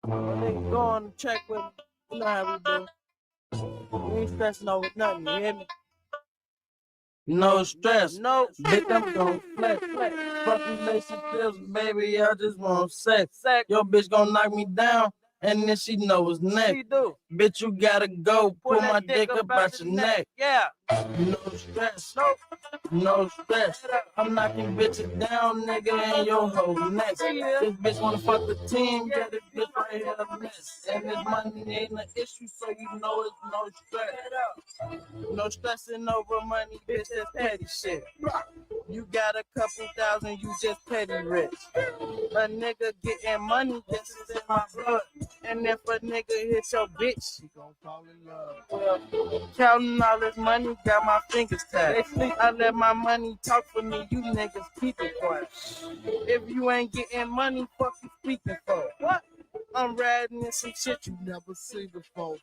Nigga go on the track with me. You know how we do. We ain't stressing over nothing, you hear me? No stress, no. Bitch, I'm gon' flex. Fuck relationships, baby, I just want sex. Your bitch gon' knock me down, and then she know it's next. She do. Bitch, you gotta go, pull my dick up out your neck. Yeah. No stress, no stress. I'm knocking bitches down, nigga, and your whole neck. This bitch wanna fuck the team, yeah, this bitch right here a mess. And this money ain't an issue, so you know it's no stress. No stressing over money, bitch, that's petty shit. You got a couple thousand, you just petty rich. A nigga getting money, this is in my blood. And if a nigga hit your bitch, she gon' fall in love. Well, counting all this money, got my fingers tied. I let my money talk for me, you niggas keep it quiet. If you ain't getting money, fuck you speaking for. What? I'm riding in some shit you never seen before.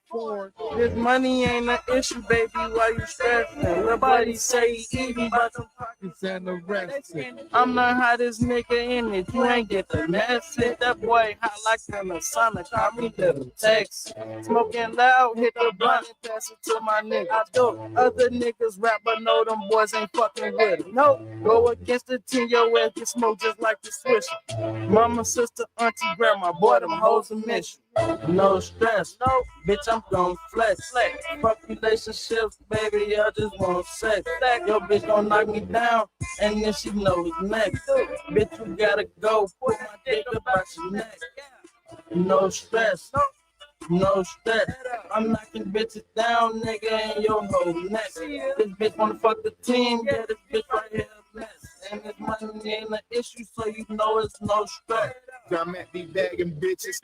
This money ain't an issue, baby. Why you stressing? Nobody say easy, but some pockets and the rest. I'm the hottest nigga in it. You ain't get the message. That boy hot like the sun. Call me little Tex. Smoking loud, hit the blunt and pass it to my nigga. I do. Other niggas rap, but know them boys ain't fucking with it. No, go against the team, your ass get smoked just like the Swisher. Mama, sister, auntie, grandma, boy, them hoes a mission. No stress, no, bitch, I'm gon' flex. Fuck relationships, baby, I just want sex. Your bitch gon' knock me down, and then she know it's next. Bitch, you gotta go, put my dick up out your neck. No stress, no stress. I'm knocking bitches down, nigga, and your whole neck. This bitch wanna fuck the team, yeah, this bitch right here a mess. And this money ain't an issue, so you know it's no stress. I'm at me bagging bitches,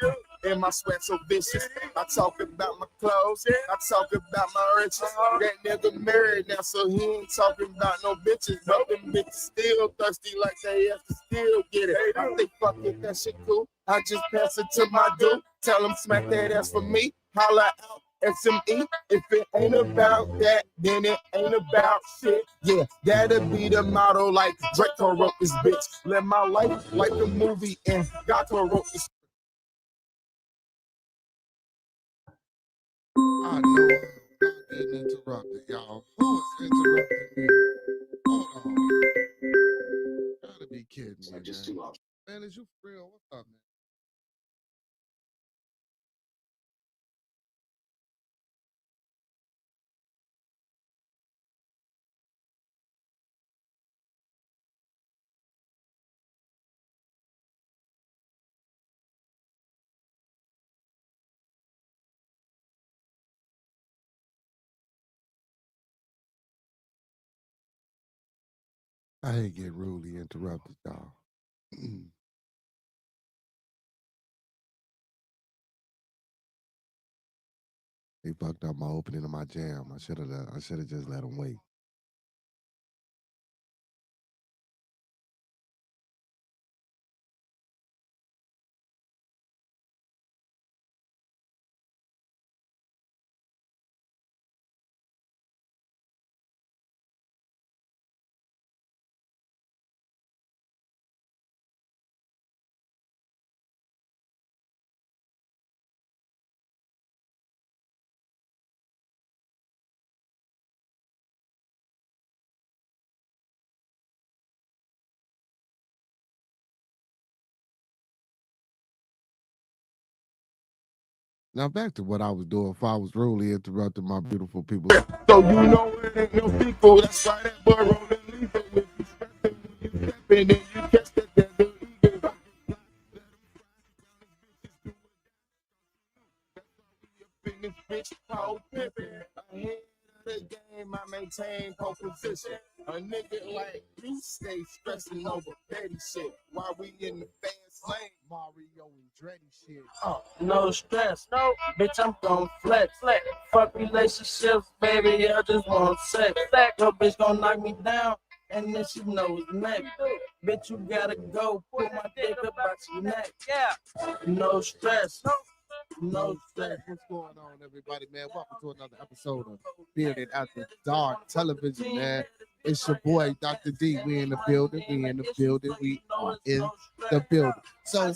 and my sweat so vicious. I talk about my clothes, I talk about my riches. That nigga married now, so he ain't talking about no bitches. But them bitches still thirsty like they have to still get it. I think fuck it, that shit cool. I just pass it to my dude, tell him smack that ass for me. Holla out. SME, if it ain't about that, then it ain't about shit. Yeah, that'll be the motto like Draco wrote this bitch. Live my life like a movie and Gato wrote this. I know I'm getting interrupted, y'all. Who is interrupting me? Hold on. Gotta be kidding me, man. Man, is you for real? What's up, man? I hate get rudely interrupted, y'all. He fucked up my opening of my jam. I should have just let him wait. Now back to what I was doing if I was rudely interrupting my beautiful people. So you know it ain't no people. That's why that boy rolling lethal. If you stressing when you stepping, then you catch that devil eagle. This bitch called pimpin'. Ahead of the game, I maintain pole position. A nigga like you stay stressing over petty shit while we in the fast lane. Mario and Dreddy shit. No stress, no, bitch, I'm gon' flex. Fuck relationships, baby, I just want sex. Your bitch gon' knock me down, and then she knows next. Bitch, you gotta go, put my dick up out your neck. Yeah, no stress, no stress. What's going on, everybody, man? Welcome to another episode of Bearded After Dark Television, man. It's your boy, Dr. D. We in the building. We in the building. We are in the building. So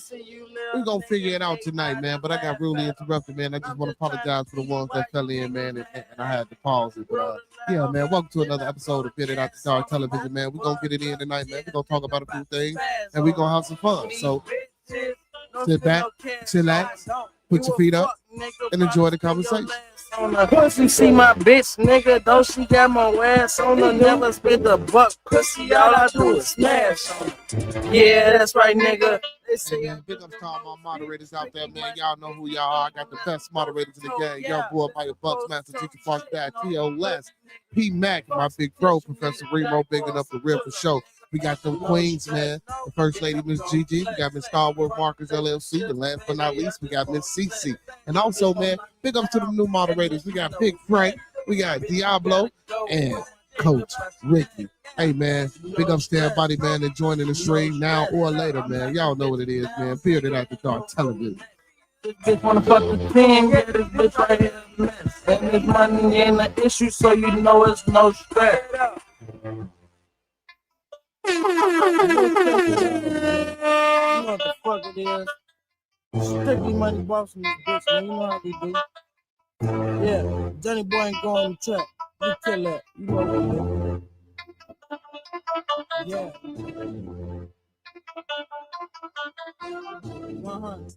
we're gonna figure it out tonight, man. But I got really interrupted, man. I just want to apologize for the ones that fell in, man, and I had to pause it. But yeah, man, welcome to another episode of Bearded After Dark Television, man. We're gonna get it in tonight, man. We're gonna talk about a few things and we're gonna have some fun. So sit back, chillax, put your feet up, and enjoy the conversation. Pussy, see my bitch, nigga. Though she got my ass on her, never spent a buck. Pussy, all I do is smash on her. Yeah, that's right, nigga. Hey, man, big ups to all my moderators out there, man. Y'all know who y'all are. I got the best moderators in the game. Young boy, by your Bucks, Master Teacher Funk Dad, T.O. Les, P. Mac, my big bro, Professor Remo, bigging up the real for show. We got them queens, man. The first lady, Miss Gigi. We got Miss Star Wars Markers LLC. And last but not least, we got Miss CC. And also, man, big up to the new moderators. We got Big Frank. We got Diablo and Coach Ricky. Hey, man, big ups to everybody, man, that joining the stream now or later, man. Y'all know what it is, man. Bearded After Dark Television. This bitch wanna fuck the team, yeah, this bitch right here is a mess. And this money ain't an issue, so you know it's no stress. You know what the fuck it is. Strictly money boss in this bitch, man. You know how we do. Yeah, Johnny Boy ain't going on the track. You kill that. You know what we do. Yeah. 100.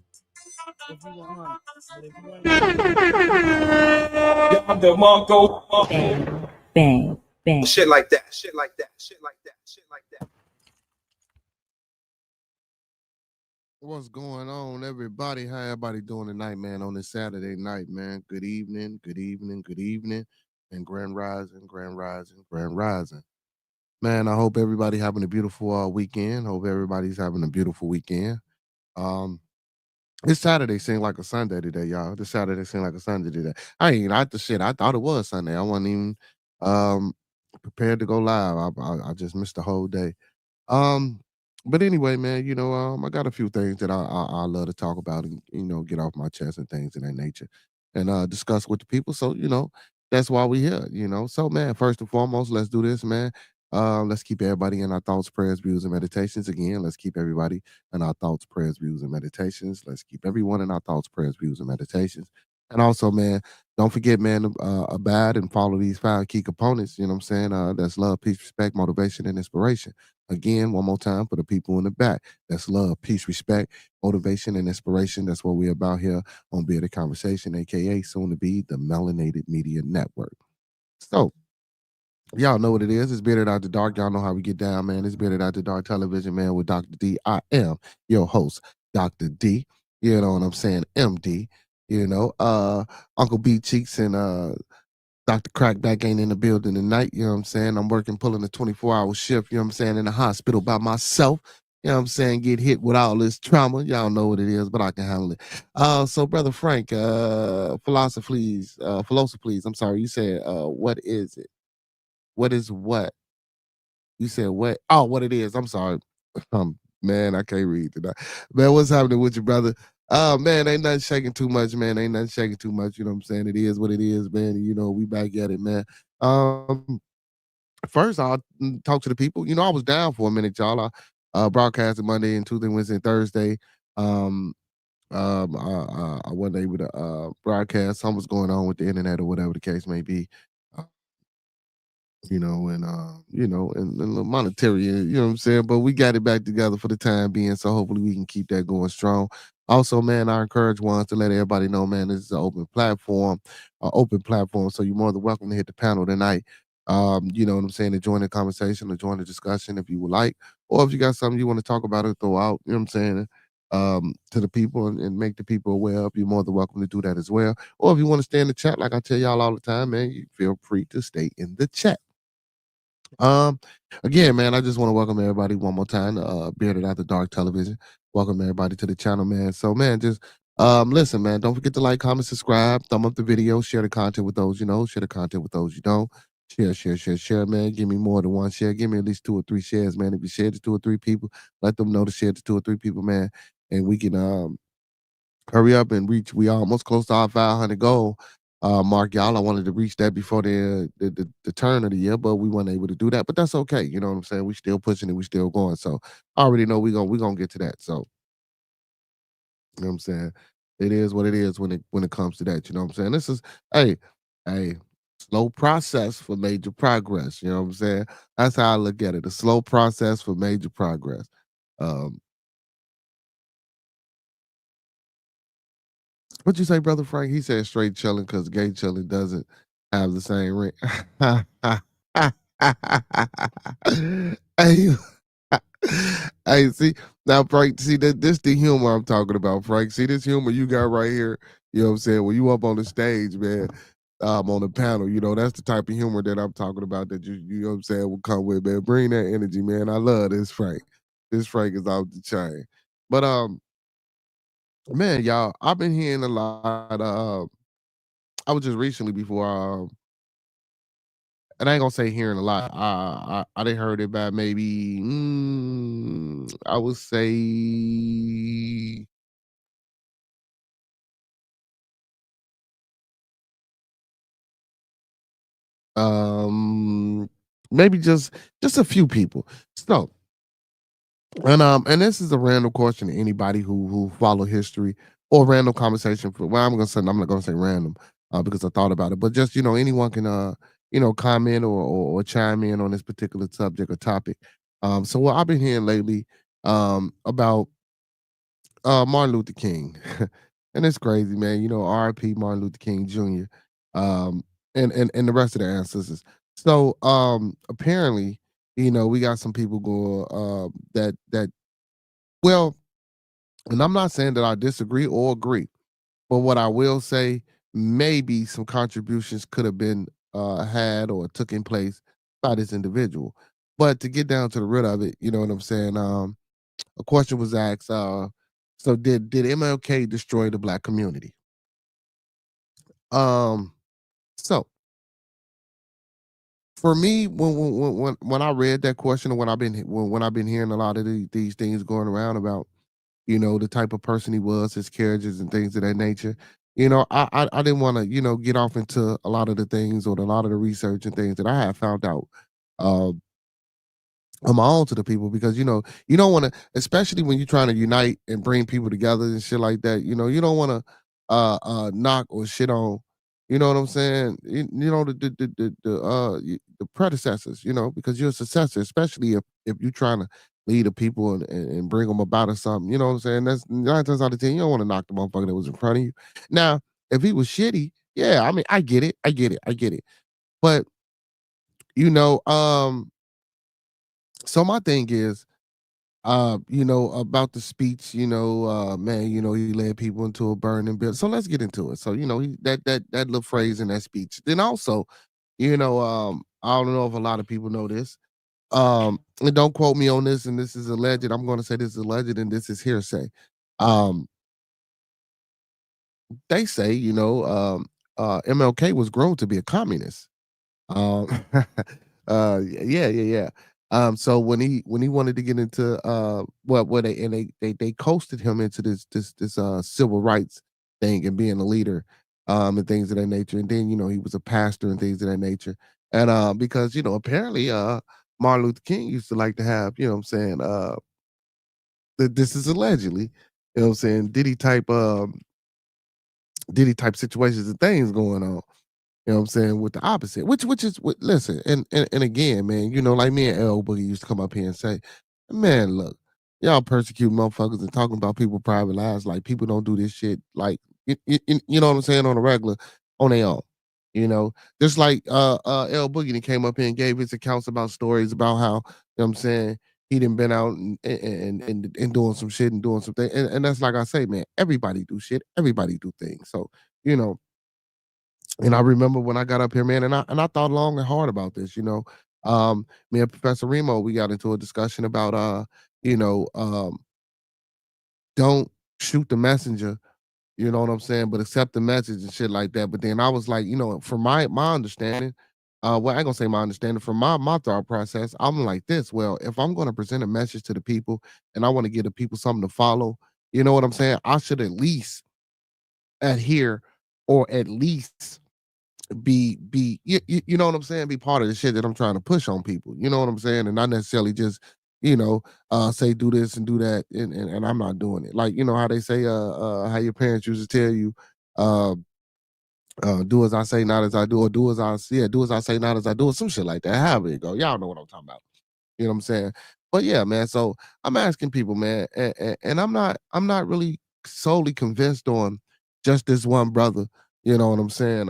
If you 100. But if you ain't I'm the Mongo. Bang, bang, bang. Shit like that. Shit like that. Shit like that. Shit like that. What's going on, everybody? How everybody doing tonight, man, on this Saturday night, man? Good evening, good evening, good evening, and grand rising, grand rising, grand rising. Man, I hope everybody having a beautiful weekend. Hope everybody's having a beautiful weekend. This Saturday seemed like a Sunday today, y'all. This Saturday seemed like a Sunday today. I thought it was Sunday. I wasn't even prepared to go live. I just missed the whole day. But anyway, man, I got a few things that I love to talk about and get off my chest and things of that nature, and discuss with the people. So that's why we here. So man, first and foremost, let's do this, man. Let's keep everybody in our thoughts, prayers, views, and meditations. Again, let's keep everybody in our thoughts, prayers, views, and meditations. Let's keep everyone in our thoughts, prayers, views, and meditations. And also, man, don't forget, man, to abide and follow these 5 key components. You know what I'm saying? That's love, peace, respect, motivation, and inspiration. Again, one more time for the people in the back. That's love, peace, respect, motivation, and inspiration. That's what we're about here on Bearded Conversation, aka soon to be the Melanated Media Network. So, y'all know what it is. It's Bearded After Dark. Y'all know how we get down, man. It's Bearded After Dark Television, man, with Dr. D. I am your host, Dr. D. You know what I'm saying? MD. Uncle B Cheeks and Dr. Crackback ain't in the building tonight. You know what I'm saying? I'm working, pulling a 24-hour shift, you know what I'm saying, in the hospital by myself. You know what I'm saying? Get hit with all this trauma. Y'all know what it is, but I can handle it. So, Brother Frank, philosophy, please. I'm sorry. You said, what is it? What is what? You said what? Oh, what it is. I'm sorry. Man, I can't read tonight. Man, what's happening with you, brother? Man, ain't nothing shaking too much, man. Ain't nothing shaking too much. You know what I'm saying? It is what it is, man. And, we back at it, man. First, I'll talk to the people. I was down for a minute, y'all. I broadcasted Monday and Tuesday, Wednesday, and Thursday. I wasn't able to broadcast. Something was going on with the internet or whatever the case may be. And the monetary, you know what I'm saying? But we got it back together for the time being, so hopefully we can keep that going strong. Also, man, I encourage ones to let everybody know, man, this is an open platform, so you're more than welcome to hit the panel tonight. You know what I'm saying, to join the conversation or join the discussion if you would like, or if you got something you want to talk about or throw out, you know what I'm saying, to the people and make the people aware of, you're more than welcome to do that as well. Or if you want to stay in the chat, like I tell y'all all the time, man, you feel free to stay in the chat. Again, man, I just want to welcome everybody one more time to Bearded After Dark Television. Welcome everybody to the channel, man. So, man, just listen, man, don't forget to like, comment, subscribe, thumb up the video, share the content with those you know, share the content with those you don't. Share, man. Give me more than one share. Give me at least 2 or 3 shares, man. If you share to 2 or 3 people, let them know to share to 2 or 3 people, man. And we can hurry up and reach. We almost close to our 500 goal. mark, y'all. I wanted to reach that before the turn of the year, but we weren't able to do that. But that's okay. You know what I'm saying? We still pushing it. We still going. So I already know we gonna get to that. So you know what I'm saying? It is what it is when it comes to that. You know what I'm saying? This is hey, slow process for major progress. You know what I'm saying? That's how I look at it. A slow process for major progress. Um, what you say, brother Frank? He said straight chilling because gay chilling doesn't have the same ring. Hey, hey, see now, Frank. See that this the humor I'm talking about, Frank. See this humor you got right here. You know what I'm saying? When you up on the stage, man, on the panel, that's the type of humor that I'm talking about. That you know what I'm saying will come with, man. Bring that energy, man. I love this Frank. This Frank is off the chain. But man, y'all, I've been hearing a lot. I was just recently before, and I ain't gonna say hearing a lot. I didn't heard it about maybe I would say um maybe just a few people. So and this is a random question to anybody who follow history or random conversation for I'm not gonna say random because I thought about it, but just anyone can comment or chime in on this particular subject or topic. So what I've been hearing lately about Martin Luther King. And it's crazy, man. R.I.P. Martin Luther King Jr. And the rest of the ancestors. So apparently, we got some people going that well, and I'm not saying that I disagree or agree, but what I will say, maybe some contributions could have been had or taken place by this individual. But to get down to the root of it, you know what I'm saying? A question was asked, so did MLK destroy the black community? Um, so for me, when I read that question, and when I've been hearing a lot of these things going around about the type of person he was, his carriages and things of that nature. I didn't want to get off into a lot of the things or a lot of the research and things that I have found out. Uh, on my own to the people because you don't want to, especially when you're trying to unite and bring people together and shit like that. You don't want to knock or shit on. You know what I'm saying? The predecessors. Because you're a successor, especially if you're trying to lead the people and bring them about or something. You know what I'm saying? That's 9 times out of 10. You don't want to knock the motherfucker that was in front of you. Now, if he was shitty, yeah, I mean, I get it, I get it. But you know, um, so my thing is about the speech, man, he led people into a burning building. So let's get into it. So, that little phrase in that speech. Then also, I don't know if a lot of people know this. And don't quote me on this, and this is alleged. I'm gonna say this is alleged and this is hearsay. Um, they say, MLK was grown to be a communist. Um, yeah, yeah, yeah. So when he wanted to get into what they coasted him into this civil rights thing and being a leader, and things of that nature. And then he was a pastor and things of that nature. And because apparently Martin Luther King used to like to have what I'm saying this is allegedly what I'm saying Diddy type situations and things going on. You know what I'm saying? With the opposite, which is what listen, and again, man, like me and L Boogie used to come up here and say, man, look, y'all persecute motherfuckers and talking about people private lives like people don't do this shit like you know what I'm saying on a regular on their own. Just like L Boogie that came up here and gave his accounts about stories about how, what I'm saying, he done been out and doing some shit and doing something. And that's like I say, man, everybody do shit, everybody do things. So, you know, and I remember when I got up here, man, and I thought long and hard about this. Me and Professor Remo, we got into a discussion about you know, um, don't shoot the messenger, you know what I'm saying, but accept the message and shit like that. But then I was like, from my understanding, well, I ain't gonna say my understanding, from my thought process, I'm like this. Well, if I'm gonna present a message to the people and I want to give the people something to follow, you know what I'm saying? I should at least adhere or at least you know what I'm saying, be part of the shit that I'm trying to push on people. You know what I'm saying, and not necessarily just you know say do this and do that, and I'm not doing it. Like you know how they say how your parents used to tell you. Uh, do as I say, not as I do, or do as I say, not as I do, or some shit like that. However it go, y'all know what I'm talking about. You know what I'm saying? But yeah, man. So I'm asking people, man, and I'm not really solely convinced on just this one brother. You know what I'm saying?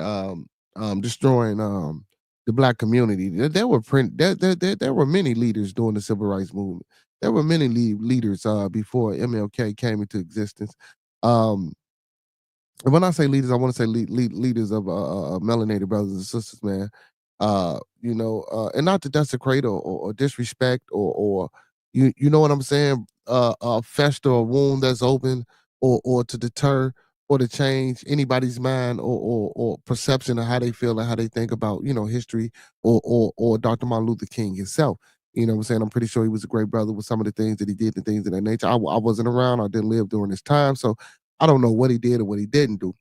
Destroying the black community. There were many leaders during the civil rights movement. There were many leaders before MLK came into existence. Um, and when I say leaders, I want to say leaders of melanated brothers and sisters, man. And not to desecrate or disrespect or you know what I'm saying, fester a wound that's open or to deter or to change anybody's mind or perception of how they feel and how they think about history or Dr. Martin Luther King himself. You know what I'm saying? I'm pretty sure he was a great brother with some of the things that he did and things of that nature. I wasn't around. I didn't live during this time, so I don't know what he did or what he didn't do.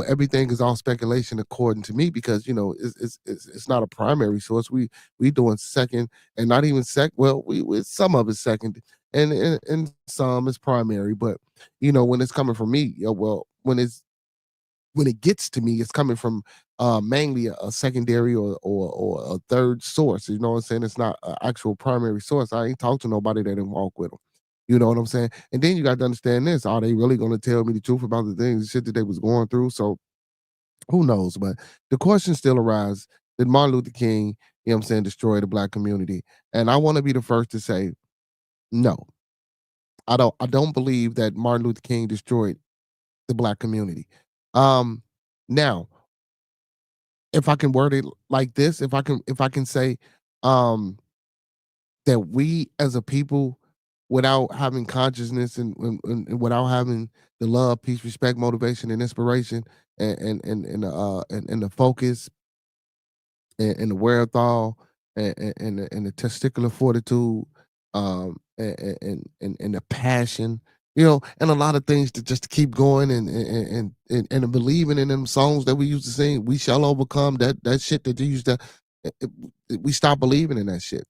Everything is all speculation according to me because it's not a primary source. We doing second and not even well, we some of it second and some is primary, but when it's coming from me, well, when it gets to me, it's coming from mainly a secondary or a third source. You know what I'm saying? It's not an actual primary source. I ain't talked to nobody that didn't walk with them. You know what I'm saying? And then you got to understand this. Are they really going to tell me the truth about the things, the shit that they was going through? So who knows? But the question still arises, did Martin Luther King, you know what I'm saying, destroy the black community? And I want to be the first to say, no. I don't believe that Martin Luther King destroyed the black community. Now, if I can word it like this, if I can say that we as a people, without having consciousness and without having the love, peace, respect, motivation, and inspiration, and the focus and the wherewithal and the testicular fortitude, and the passion, and a lot of things to just to keep going and believing in them songs that we used to sing. We shall overcome that shit that you used to. We stopped believing in that shit.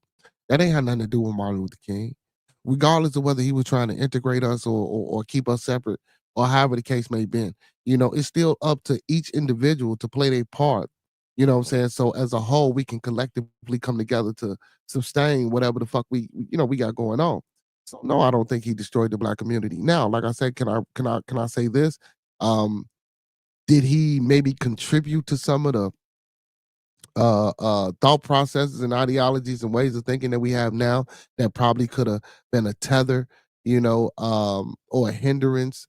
That ain't had nothing to do with Martin Luther King, regardless of whether he was trying to integrate us or keep us separate or however the case may be. It's still up to each individual to play their part. You know what I'm saying? So as a whole, we can collectively come together to sustain whatever the fuck we got going on. So no, I don't think he destroyed the black community. Now, like I said, can I say this? Um, did he maybe contribute to some of the thought processes and ideologies and ways of thinking that we have now that probably could have been a tether, or a hindrance,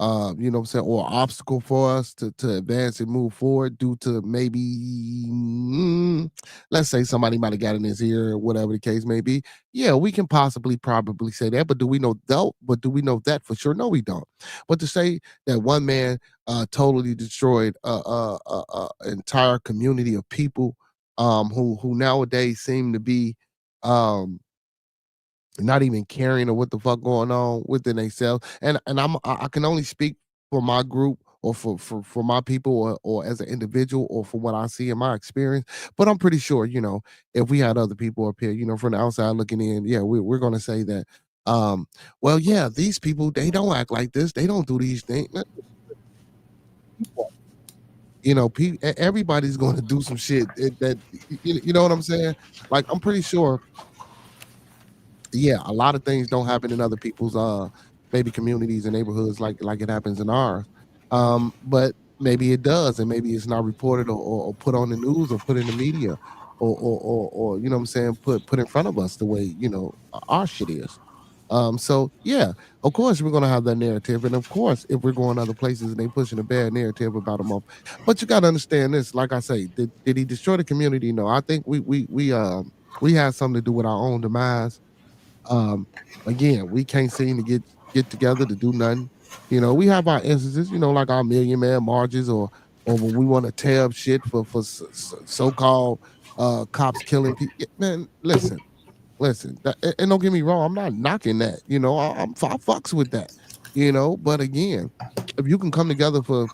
you know what I'm saying, or obstacle for us to advance and move forward due to maybe, let's say somebody might have got in his ear or whatever the case may be. Yeah, we can probably say that, but do we know that? But do we know that for sure? No, we don't. But to say that one man totally destroyed entire community of people who nowadays seem to be um, not even caring of what the fuck going on within themselves. And I can only speak for my group or for my people or as an individual or for what I see in my experience. But I'm pretty sure, if we had other people up here, from the outside looking in, yeah, we're gonna say that. Well, yeah, these people, they don't act like this. They don't do these things. Everybody's going to do some shit that you know what I'm saying. Like I'm pretty sure, yeah, a lot of things don't happen in other people's maybe communities and neighborhoods like it happens in ours. But maybe it does, and maybe it's not reported or put on the news or put in the media or you know what I'm saying, put in front of us the way our shit is. So yeah, of course we're gonna have that narrative, and of course if we're going other places and they pushing a bad narrative about them, but you got to understand this. Like I say, did he destroy the community? No, I think we had something to do with our own demise. um, Again, we can't seem to get together to do nothing. We have our instances, like our Million Man marches or when we want to tear up shit for so-called cops killing people. Man, listen, and don't get me wrong, I'm not knocking that. I fucks with that. But again, if you can come together for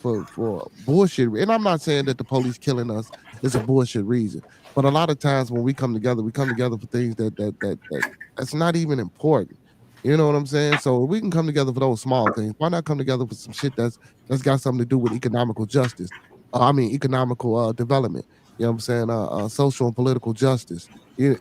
bullshit, and I'm not saying that the police killing us is a bullshit reason, but a lot of times when we come together for things that's not even important. You know what I'm saying? So if we can come together for those small things, why not come together for some shit that's got something to do with economical justice? I mean economical development. You know what I'm saying? Social and political justice. You,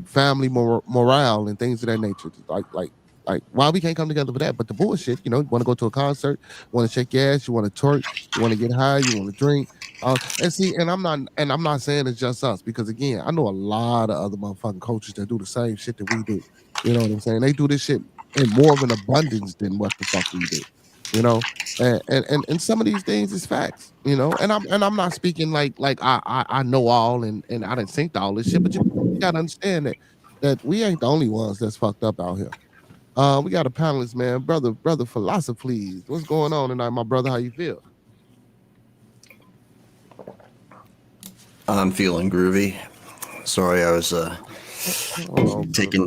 family morale and things of that nature. Like why we can't come together for that? But the bullshit, you want to go to a concert, want to shake your ass, you want to twerk, you want to get high, you want to drink. And see, and I'm not saying it's just us because again, I know a lot of other motherfucking coaches that do the same shit that we do. You know what I'm saying? They do this shit in more of an abundance than what the fuck we do. You know, and some of these things is facts, and I'm not speaking like I know all and I didn't think all this shit, but you gotta understand that we ain't the only ones that's fucked up out here. We got a panelist, man, brother philosophy. What's going on tonight, my brother? How you feel? I'm feeling groovy. Sorry, I was Hold on, taking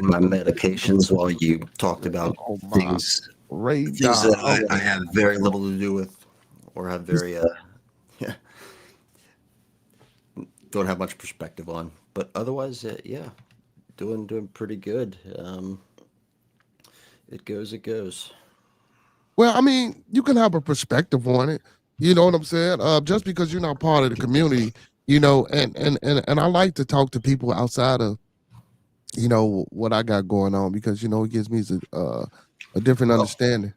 my medications while you talked about oh my things things radar. that I have very little to do with, or have very don't have much perspective on. But otherwise, yeah, doing pretty good. It goes, it goes. Well, I mean, you can have a perspective on it. You know what I'm saying? Just because you're not part of the community, and I like to talk to people outside of what I got going on because it gives me a different Well, understanding.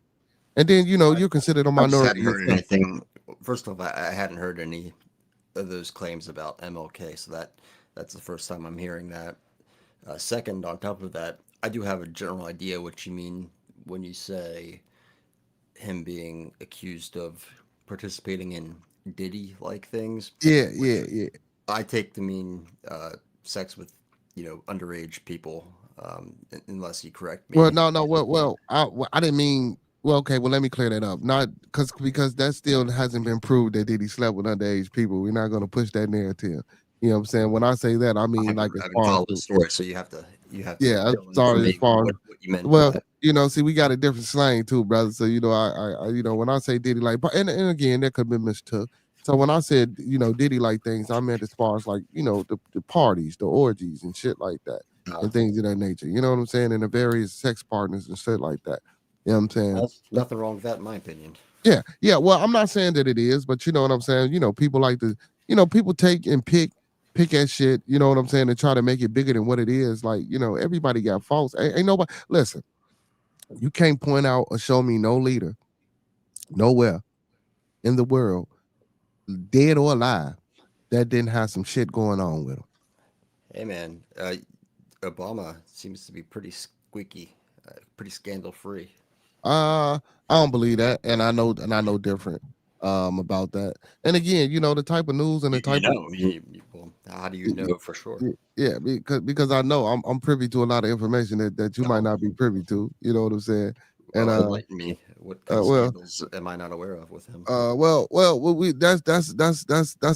And then I, you're considered a I just minority hadn't heard yourself. anything. First off, I hadn't heard any of those claims about MLK, so that's the first time I'm hearing that. Second, on top of that, I do have a general idea what you mean when you say him being accused of participating in Diddy-like things, Yeah, which yeah, yeah. I take to mean sex with, underage people, unless you correct Well, me. no, no. Well, I didn't mean. Well, okay. Well, let me clear that up. Not because that still hasn't been proved that Diddy slept with underage people. We're not going to push that narrative. You know what I'm saying? When I say that, I I mean haven't, like as I haven't far as followed the story, so you have to yeah, fill in for sorry as me far as what you meant by well, that. see, we got a different slang too, brother. So when I say Diddy like, but and again, that could be mistook. So when I said Diddy like things, I meant as far as like the parties, the orgies and shit like that, Uh, and things of that nature. You know what I'm saying? And the various sex partners and shit like that. You know what I'm saying? There's nothing wrong with that, in my opinion. Yeah, yeah. Well, I'm not saying that it is, but you know what I'm saying. People like to, people take and pick at shit. You know what I'm saying, and try to make it bigger than what it is. Like, everybody got faults. Ain't nobody. Listen, you can't point out or show me no leader nowhere in the world, dead or alive, that didn't have some shit going on with him. Hey, man, Obama seems to be pretty squeaky, pretty scandal-free. I don't believe that, and I know different about that. And again, the type of news and the You type of know, well, how do you y- know for sure? yeah, because I know I'm privy to a lot of information that you might Oh, not be privy to. You know what I'm saying? And well, enlighten me. What kind of well, scandals am I not aware of with him? we that's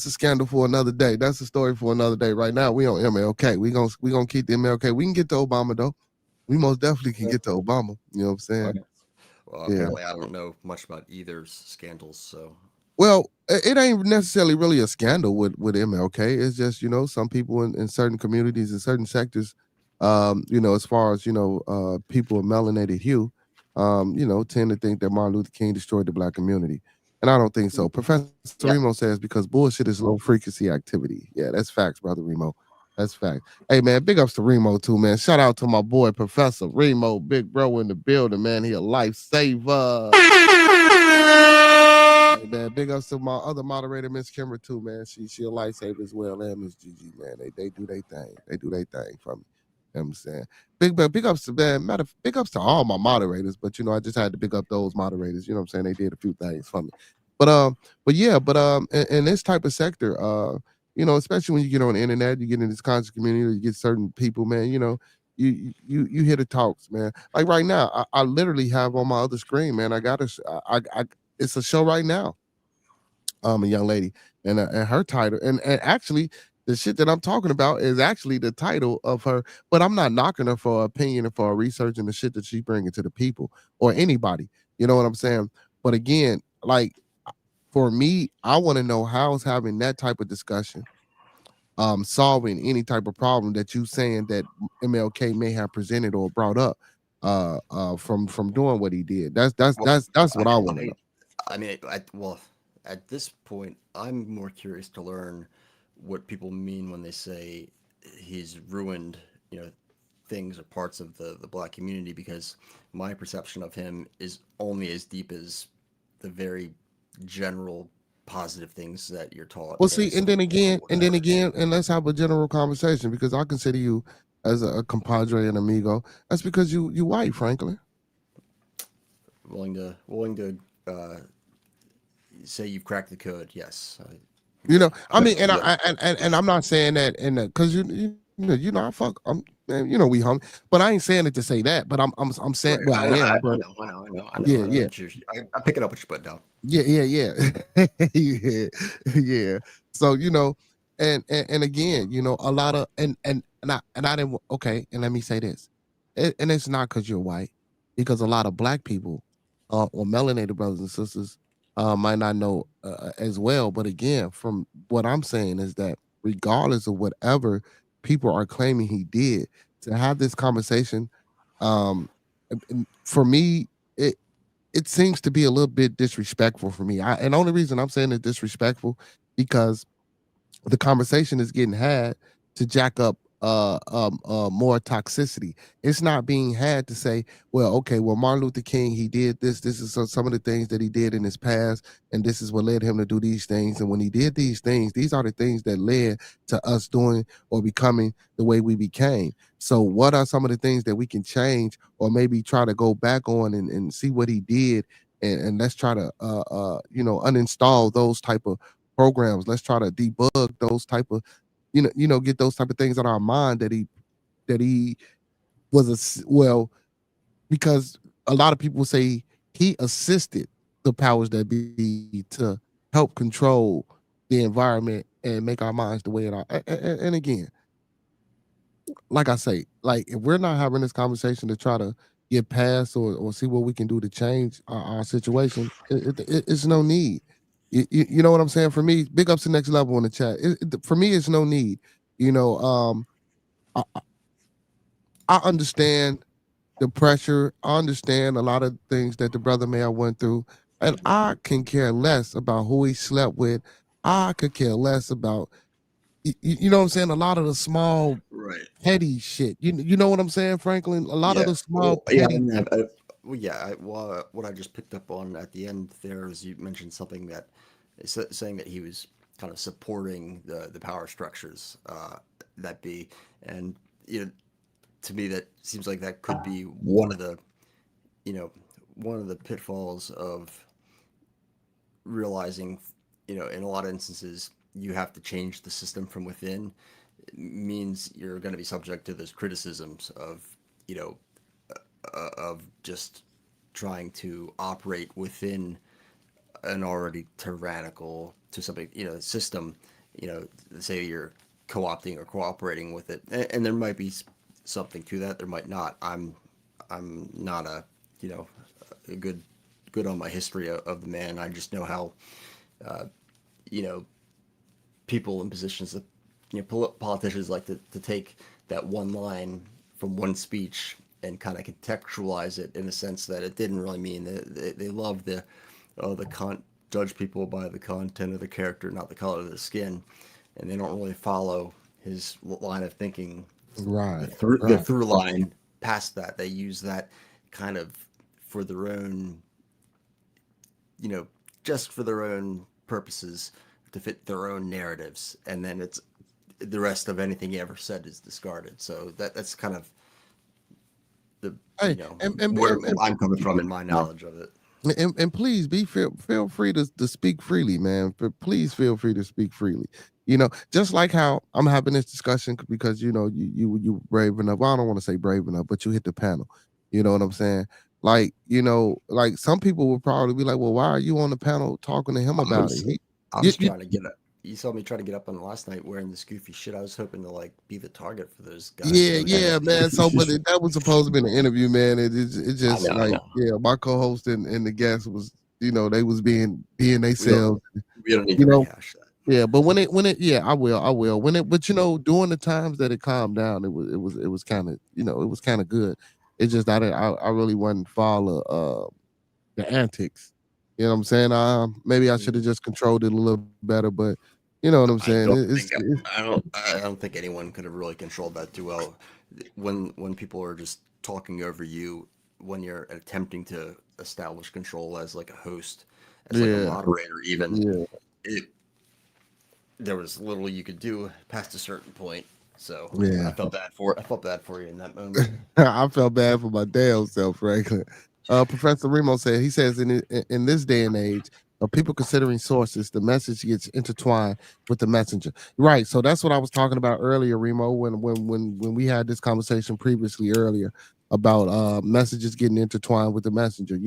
a scandal for another day. That's a story for another day. Right now, we on MLK. We gonna keep the MLK. We can get to Obama though. We most definitely can Okay. get to Obama. You know what I'm All saying? right. Well, Yeah. apparently I don't know much about either's scandals, so Well, it ain't necessarily really a scandal with MLK. It's just some people in certain communities in certain sectors, as far as people of melanated hue, tend to think that Martin Luther King destroyed the black community, and I don't think so. Professor yeah. Remo says because bullshit is low frequency activity. Yeah, that's facts, brother Remo. That's facts. Hey man, big ups to Remo too, man. Shout out to my boy Professor Remo, big bro in the building, man. He a lifesaver. Hey man, big ups to my other moderator, Miss Kimber too, man. She a lifesaver as well, and Miss Gigi, man. They do their thing. They do their thing for me. You know what I'm saying? Big ups to man, big ups to all my moderators, but I just had to big up those moderators. You know what I'm saying? They did a few things for me. But in this type of sector, especially when you get on the internet, you get in this conscious community, you get certain people, man, you hear the talks, man. Like right now, I literally have on my other screen, man. I got I it's a show right now. A young lady, and her title, and actually, The shit that I'm talking about is actually the title of her, but I'm not knocking her for her opinion and for her research and the shit that she bringing to the people or anybody. You know what I'm saying? But again, like for me, I want to know how's having that type of discussion solving any type of problem that you saying that MLK may have presented or brought up from doing what he did. Well, That's what I I want to mean, know. well, at this point, I'm more curious to learn what people mean when they say he's ruined, things or parts of the black community, because my perception of him is only as deep as the very general positive things that you're taught Well, in see, school or and then whatever. again, and let's have a general conversation because I consider you as a compadre and amigo. That's because you white, Franklin. Willing to say you've cracked the code. Yes, You know, I I'm mean, and willing. and I'm not saying that in because I fuck, man, we home, but I ain't saying it to say that. But I'm saying, Right. well, I am, but yeah, I know yeah. that I'm picking up what you're putting down. Yeah, yeah, yeah, yeah. So and again, a lot of and I didn't. Okay, and let me say this, and it's not because you're white, because a lot of black people, or melanated brothers and sisters, might not know as well. But again, from what I'm saying is that regardless of whatever people are claiming he did, to have this conversation, for me, it seems to be a little bit disrespectful for me. And the only reason I'm saying it's disrespectful because the conversation is getting had to jack up more toxicity. It's not being had to say, well, okay, well, Martin Luther King, he did this. This is some of the things that he did in his past, and this is what led him to do these things. And when he did these things, these are the things that led to us doing or becoming the way we became. So, what are some of the things that we can change or maybe try to go back on and see what he did? And let's try to uninstall those type of programs. Let's try to debug those type of, get those type of things out of our mind that he was well, because a lot of people say he assisted the powers that be to help control the environment and make our minds the way it are. And again, like I say, like if we're not having this conversation to try to get past or see what we can do to change our situation, it's no need. You know what I'm saying? For me, big ups to next level in the chat. For me, it's no need. You know, I, I understand the pressure. I understand a lot of things that the brother may have went through, and I can care less about who he slept with. I could care less about you know what I'm saying. A lot of the small Right. petty shit. You know what I'm saying, Franklin? A lot of Yeah. the small Well, yeah. petty. Well, yeah. What I just picked up on at the end there is you mentioned something that saying that he was kind of supporting the power structures that be, and to me that seems like that could be you know one of the pitfalls of realizing, in a lot of instances, you have to change the system from within. It means you're going to be subject to those criticisms of, of just trying to operate within an already tyrannical to something, system. Say you're co-opting or cooperating with it, and there might be something to that. There might not. I'm not you know, a good on my history of the man. I just know how, you know, people in positions that, politicians like to take that one line from one speech and kind of contextualize it in the sense that it didn't really mean they love judge people by the content of the character, not the color of the skin, and they don't really follow his line of thinking, Right, the right. through line past that. They use that kind of for their own, just for their own purposes to fit their own narratives, and then it's the rest of anything he ever said is discarded. So that's kind of the Hey, where I'm coming from in my knowledge of it. and please feel free to speak freely, man. Please feel free to speak freely. Just like how I'm having this discussion because you brave enough. Well, I don't want to say brave enough, but you hit the panel. You know what I'm saying? Like like some people would probably be like, "Well, why are you on the panel talking to him I'm about it?" just, I'm You, just you, trying to get it. you saw me try to get up on last night wearing this goofy shit. I was hoping to like be the target for those guys. Yeah, yeah, man. So, but that was supposed to be an interview, man. It I just know, I like, know. yeah, my co-host and the guest was, they was being We don't themselves, we don't need you to know. rehash that. Yeah, but when it, yeah, I will. But during the times that it calmed down, it was kind of, it was kind of good. It's just I really wasn't follow the antics. You know what I'm saying? Maybe I should have just controlled it a little better, but you know what I'm I saying? don't think I don't think anyone could have really controlled that too well. When people are just talking over you, when you're attempting to establish control as like a host, as like a Yeah, moderator, even yeah, it there was little you could do past a certain point. So yeah. I felt bad for you in that moment. I felt bad for my damn self, Franklin. Professor Remo said he says in this day and age of people considering sources, the message gets intertwined with the messenger. Right. So that's what I was talking about earlier, Remo, when we had this conversation previously earlier about messages getting intertwined with the messenger.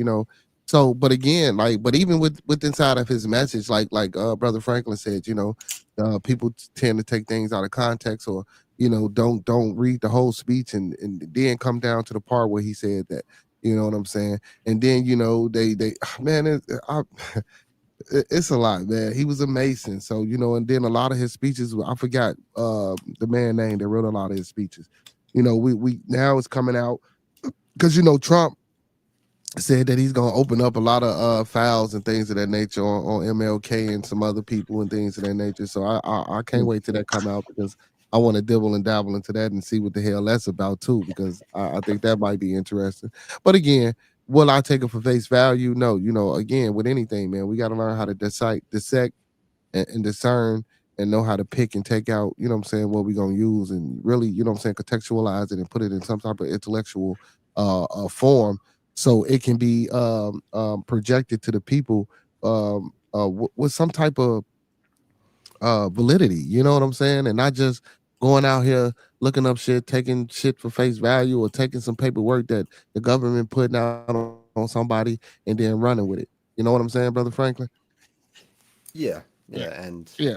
So, but again, but even with inside of his message, like Brother Franklin said, people tend to take things out of context or don't read the whole speech and then come down to the part where he said that. You know what I'm saying? And then they man, it's a lot, man. He was a Mason, so and then a lot of his speeches. I forgot the man name that wrote a lot of his speeches. We now it's coming out because Trump said that he's gonna open up a lot of files and things of that nature on MLK and some other people and things of that nature. So I can't wait till that come out because I want to dibble and dabble into that and see what the hell that's about too, because I think that might be interesting. But again, will I take it for face value? No, again, with anything, man, we got to learn how to dissect and discern and know how to pick and take out, what I'm saying, what we're gonna use and really, what I'm saying, contextualize it and put it in some type of intellectual form so it can be projected to the people with some type of validity, you know what I'm saying? And not just going out here looking up shit, taking shit for face value or taking some paperwork that the government putting out on somebody and then running with it. You know what I'm saying, Brother Franklin? Yeah, Yeah. yeah, and Yeah.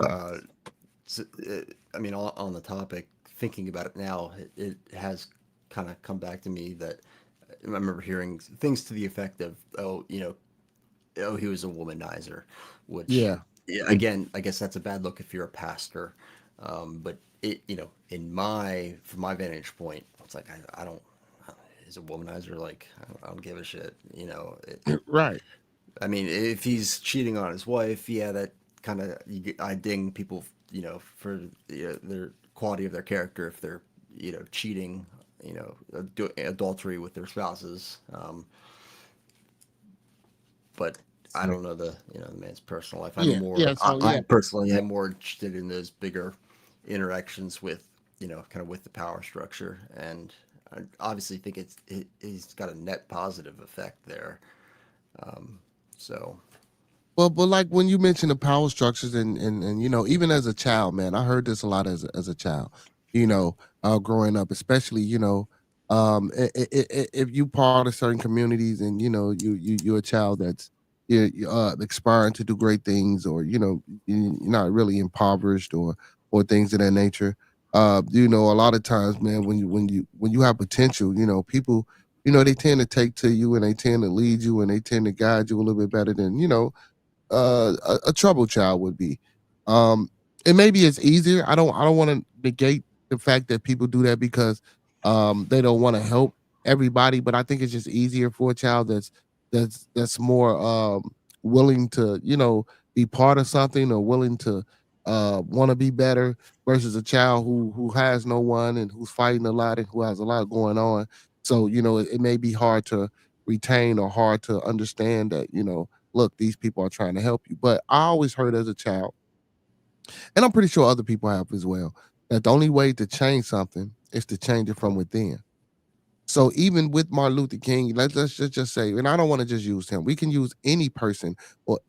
I mean, on the topic, thinking about it now, it has kind of come back to me that I remember hearing things to the effect of, oh, oh, he was a womanizer, which, Yeah. yeah, again, I guess that's a bad look if you're a pastor. But from my vantage point, it's like I don't. He's a womanizer. Like I don't give a shit. Right. I mean, if he's cheating on his wife, yeah, that kind of I ding people, for their quality of their character if they're, cheating, adultery with their spouses. But I don't know the man's personal life. Yeah. Yeah. So I yeah. personally am more interested in those bigger interactions with, kind of with the power structure, and I obviously think he's got a net positive effect there. So Well, but like when you mention the power structures and even as a child, man, I heard this a lot as a child. Growing up, especially if you part of certain communities and you're a child that's aspiring to do great things, or you're not really impoverished or things of that nature. A lot of times, man, when you have potential, people, they tend to take to you and they tend to lead you and they tend to guide you a little bit better than a troubled child would be. Um, and maybe it's easier. I don't want to negate the fact that people do that because they don't want to help everybody, but I think it's just easier for a child that's more willing to be part of something or willing to want to be better versus a child who has no one and who's fighting a lot and who has a lot going on. So it may be hard to retain or hard to understand that look, these people are trying to help you. But I always heard as a child, and I'm pretty sure other people have as well, that the only way to change something is to change it from within. So even with Martin Luther King, let's just say, and I don't want to just use him. We can use any person or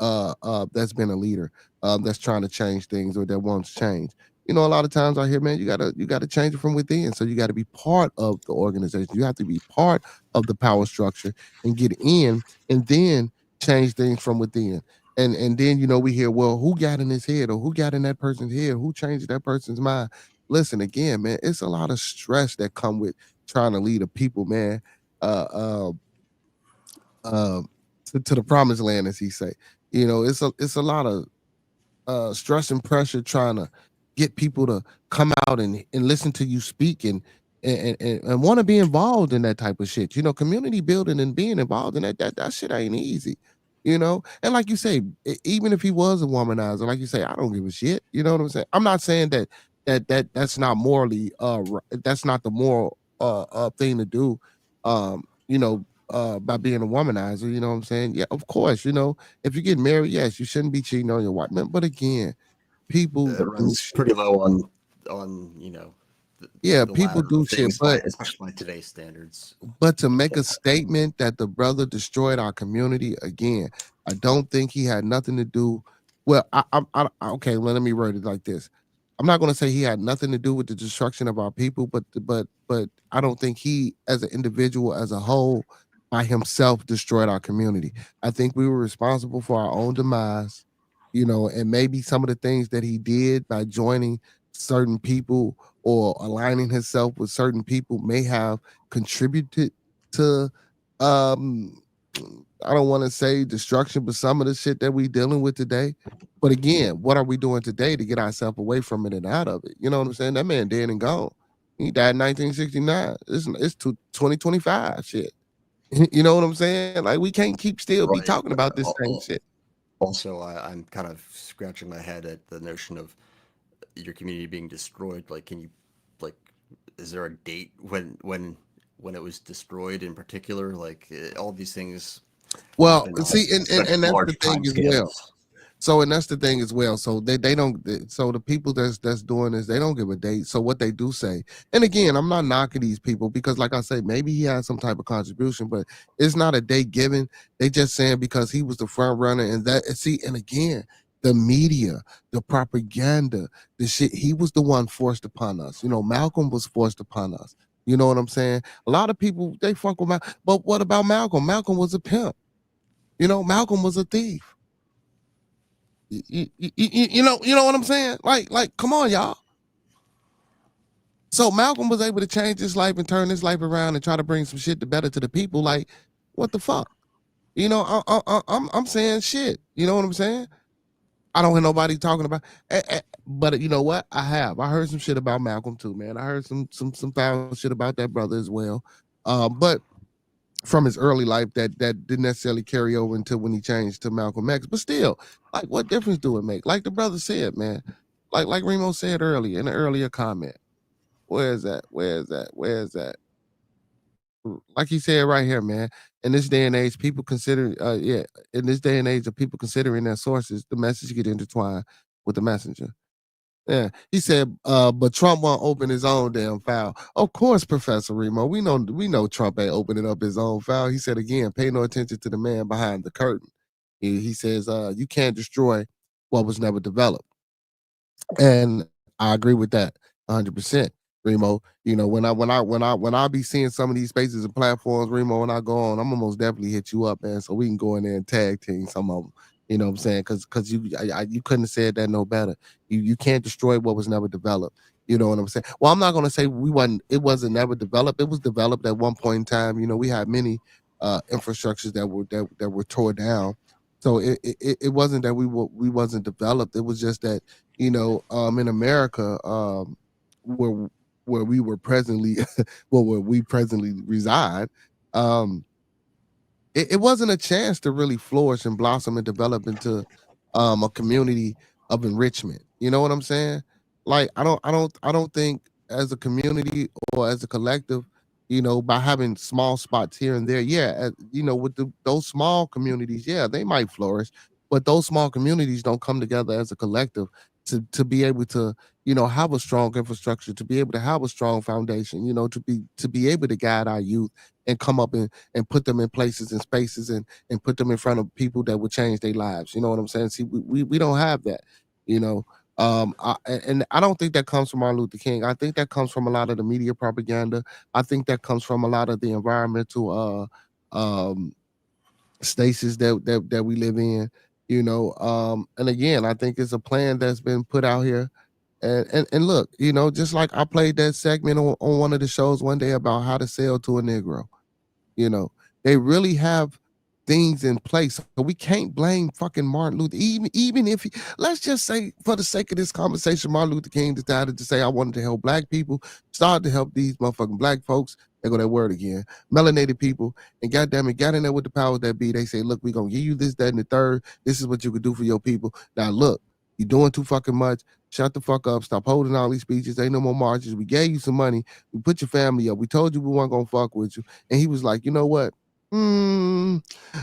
that's been a leader that's trying to change things or that wants change. A lot of times I hear, man, you gotta change it from within. So you got to be part of the organization. You have to be part of the power structure and get in, and then change things from within. And then we hear, well, who got in his head or who got in that person's head, who changed that person's mind. Listen, again, man, it's a lot of stress that come with trying to lead a people, man, uh uh uh to the promised land, as he say. It's a lot of stress and pressure trying to get people to come out and listen to you speak and want to be involved in that type of shit. Community building and being involved in that shit ain't easy. And like you say, even if he was a womanizer, like you say, I don't give a shit. You know what I'm saying? I'm not saying that's not morally that's not the moral thing to do. By being a womanizer, you know what I'm saying? Yeah, of course, if you get married, yes, you shouldn't be cheating on your wife. But again, people It do runs pretty shit. low on Yeah, the people ladder do of shit, things, but especially by today's standards. to make a statement that the brother destroyed our community again, I don't think he had nothing to do. Well, okay. Well, let me word it like this. I'm not going to say he had nothing to do with the destruction of our people, but I don't think he, as an individual, as a whole, by himself, destroyed our community. I think we were responsible for our own demise, and maybe some of the things that he did by joining certain people or aligning himself with certain people may have contributed to um I don't want to say destruction, but some of the shit that we dealing with today. But again, what are we doing today to get ourselves away from it and out of it? You know what I'm saying? That man dead and gone. He died in 1969. It's 2025 shit. You know what I'm saying? Like we can't keep still be Right. talking about this same shit. Also, I'm kind of scratching my head at the notion of your community being destroyed. Like, can you, like, is there a date when it was destroyed in particular? Like, all these things Well, happen on see, and such that's the large thing time as well. scales. So, and that's the thing as well. So they don't. So the people that's doing this, they don't give a date. So what they do say, and again, I'm not knocking these people because, like I say, maybe he had some type of contribution, but it's not a date given. They just saying because he was the front runner, and that see, and again, the media, the propaganda, the shit. He was the one forced upon us. Malcolm was forced upon us. You know what I'm saying? A lot of people they fuck with Malcolm, but what about Malcolm? Malcolm was a pimp. Malcolm was a thief. You know what I'm saying? Like, come on, y'all. So Malcolm was able to change his life and turn his life around and try to bring some shit to better to the people. Like, what the fuck? I'm saying shit. You know what I'm saying? I don't hear nobody talking about. But you know what? I heard some shit about Malcolm too, man. I heard some foul shit about that brother as well. But from his early life that didn't necessarily carry over until when he changed to Malcolm X. But still, like, what difference do it make? Like the brother said, man. Like Remo said earlier in an earlier comment. Where is that? Where is that? Where is that? Like he said right here, man. In this day and age, people consider, in this day and age of people considering their sources, the message get intertwined with the messenger. Yeah, he said, but Trump won't open his own damn file. Of course, Professor Remo, we know Trump ain't opening up his own file. He said again, pay no attention to the man behind the curtain. He says, you can't destroy what was never developed. And I agree with that 100%. Remo, when I be seeing some of these spaces and platforms, Remo, when I go on, I'm almost definitely hit you up, man, so we can go in there and tag team some of them. You know what I'm saying? Because you couldn't have said that no better. You can't destroy what was never developed. You know what I'm saying? Well, I'm not gonna say it wasn't never developed. It was developed at one point in time. We had many infrastructures that were tore down. So it wasn't that we wasn't developed. It was just that in America, where where we were presently, well, where we presently reside, um, it wasn't a chance to really flourish and blossom and develop into a community of enrichment. You know what I'm saying? Like I don't think as a community or as a collective, by having small spots here and there, yeah, with those small communities, yeah, they might flourish, but those small communities don't come together as a collective to be able to have a strong infrastructure, to be able to have a strong foundation, to be able to guide our youth and come up and put them in places and spaces and put them in front of people that would change their lives. You know what I'm saying? See, we don't have that, you know. And I don't think that comes from Martin Luther King. I think that comes from a lot of the media propaganda. I think that comes from a lot of the environmental stasis that we live in. And again, I think it's a plan that's been put out here. And look, just like I played that segment on one of the shows one day about how to sell to a Negro. You know, they really have things in place. So we can't blame fucking Martin Luther. Even if let's just say, for the sake of this conversation, Martin Luther King decided to say, I wanted to help black people, started to help these motherfucking black folks. They go that word again, melanated people, and goddamn it, got in there with the powers that be. They say, look, we're gonna give you this, that, and the third. This is what you could do for your people. Now look, you're doing too fucking much. Shut the fuck up. Stop holding all these speeches. Ain't no more marches. We gave you some money. We put your family up. We told you we weren't gonna fuck with you. And he was like, you know what?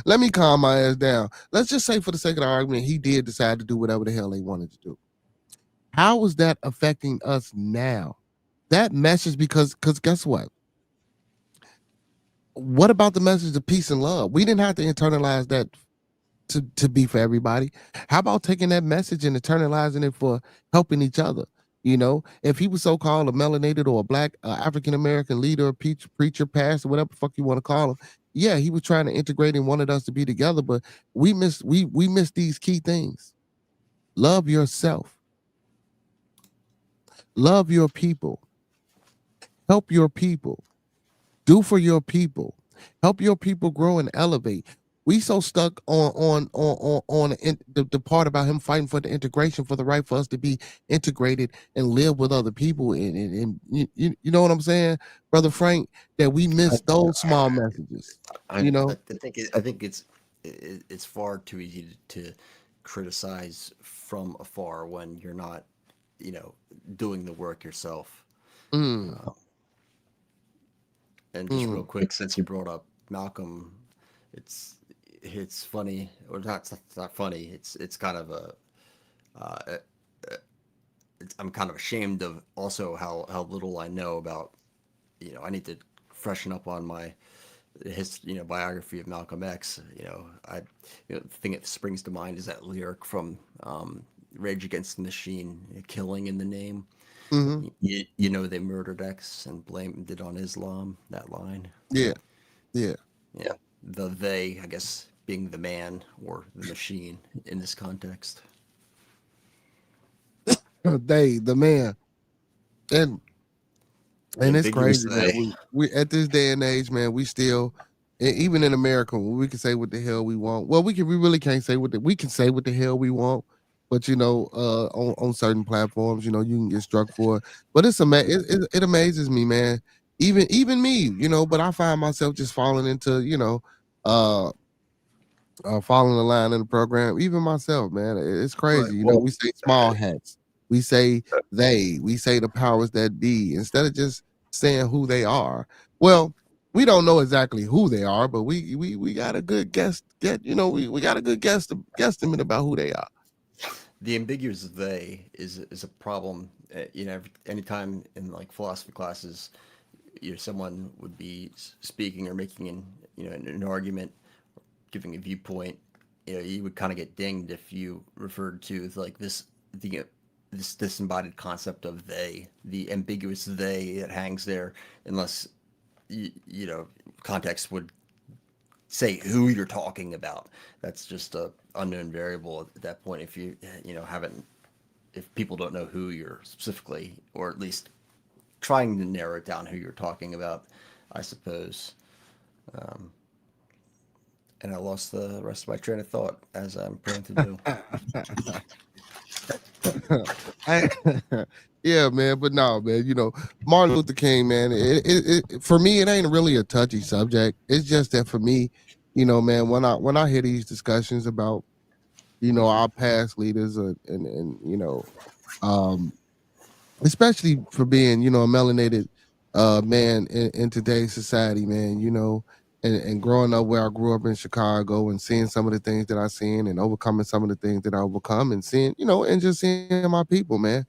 Let me calm my ass down. Let's just say, for the sake of the argument, he did decide to do whatever the hell they wanted to do. How is that affecting us now? That message, because guess what? What about the message of peace and love? We didn't have to internalize that to be for everybody. How about taking that message and internalizing it for helping each other? If he was so-called a melanated or a black African American leader, preacher, pastor, whatever the fuck you want to call him, yeah, he was trying to integrate and wanted us to be together, but we missed these key things. Love yourself. Love your people. Help your people. Do for your people. Help your people grow and elevate. We so stuck on the part about him fighting for the integration, for the right for us to be integrated and live with other people, and you know what I'm saying, Brother Frank, that we miss those small messages. I think it's far too easy to criticize from afar when you're not, doing the work yourself. Mm. And just real quick, since you brought up Malcolm, it's funny, or not. It's not funny. It's kind of I'm kind of ashamed of also how little I know about. I need to freshen up on my biography of Malcolm X. The thing that springs to mind is that lyric from Rage Against the Machine, "Killing in the Name." Mm-hmm. They murdered X and blamed it on Islam. That line. Yeah. The they, I guess, being the man or the machine in this context. The man, and it's crazy that we at this day and age, man, we still, even in America, we can say what the hell we want. Well, we really can't say we can say what the hell we want, but on certain platforms, you can get struck for it. But it amazes me, man. Even me, but I find myself just falling into, following the line in the program. Even myself, man, it's crazy. We say small hats, we say we say the powers that be, instead of just saying who they are. Well, we don't know exactly who they are, but we got a good guess. We got a good guesstimate about who they are. The ambiguous "they" is a problem. Anytime in like philosophy classes, someone would be speaking or making an argument, giving a viewpoint, you would kind of get dinged if you referred to like this disembodied concept of "they," the ambiguous "they" that hangs there, unless context would say who you're talking about. That's just a unknown variable at that point. If you if people don't know who you're specifically, or at least trying to narrow it down who you're talking about, I suppose. And I lost the rest of my train of thought, as I'm prone to do. Yeah, man, but no, man, Martin Luther King, man, it for me, it ain't really a touchy subject. It's just that for me, man, when I hear these discussions about, our past leaders, especially for being, a melanated man in today's society, man, and growing up where I grew up in Chicago and seeing some of the things that I seen and overcoming some of the things that I overcome, and seeing, and just seeing my people, man,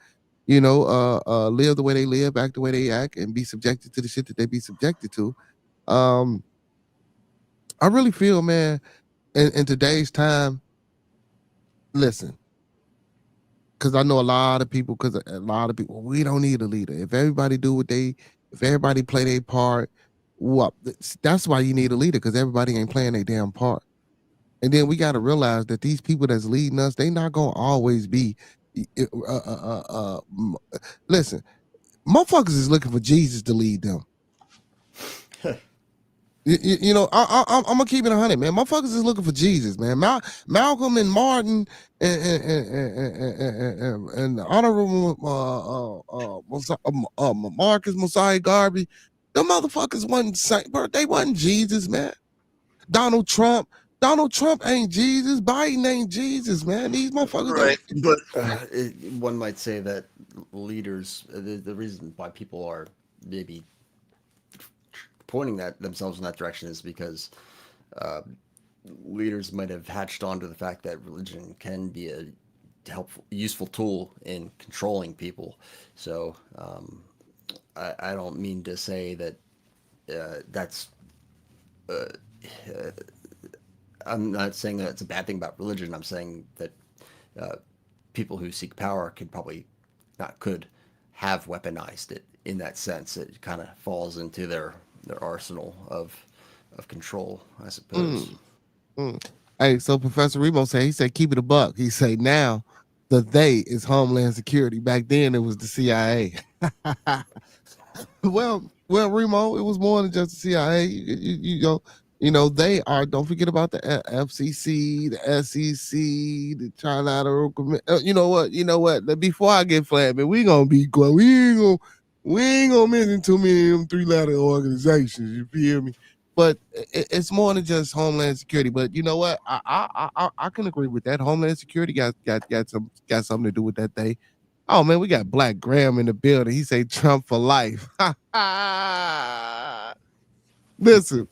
live the way they live, act the way they act, and be subjected to the shit that they be subjected to. I really feel, man, in today's time, listen, because I know a lot of people, we don't need a leader. If everybody if everybody play their part, that's why you need a leader, because everybody ain't playing their damn part. And then we got to realize that these people that's leading us, they not gonna always be. Listen, motherfuckers is looking for Jesus to lead them. You know, I'm gonna keep it 100, man. Motherfuckers is looking for Jesus, man. Malcolm and Martin and the honorable Marcus Mosiah Garvey, the motherfuckers wasn't saint, bro. They wasn't Jesus, man. Donald Trump ain't Jesus. Biden ain't Jesus, man. These motherfuckers, Right, but one might say that leaders, the reason why people are maybe pointing that themselves in that direction is because leaders might have hatched onto the fact that religion can be a helpful, useful tool in controlling people. So I don't mean to say that that's. I'm not saying that it's a bad thing about religion. I'm saying that people who seek power could have weaponized it in that sense. It kind of falls into their arsenal of control, I suppose. Hey, so Professor Remo he said keep it a buck. He say now the they is Homeland Security. Back then it was the CIA. well, Remo, it was more than just the CIA. You know, they are. Don't forget about the FCC, the SEC, the Trilateral Committee. You know what? Before I get flat, man, we gonna be quiet. We ain't gonna mention too many of them three-letter organizations. You feel me? But it's more than just Homeland Security. But you know what? I can agree with that. Homeland Security got something to do with that thing. Oh man, we got Black Graham in the building. He say Trump for life. Listen,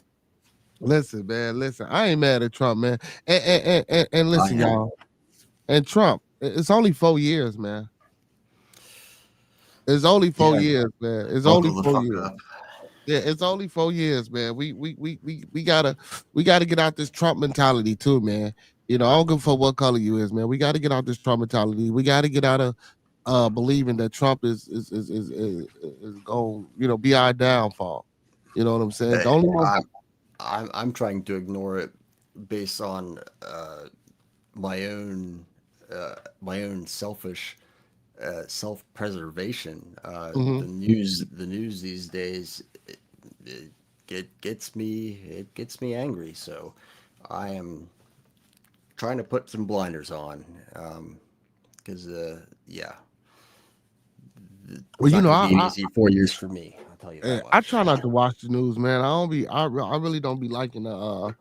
man. Listen, I ain't mad at Trump, man. And listen, y'all. And Trump, it's only 4 years, man. It's only 4 years, man. It's only 4 years. Yeah, it's only 4 years, man. We gotta get out this Trump mentality too, man. You know, I don't give a fuck what color you is, man. We gotta get out this Trump mentality. We gotta get out of believing that Trump is going, be our downfall. You know what I'm saying? The only one. I'm trying to ignore it based on my own selfish self-preservation. Mhm. The news these days it gets me angry. So I am trying to put some blinders on because yeah. Well, It's not going to be an easy 4 years for me. I'll tell you that much. I try not to watch the news, man. I really don't be liking to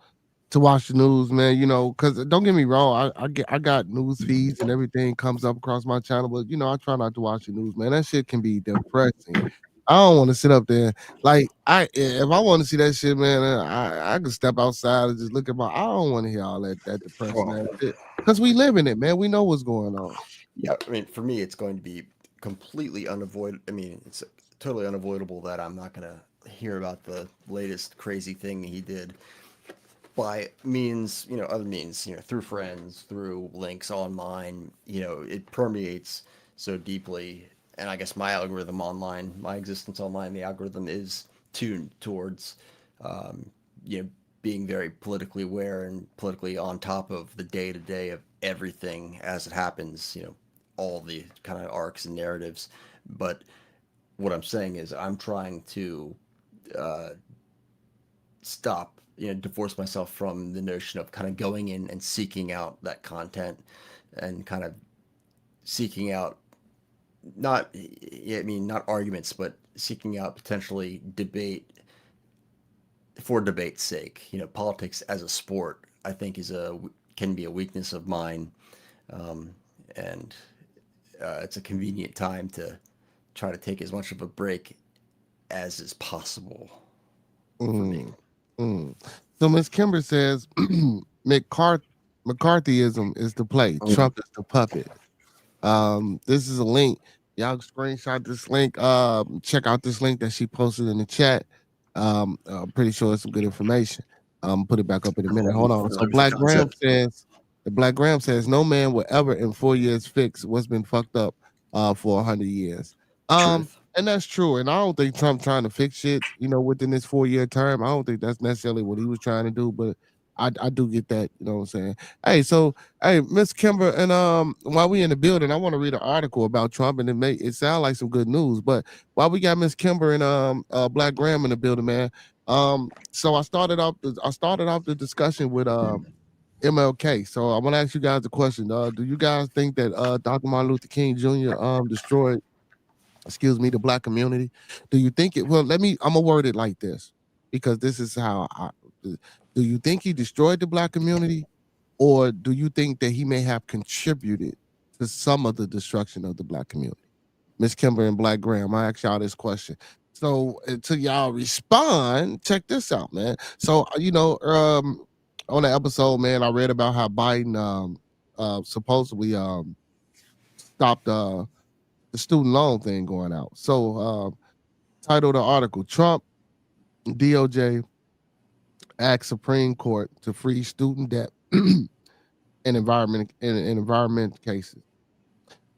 watch the news, man. You know, because don't get me wrong, I got news feeds and everything comes up across my channel, but I try not to watch the news, man. That shit can be depressing. I don't want to sit up there like if I want to see that shit, man, I can step outside and just look at I don't want to hear all that depressing ass shit because we live in it, man. We know what's going on. Yeah, I mean, for me, it's going to be completely unavoidable. I mean, it's totally unavoidable that I'm not going to hear about the latest crazy thing he did by means, other means, through friends, through links online. It permeates so deeply. And I guess my algorithm online, my existence online, the algorithm is tuned towards, being very politically aware and politically on top of the day to day of everything as it happens, all the kind of arcs and narratives. But what I'm saying is I'm trying to stop, divorce myself from the notion of kind of going in and seeking out that content and kind of seeking out not arguments, but seeking out potentially debate for debate's sake. Politics as a sport, I think, can be a weakness of mine, and it's a convenient time to try to take as much of a break as is possible for me. So Miss Kimber says McCarthyism is the play. Trump is the puppet. This is a link. Y'all screenshot this link. Check out this link that she posted in the chat. I'm pretty sure it's some good information. Put it back up in a minute. Hold on. So Black Graham says no man will ever in 4 years fix what's been fucked up for 100 years. Truth. And that's true. And I don't think Trump trying to fix shit, within this 4 year term. I don't think that's necessarily what he was trying to do. But I do get that, you know what I'm saying? Hey, so hey, Miss Kimber, and while we in the building, I want to read an article about Trump, and it sound like some good news. But while we got Miss Kimber and Black Graham in the building, man. So I started off the discussion with MLK. So I want to ask you guys a question. Do you guys think that Dr. Martin Luther King Jr. Destroyed, excuse me, the black community? Do you think it? Well, I'm gonna word it like this, because this is how I. Do you think he destroyed the black community, or do you think that he may have contributed to some of the destruction of the black community? Miss Kimber and Black Graham, I ask y'all this question. So until y'all respond, check this out, man. So on the episode, man, I read about how Biden supposedly stopped the student loan thing going out. So title of the article: Trump DOJ asked Supreme Court to free student debt in environment cases.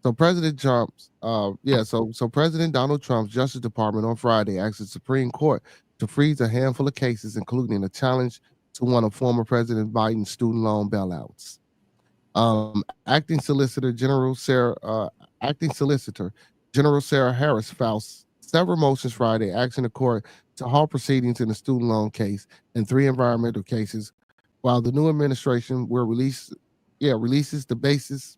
So President Trump's, so President Donald Trump's Justice Department on Friday asked the Supreme Court to freeze a handful of cases, including a challenge to one of former President Biden's student loan bailouts. Acting Solicitor General Sarah Harris filed several motions Friday, asking the court to halt proceedings in the student loan case and 3 environmental cases, while the new administration releases the basis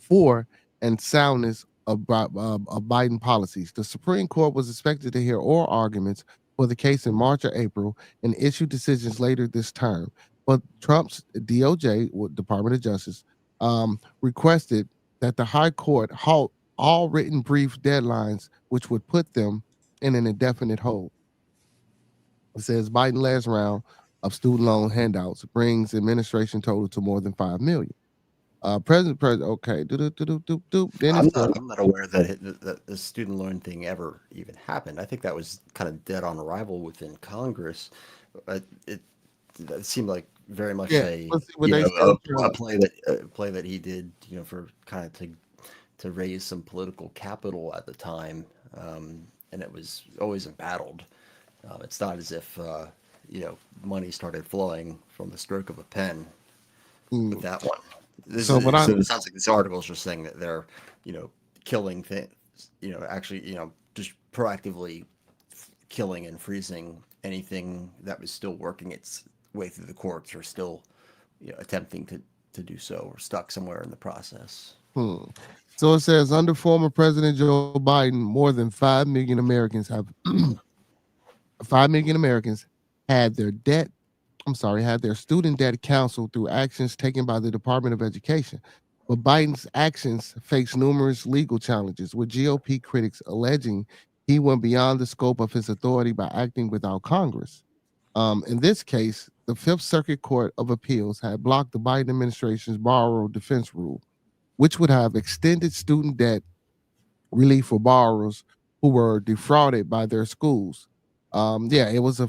for and soundness of Biden policies. The Supreme Court was expected to hear oral arguments for the case in March or April and issue decisions later this term. But Trump's DOJ, Department of Justice, requested that the High Court halt all written brief deadlines, which would put them in an indefinite hold. It says Biden last round of student loan handouts brings administration total to more than 5 million. President, okay. Then I'm not aware that the student loan thing ever even happened. I think that was kind of dead on arrival within Congress. It seemed like very much a play that he did, for kind of to raise some political capital at the time, and it was always embattled. It's not as if money started flowing from the stroke of a pen with that one. It sounds like this article is just saying that they're, killing things, actually, just proactively killing and freezing anything that was still working its way through the courts, or still, attempting to do so, or stuck somewhere in the process. So it says, under former President Joe Biden, more than 5 million Americans have 5 million Americans had their student debt canceled through actions taken by the Department of Education. But Biden's actions face numerous legal challenges, with GOP critics alleging he went beyond the scope of his authority by acting without Congress. In this case, the Fifth Circuit Court of Appeals had blocked the Biden administration's borrower defense rule, which would have extended student debt relief for borrowers who were defrauded by their schools. It was a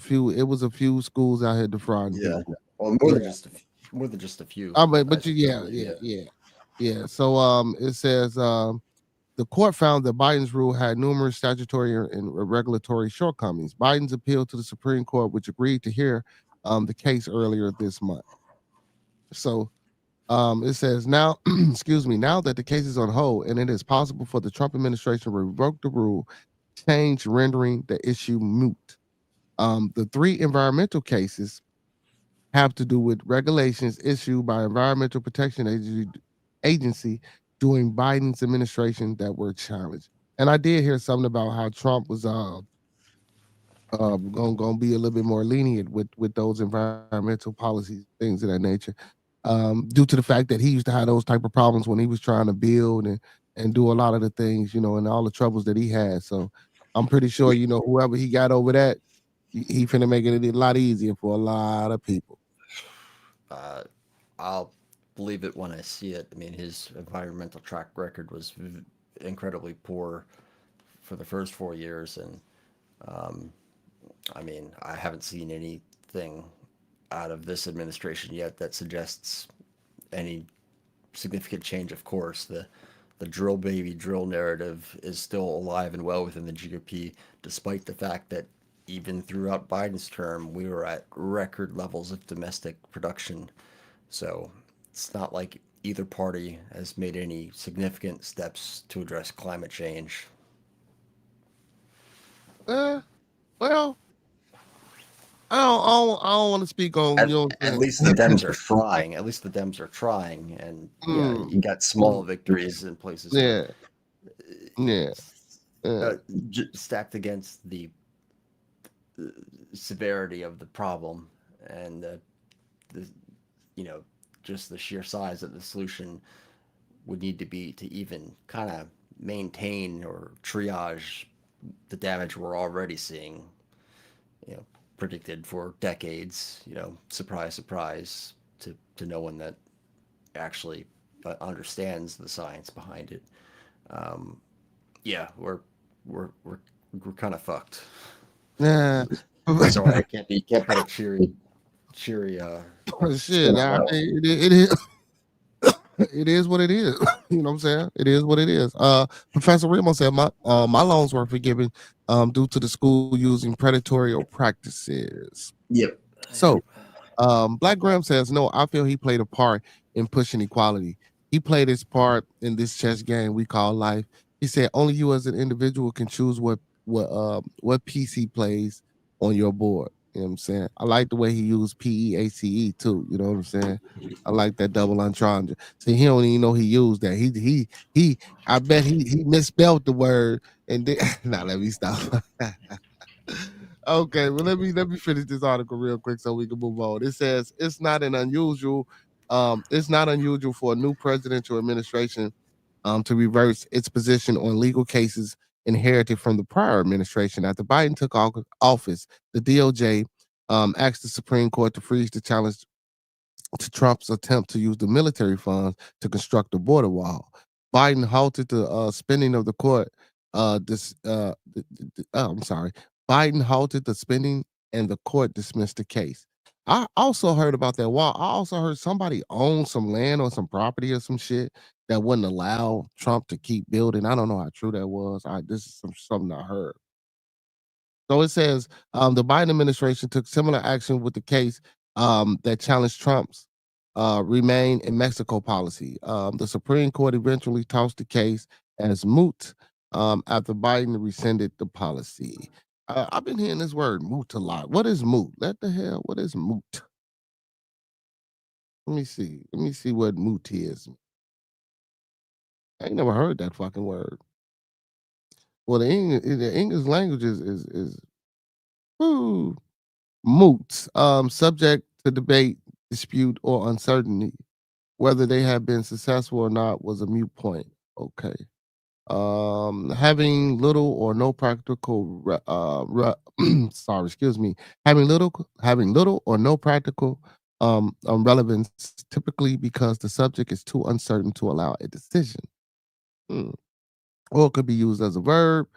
few schools out here defrauding people. Well, more than just a few. So it says the court found that Biden's rule had numerous statutory and regulatory shortcomings. Biden's appealed to the Supreme Court, which agreed to hear the case earlier this month. So it says now, now that the case is on hold and it is possible for the Trump administration to revoke the rule, change rendering the issue moot. The 3 environmental cases have to do with regulations issued by Environmental Protection Agency during Biden's administration that were challenged. And I did hear something about how Trump was going to be a little bit more lenient with those environmental policies, things of that nature, due to the fact that he used to have those type of problems when he was trying to build and do a lot of the things, and all the troubles that he had. So I'm pretty sure, whoever he got over that, he finna make it a lot easier for a lot of people. I'll believe it when I see it. I mean, his environmental track record was incredibly poor for the first 4 years, and I haven't seen anything out of this administration yet that suggests any significant change. Of course, the drill baby drill narrative is still alive and well within the GOP, despite the fact that even throughout Biden's term, we were at record levels of domestic production. So it's not like either party has made any significant steps to address climate change. Well, I don't want to speak on, At, you know what at I'm least the Dems are trying. At least the Dems are trying, and yeah, saying? you got small victories in places where Yeah, yeah, yeah. stacked against the severity of the problem and the you know just the sheer size of the solution would need to be to even kind of maintain or triage the damage we're already seeing, you know, predicted for decades, surprise surprise to no one that actually understands the science behind it. um, yeah, we're kind of fucked. Yeah. Sorry, I can't put a cheery Shit, spin on I that. mean, it is it is what it is. You know what I'm saying? It is what it is. Professor Remo said my loans were forgiven due to the school using predatory practices. Yep. So Black Graham says, no, I feel he played a part in pushing equality. He played his part in this chess game we call life. He said, only you as an individual can choose what piece he plays on your board. You know what I'm saying? I like the way he used PEACE too. You know what I'm saying? I like that double entendre. See, he don't even know he used that. He I bet he misspelled the word and then now let me stop. Okay, well let me finish this article real quick so we can move on. It says it's not unusual for a new presidential administration to reverse its position on legal cases inherited from the prior administration. After Biden took office, the DOJ asked the Supreme Court to freeze the challenge to Trump's attempt to use the military funds to construct a border wall. Biden halted the spending of the court. I'm sorry. Biden halted the spending, and the court dismissed the case. I also heard about that wall. I also heard somebody owned some land or some property or some shit that wouldn't allow Trump to keep building. I don't know how true that was. This is something I heard. So it says the Biden administration took similar action with the case that challenged Trump's remain in Mexico policy. The Supreme Court eventually tossed the case as moot after Biden rescinded the policy. I've been hearing this word moot a lot. What is moot? Let the hell, what is moot? Let me see. Let me see what moot is. I ain't never heard that fucking word. Well, the English language is woo, moots, subject to debate, dispute, or uncertainty. Whether they have been successful or not was a mute point. Okay. Having little or no practical, sorry, excuse me, having little or no practical relevance, typically because the subject is too uncertain to allow a decision. Hmm. Or it could be used as a verb.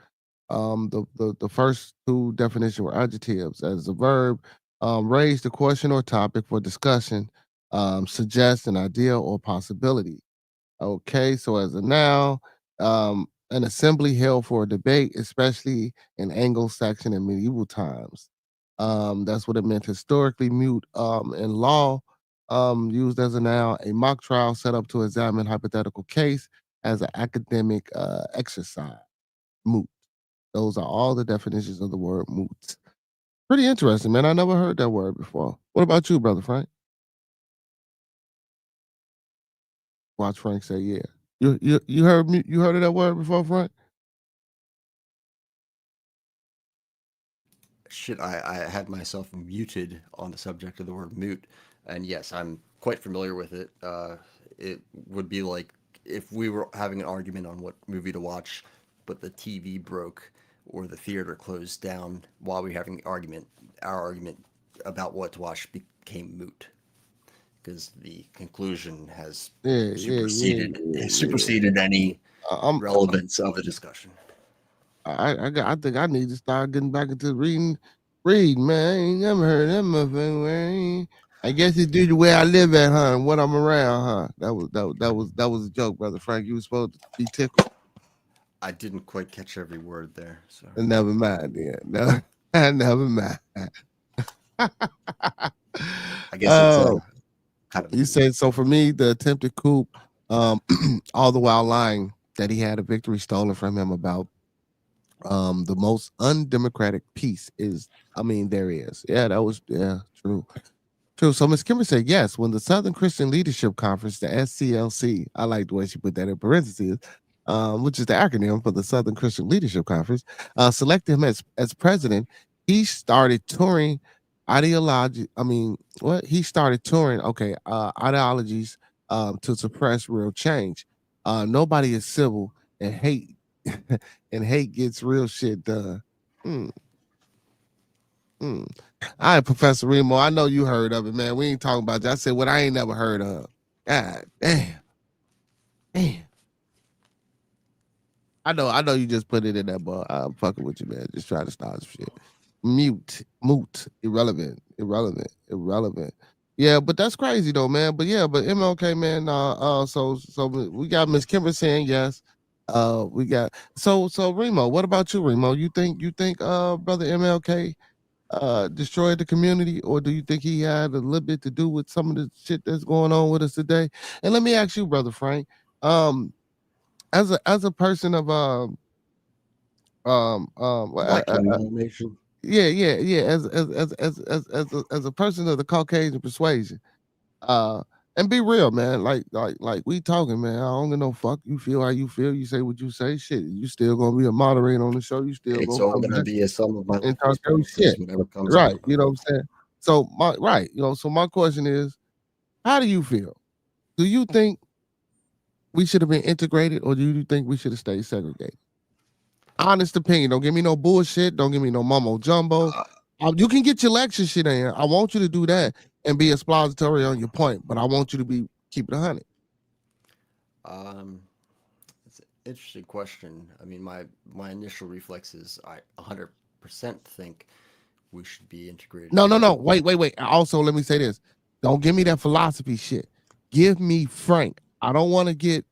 The first two definitions were adjectives. As a verb, raise the question or topic for discussion, suggest an idea or possibility. Okay, so as a noun, an assembly held for a debate, especially in Anglo-Saxon and medieval times. That's what it meant historically. Mute in law, used as a noun, a mock trial set up to examine hypothetical case as an academic exercise. Moot. Those are all the definitions of the word moot. Pretty interesting, man. I never heard that word before. What about you, brother Frank? Watch Frank say, "Yeah." You heard me? You heard of that word before, Frank? Shit, I had myself muted on the subject of the word moot, and yes, I'm quite familiar with it. It would be like if we were having an argument on what movie to watch, but the TV broke or the theater closed down while we were having the argument. Our argument about what to watch became moot because the conclusion has Yeah, yeah, yeah, superseded yeah, yeah. superseded any I'm relevance of the discussion. I think I need to start getting back into read, man. I ain't never heard that motherfucker. Man. I guess it's due to where I live at, huh? And what I'm around, huh? That was a joke, brother Frank. You was supposed to be tickled. I didn't quite catch every word there, so Never mind, then. No. Never mind. I guess it's Oh, kind of you said so. For me, the attempted coup, all the while lying that he had a victory stolen from him about the most undemocratic piece is, I mean, there is. Yeah, that was, yeah, true. True. So Ms. Kimber said, yes, when the Southern Christian Leadership Conference, the SCLC, I like the way she put that in parentheses, which is the acronym for the Southern Christian Leadership Conference, selected him as president, he started touring ideology. I mean, what? He started touring, okay, ideologies to suppress real change. Nobody is civil and hate and hate gets real shit done. Hmm. Mm. All right, Professor Remo. I know you heard of it, man. We ain't talking about that. I said what I ain't never heard of. God damn. Damn. I know you just put it in there, but I'm fucking with you, man. Just trying to start some shit. Moot, irrelevant. Yeah, but that's crazy though, man. But yeah, but MLK, man. So we got Miss Kimber saying yes. We got so Remo. What about you, Remo? You think brother MLK destroyed the community, or do you think he had a little bit to do with some of the shit that's going on with us today? And let me ask you, brother Frank, um, as a person of black information. yeah, as a person of the Caucasian persuasion, uh, and be real, man. Like we talking, man. I don't give no fuck. You feel how you feel. You say what you say. Shit, you still gonna be a moderator on the show. You still It's gonna all come going to back be a sum of my and talk your experiences, shit. whatever comes Right. up. You know what I'm saying? So so my question is, how do you feel? Do you think we should have been integrated, or do you think we should have stayed segregated? Honest opinion. Don't give me no bullshit. Don't give me no mumbo jumbo. Uh, You can get your lecture shit in. I want you to do that and be expository on your point, but I want you to be keep it 100. it's an interesting question. I mean, my initial reflex is I 100% think we should be integrated. No. Wait. Also, let me say this. Don't give me that philosophy shit. Give me Frank. I don't want to get.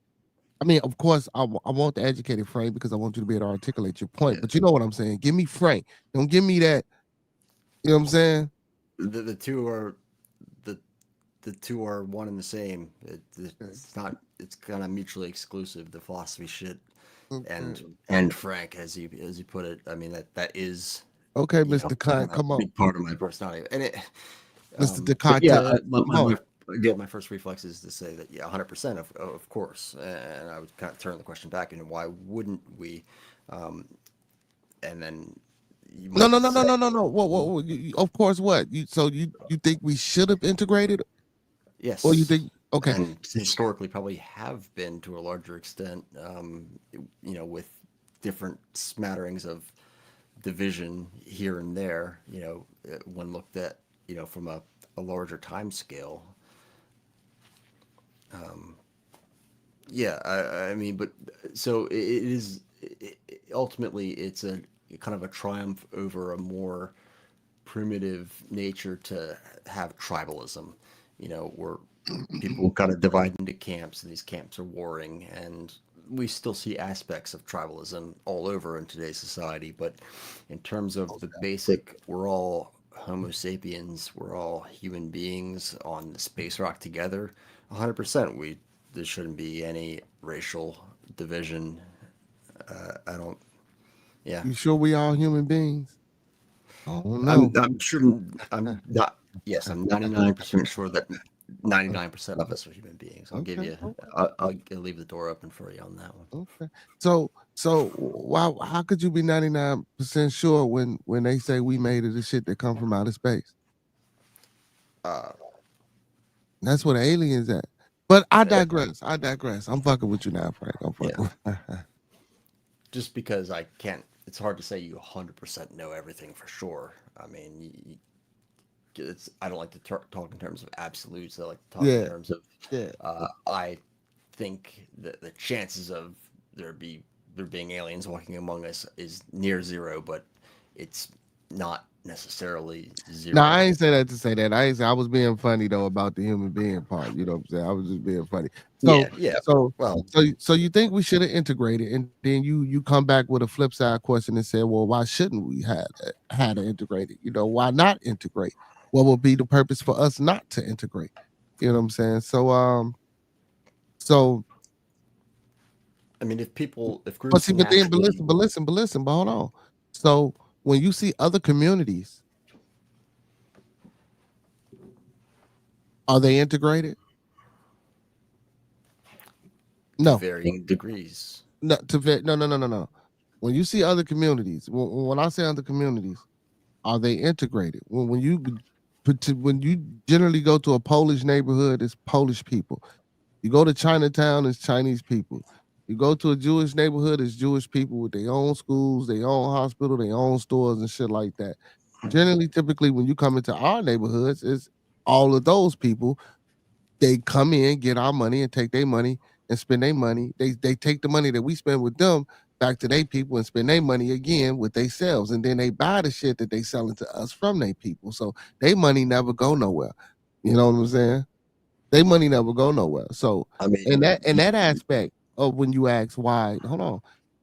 I mean, of course, I want the educated Frank because I want you to be able to articulate your point. Yeah. But you know what I'm saying. Give me Frank. Don't give me that. You know what I'm saying? The two are the two are one and the same. It's not. It's kind of mutually exclusive. The philosophy shit and Frank, as you put it. I mean that is Okay, you know Mr. Khan, kind of come a on. big part of my personality. And it, Mr. but yeah, Deconte, come on. again, my first reflex is to say that yeah, 100% of course, and I would kind of turn the question back into why wouldn't we? And then you No, might no, no, no, say no, no, no. What of course, what? You think we should have integrated, or you yes, think okay? and historically probably have been to a larger extent, with different smatterings of division here and there, when looked at, from a larger time scale. Yeah, I mean, but so it is ultimately it's a kind of a triumph over a more primitive nature to have tribalism, where people kind of divide into camps and these camps are warring, and we still see aspects of tribalism all over in today's society. But in terms of the basic, we're all Homo sapiens, we're all human beings on the space rock together. 100%. There shouldn't be any racial division. I don't. Yeah, You sure we all human beings? I don't I'm know. I'm sure I'm not. Yes, I'm 99% sure that 99% of us are human beings. I'll give Okay, you. okay, I'll leave the door open for you on that one. okay. So why? How could you be 99% sure when they say we made it the shit that come from outer space? Uh, That's where the aliens at. But I eh, digress. I'm fucking with you now, Frank. I'm yeah, fucking. just because I can't. It's hard to say you 100% know everything for sure. I mean, I don't like to talk in terms of absolutes. I like to talk in Yeah, terms of. yeah. I think that the chances of there being aliens walking among us is near zero, but it's not necessarily zero. No, I ain't say that to say that. I ain't say I was being funny though about the human being part. You know what I'm saying? I was just being funny. So Yeah. so Well, so you think we should have integrated, and then you come back with a flip side question and say, well, why shouldn't we had to integrate it? You know, why not integrate? What would be the purpose for us not to integrate? You know what I'm saying? So I mean, if but groups see, but then naturally, but listen, but hold on. So when you see other communities, are they integrated? to No. varying degrees, No, no. When you see other communities, when I say other communities, are they integrated? When you generally go to a Polish neighborhood, it's Polish people. You go to Chinatown, it's Chinese people. You go to a Jewish neighborhood, it's Jewish people with their own schools, their own hospital, their own stores, and shit like that. Generally, typically, when you come into our neighborhoods, it's all of those people. They come in, get our money, and take their money and spend their money. They take the money that we spend with them back to their people and spend their money again with themselves. And then they buy the shit that they selling to us from their people. So their money never go nowhere. You know what I'm saying? They money never go nowhere. So I mean, in that aspect of when you ask why, hold on.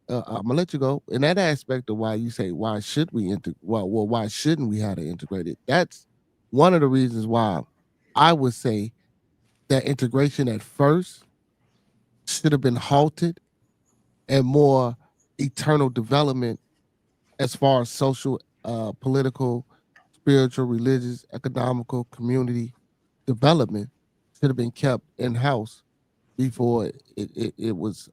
I'm gonna let you go. In that aspect of why you say why should we why shouldn't we have to integrate it? That's one of the reasons why I would say that integration at first should have been halted and more eternal development as far as social, political, spiritual, religious, economical, community development should have been kept in house before it was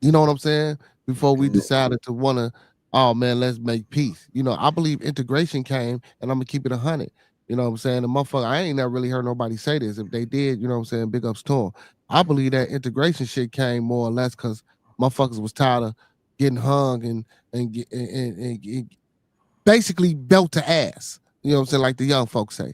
you know what I'm saying? Before we n- decided to want to, oh man, let's make peace. You know, I believe integration came, and I'm gonna keep it 100. You know what I'm saying? The motherfucker, I ain't never really heard nobody say this. If they did, you know what I'm saying? Big ups to 'em. I believe that integration shit came more or less because motherfuckers was tired of getting hung and basically belt to ass. You know what I'm saying? Like the young folks say.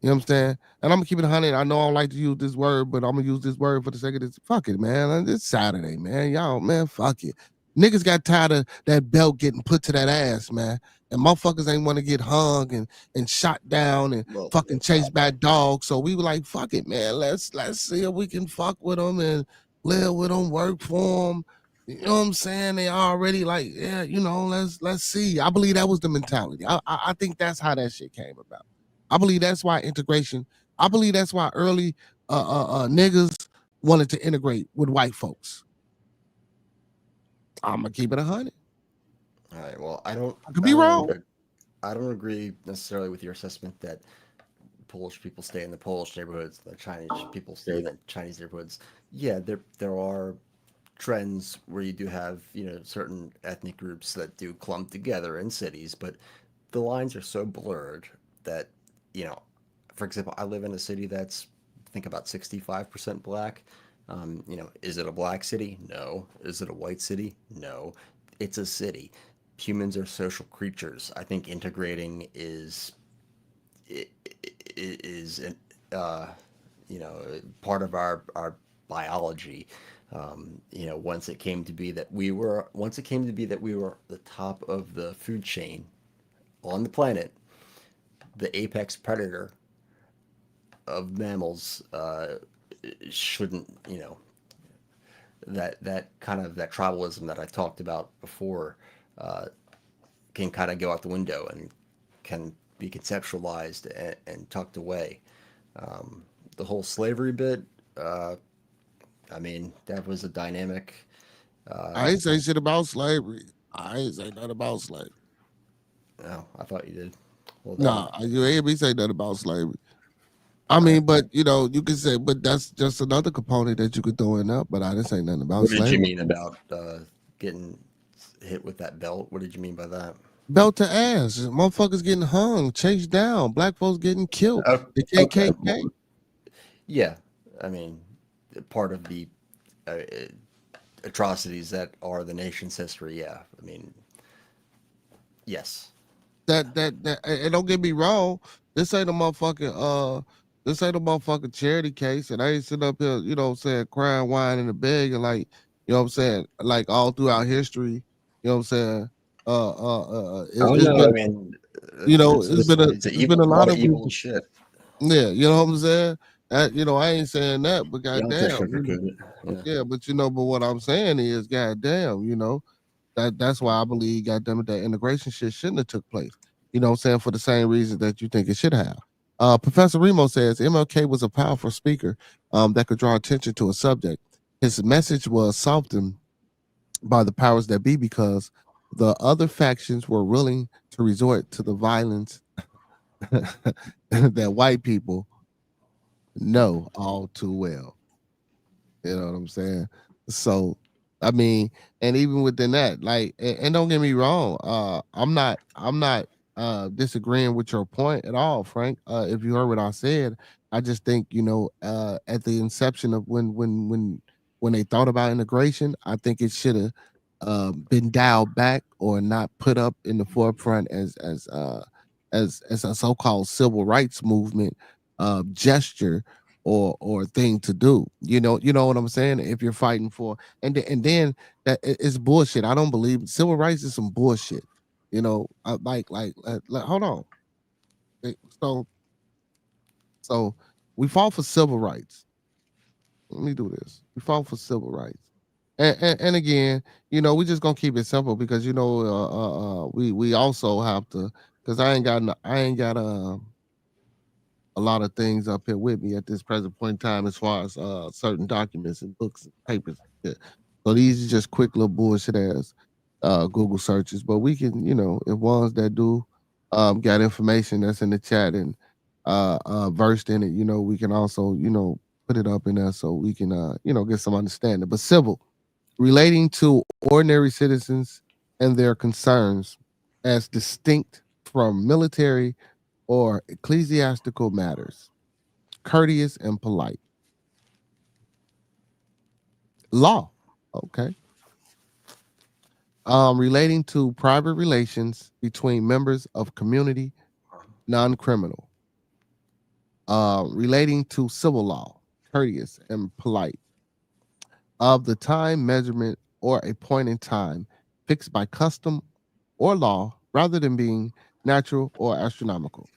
You know what I'm saying? And I'm gonna keep it 100. I know I don't like to use this word, but I'm gonna use this word for the sake of this. Fuck it, man. It's Saturday, man. Y'all, man, fuck it. Niggas got tired of that belt getting put to that ass, man. And motherfuckers ain't want to get hung and shot down and well, fucking chased by dogs. So we were like, fuck it, man. Let's see if we can fuck with them and live with them, work for them. You know what I'm saying? They already like, yeah, you know, let's see. I believe that was the mentality. I think that's how that shit came about. I believe that's why integration. I believe that's why early niggas wanted to integrate with white folks. I'm gonna keep it 100. all right. Well, I could be wrong. I don't agree necessarily with your assessment that Polish people stay in the Polish neighborhoods, the Chinese people stay in the Chinese neighborhoods. Yeah, there are trends where you do have, certain ethnic groups that do clump together in cities, but the lines are so blurred that, you know, for example, I live in a city that's, I think, about 65% black. Is it a black city? No. Is it a white city? No. It's a city. Humans are social creatures. I think integrating is uh, part of our biology. Once it came to be that we were the top of the food chain on the planet, the apex predator of mammals shouldn't, that kind of that tribalism that I talked about before can kind of go out the window and can be conceptualized and tucked away. The whole slavery bit, I mean, that was a dynamic. I ain't say shit about slavery. I ain't say nothing about slavery. Oh, I thought you did. Well, then, Nah, you ain't me say nothing about slavery. I all right. mean, but you know, you could say, but that's just another component that you could throw in up. But I didn't say nothing about What did you slavery. mean about getting hit with that belt? What did you mean by that? Belt to ass, motherfuckers getting hung, chased down, black folks getting killed. The Okay. KKK. Yeah, I mean, part of the uh, atrocities that are the nation's history. Yeah, I mean, yes. That and don't get me wrong, this ain't a motherfucking this ain't a motherfucking charity case, and I ain't sitting up here, you know what I'm saying, crying, whining, and begging like, you know what I'm saying, like all throughout history, you know what I'm saying. Oh it's no, I been, mean, you know, it's it's been a a lot lot of of evil shit. yeah, you know what I'm saying. You know, I ain't saying that, but You don't have to goddamn, you know, sugarcoat it. Yeah. yeah, but you know, but what I'm saying is, goddamn, you know, that's why I believe, goddamn it, that integration shit shouldn't have took place. You know what I'm saying? For the same reason that you think it should have. Professor Remo says MLK was a powerful speaker that could draw attention to a subject. His message was softened by the powers that be because the other factions were willing to resort to the violence that white people know all too well. You know what I'm saying? So, I mean, and even within that, like, and don't get me wrong, I'm not disagreeing with your point at all, Frank. If you heard what I said, I just think, you know, at the inception of when they thought about integration, I think it should have been dialed back or not put up in the forefront as a so-called civil rights movement gesture or thing to do. You know what I'm saying? If you're fighting for and then that it's bullshit. I don't believe civil rights is some bullshit. You know, hold on. Eh, So so we fought for civil rights. Let me do this. We fought for civil rights. And again, you know, we just gonna keep it simple because you know, we also have to because I ain't got a lot of things up here with me at this present point in time as far as certain documents and books and papers. And shit. So these are just quick little bullshit ass Google searches. But we can, you know, if ones that do got information that's in the chat and versed in it, you know, we can also, you know, put it up in there so we can you know, get some understanding. But civil relating to ordinary citizens and their concerns as distinct from military or ecclesiastical matters, courteous and polite. Law, okay. Relating to private relations between members of community, non-criminal. Relating to civil law, courteous and polite. Of the time measurement or a point in time fixed by custom or law rather than being natural or astronomical.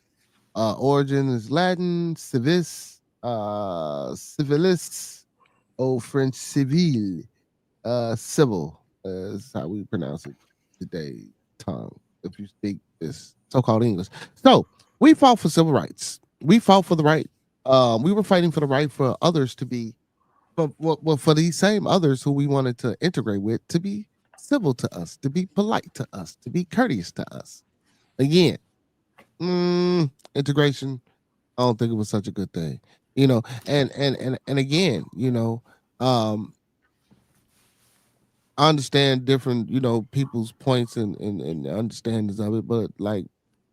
Origin is Latin, civis, civilis, Old French civil, civil is how we pronounce it today, tongue, if you speak this so-called English. So we fought for civil rights. We fought for the right. We were fighting for the right for others to be, well, for these same others who we wanted to integrate with to be civil to us, to be polite to us, to be courteous to us. Again, integration. I don't think it was such a good thing, you know. And again, you know, I understand different, you know, people's points and understandings of it, but like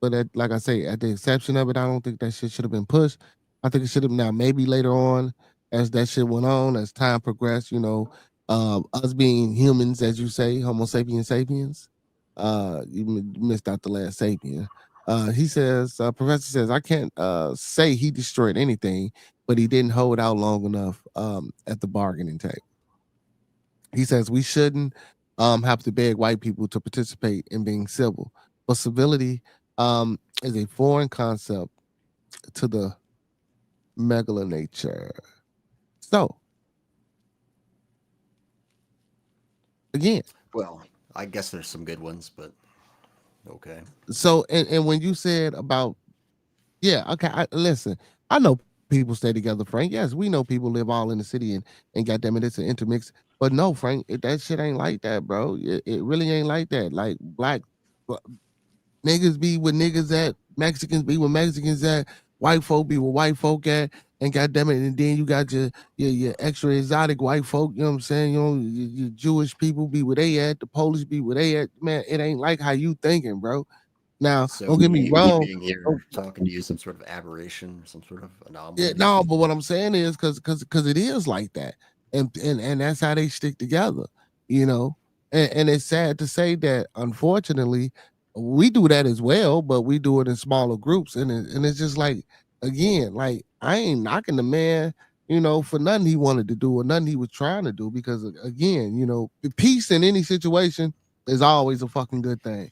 I say, at the exception of it, I don't think that shit should have been pushed. I think it should have now maybe later on as that shit went on, as time progressed, you know, us being humans, as you say, Homo sapiens sapiens. Missed out the last sapien. He says, Professor says, I can't say he destroyed anything, but he didn't hold out long enough at the bargaining table. He says we shouldn't have to beg white people to participate in being civil, but civility is a foreign concept to the nature. So again, Well, I guess there's some good ones, but okay. so and when you said about yeah, okay, listen, I know people stay together, Frank. Yes, we know people live all in the city and goddamn it, it's an intermix. But no, Frank, that shit ain't like that, bro. It really ain't like that. Like niggas be with niggas at, Mexicans be with Mexicans at, white folk be with white folk at, and goddamn it, and then you got your extra exotic white folk, you know what I'm saying? You know, your Jewish people be where they at, the Polish be where they at. Man, it ain't like how you thinking, bro. Now, So don't get me me wrong. being here talking to you some sort of aberration, some sort of Yeah, anomaly. no, but what I'm saying is because it is like that, and that's how they stick together, you know. And it's sad to say that unfortunately we do that as well, but we do it in smaller groups, and it's just like again, like I ain't knocking the man, you know, for nothing he wanted to do or nothing he was trying to do because again, you know, the peace in any situation is always a fucking good thing.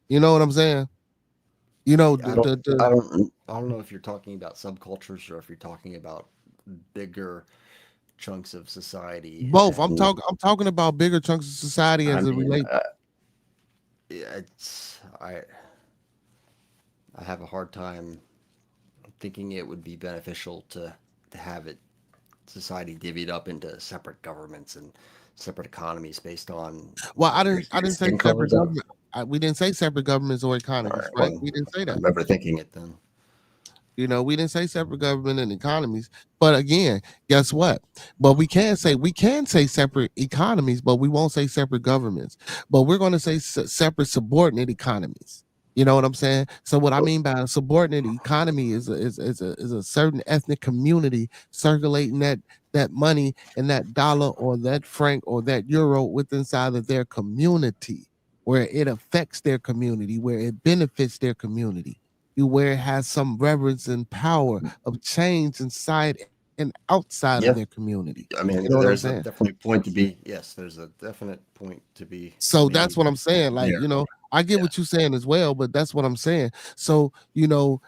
You know what I'm saying? You know, I don't, I don't know if you're talking about subcultures or if you're talking about bigger chunks of society. both. And I'm talking about bigger chunks of society I as it mean, relates. yeah, I have a hard time thinking it would be beneficial to have it society divvied up into separate governments and separate economies based on Well, your I didn't say skin color. separate government. We didn't say separate governments or All economies, right. Frank. Well, We didn't say I that. remember thinking it then. You know, we didn't say separate government and economies. But again, guess what? But we can say separate economies, but we won't say separate governments. But we're going to say separate subordinate economies. You know what I'm saying? So what I mean by a subordinate economy is a certain ethnic community circulating that money and that dollar or that franc or that euro within inside of their community, where it affects their community, where it benefits their community, where it has some reverence and power of change inside and outside of Yeah. their community. I mean, You know what I'm there's a saying? definite point to be. Yes, there's a definite point to be So that's made what I'm saying. Like, there. you know, I get Yeah. what you're saying as well, but that's what I'm saying. So, you know,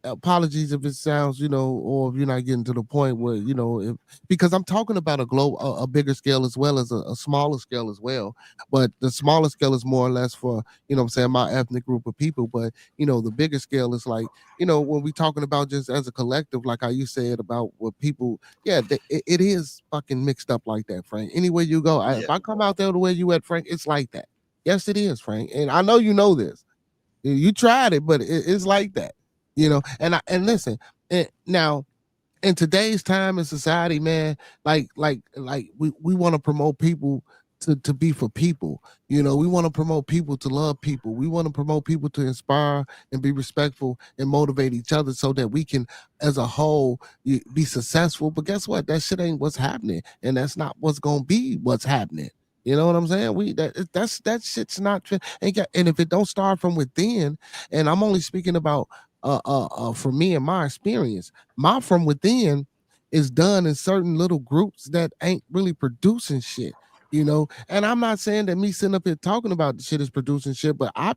apologies if it sounds, you know, or if you're not getting to the point where, you know, if, because I'm talking about a bigger scale as well as a smaller scale as well. But the smaller scale is more or less for, you know what I'm saying, my ethnic group of people. But, you know, the bigger scale is like, you know, when we talking about just as a collective, like how you said about what people, yeah, it is fucking mixed up like that, Frank. Anywhere you go, Yeah. if I come out there the way you at, Frank, it's like that. Yes, it is, Frank. And I know you know this. You tried it, but it's like that, you know. And listen, now in today's time in society, man, like we want to promote people to be for people. You know, we want to promote people to love people. We want to promote people to inspire and be respectful and motivate each other so that we can, as a whole, be successful. But guess what? That shit ain't what's happening, and that's not what's gonna be what's happening. You know what I'm saying? That shit's not and if it don't start from within, and I'm only speaking about for me and my experience, my from within is done in certain little groups that ain't really producing shit, you know. And I'm not saying that me sitting up here talking about the shit is producing shit, but I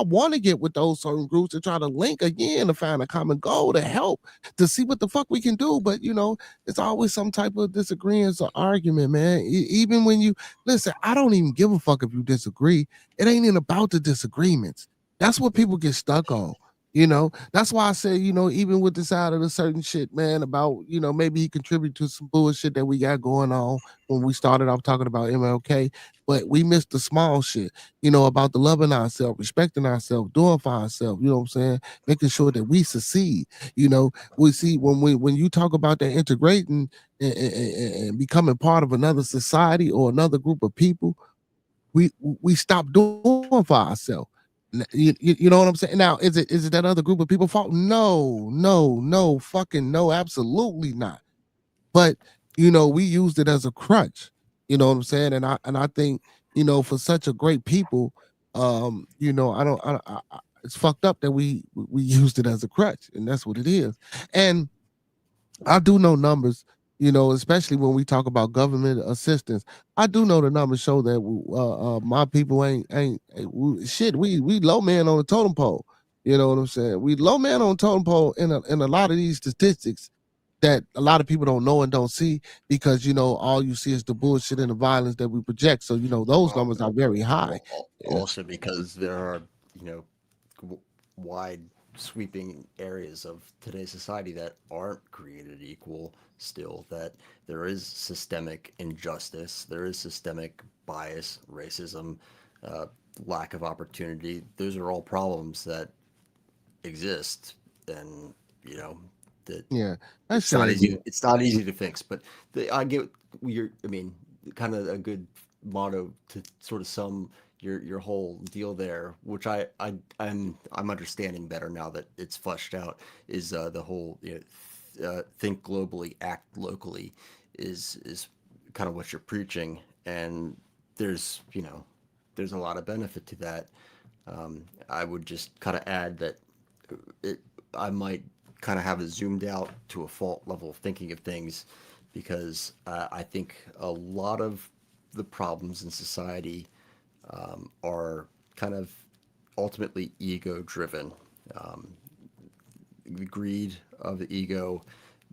want to get with those certain groups to try to link again to find a common goal to help to see what the fuck we can do. But you know, it's always some type of disagreement or argument, man. Even when you listen, I don't even give a fuck if you disagree. It ain't even about the disagreements. That's what people get stuck on. You know, that's why I say, you know, even with this out of the certain shit, man, about, you know, maybe he contributed to some bullshit that we got going on when we started off talking about MLK, but we missed the small shit, you know, about the loving ourselves, respecting ourselves, doing for ourselves, you know what I'm saying? Making sure that we succeed. You know, we see when you talk about that integrating and becoming part of another society or another group of people, we stop doing for ourselves. You know what I'm saying? Now, is it that other group of people fault? No, no, no, fucking no, absolutely not. But you know, we used it as a crutch. You know what I'm saying? And I think, you know, for such a great people, you know, I don't it's fucked up that we used it as a crutch, and that's what it is. And I do know numbers, you know, especially when we talk about government assistance. I do know the numbers show that my people shit. We low man on the totem pole. You know what I'm saying? We low man on the totem pole in a lot of these statistics that a lot of people don't know and don't see because you know all you see is the bullshit and the violence that we project. So you know those Well, numbers are very high. Yeah. also because there are, you know, wide sweeping areas of today's society that aren't created equal still, that there is systemic injustice, there is systemic bias, racism, uh, lack of opportunity. Those are all problems that exist, and you know that Yeah, that shit ain't good. it's not easy to fix. But I get your, I mean, kind of a good motto to sort of sum your whole deal there, which I'm understanding better now that it's fleshed out, is the whole, you know, think globally, act locally, is kind of what you're preaching. And there's, you know, there's a lot of benefit to that. I would just kind of add that it, I might kind of have a zoomed out to a fault level of thinking of things, because I think a lot of the problems in society are kind of ultimately ego driven. Um, the greed of the ego,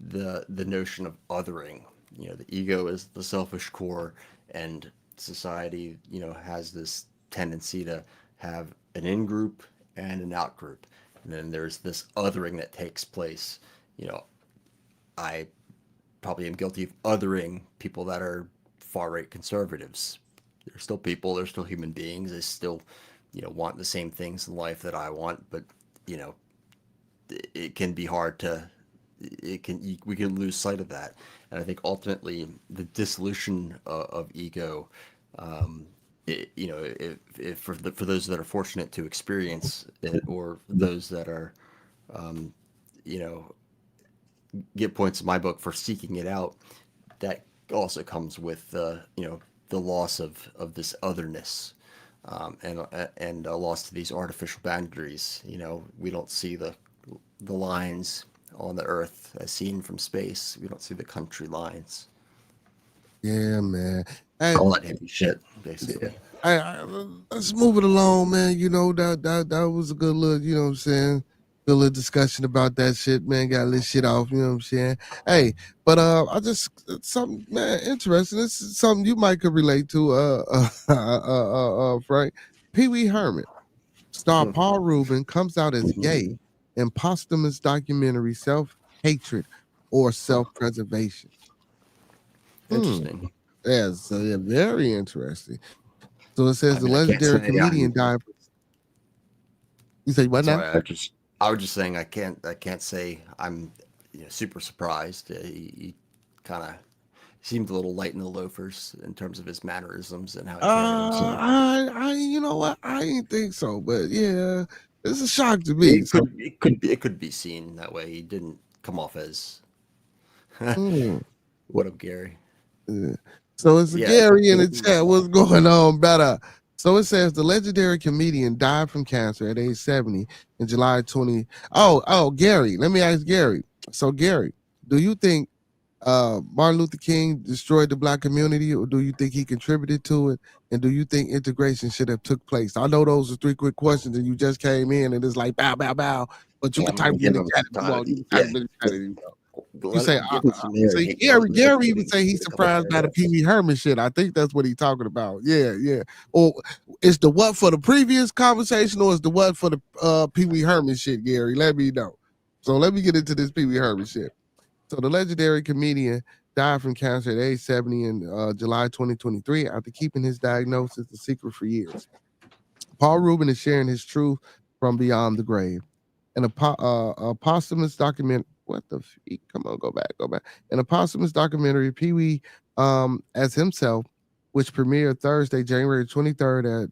the notion of othering. The ego is the selfish core, and society, has this tendency to have an in group and an out group, and then there's this othering that takes place. I probably am guilty of othering people that are far right conservatives. They're still people. They're still human beings. They still, want the same things in life that I want. But you know, it can be hard to. We can lose sight of that, and I think ultimately the dissolution of ego. If for those that are fortunate to experience it, or those that are, you know, get points in my book for seeking it out, that also comes with the loss of this otherness, and a loss to these artificial boundaries. We don't see the lines on the earth as seen from space. We don't see the country lines. Yeah, man. Hey, All that heavy shit, basically. let's move it along, man. That was a good look. You know what I'm saying? Good little discussion about that shit, man. Got a little shit off. You know what I'm saying? Hey, but I just something, man, interesting. This is something you might could relate to. Frank. Pee Wee Herman, star Paul Rubin, comes out as gay in posthumous documentary Self Hatred or Self Preservation. Interesting. Yeah, so yeah, very interesting. So it says I the mean, I can't legendary say comedian died. You say what now? Sorry, I was just saying I can't say I'm super surprised. He kind of seemed a little light in the loafers in terms of his mannerisms and how he carried himself. I you know what? I didn't think so, but yeah, it's a shock to me. It could be seen that way. He didn't come off as what up, Gary? Yeah. So it's Gary in the chat. What's going on, better? So it says the legendary comedian died from cancer at age 70 in July 20. Oh, Gary. Let me ask Gary. So Gary, do you think Martin Luther King destroyed the black community, or do you think he contributed to it? And do you think integration should have took place? I know those are 3 quick questions, and you just came in, and it's like bow, bow, bow. But you can type it in the chat if you want. You can type it in the chat if you want. You say, Gary even say he's surprised by the Pee Wee Herman shit. I think that's what he's talking about. Yeah. Or is the what for the previous conversation, or is the what for the Pee Wee Herman shit, Gary? Let me know. So let me get into this Pee Wee Herman shit. So the legendary comedian died from cancer at age 70 in July 2023 after keeping his diagnosis a secret for years. Paul Rubin is sharing his truth from beyond the grave. In a posthumous document, what the freak? Come on, go back. In a posthumous documentary, Pee Wee as himself, which premiered Thursday, January 23rd at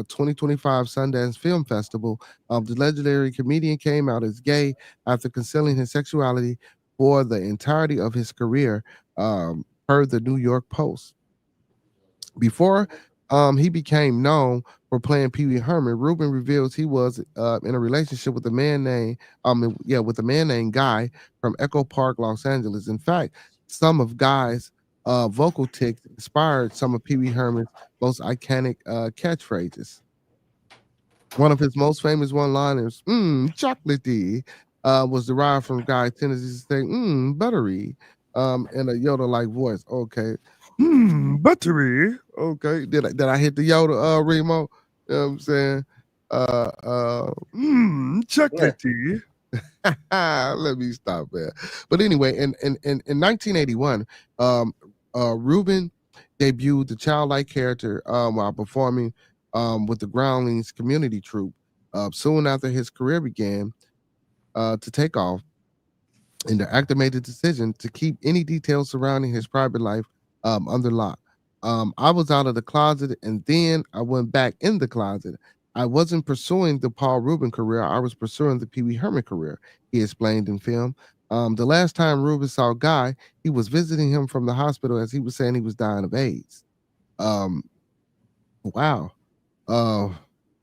2025 Sundance Film Festival. The legendary comedian came out as gay after concealing his sexuality for the entirety of his career, per the New York Post. Before he became known for playing Pee Wee Herman, Rubin reveals he was in a relationship with a man named Guy from Echo Park, Los Angeles. In fact, some of Guy's vocal tics inspired some of Pee Wee Herman's most iconic catchphrases. One of his most famous one-liners, chocolatey, was derived from Guy Tennessee's saying, buttery, in a Yoda-like voice. Okay. Buttery. Okay. Did I hit the Yoda, Remo? You know what I'm saying? Chocolatey. Let me stop there. But anyway, in 1981, Rubin debuted the childlike character while performing with the Groundlings community troupe. Soon after his career began to take off, and the actor made the decision to keep any details surrounding his private life under lock. I was out of the closet, and then I went back in the closet. I wasn't pursuing the Paul Rubin career. I was pursuing the Pee Wee Herman career, he explained in film. The last time Rubin saw Guy, he was visiting him from the hospital as he was saying he was dying of AIDS. Wow.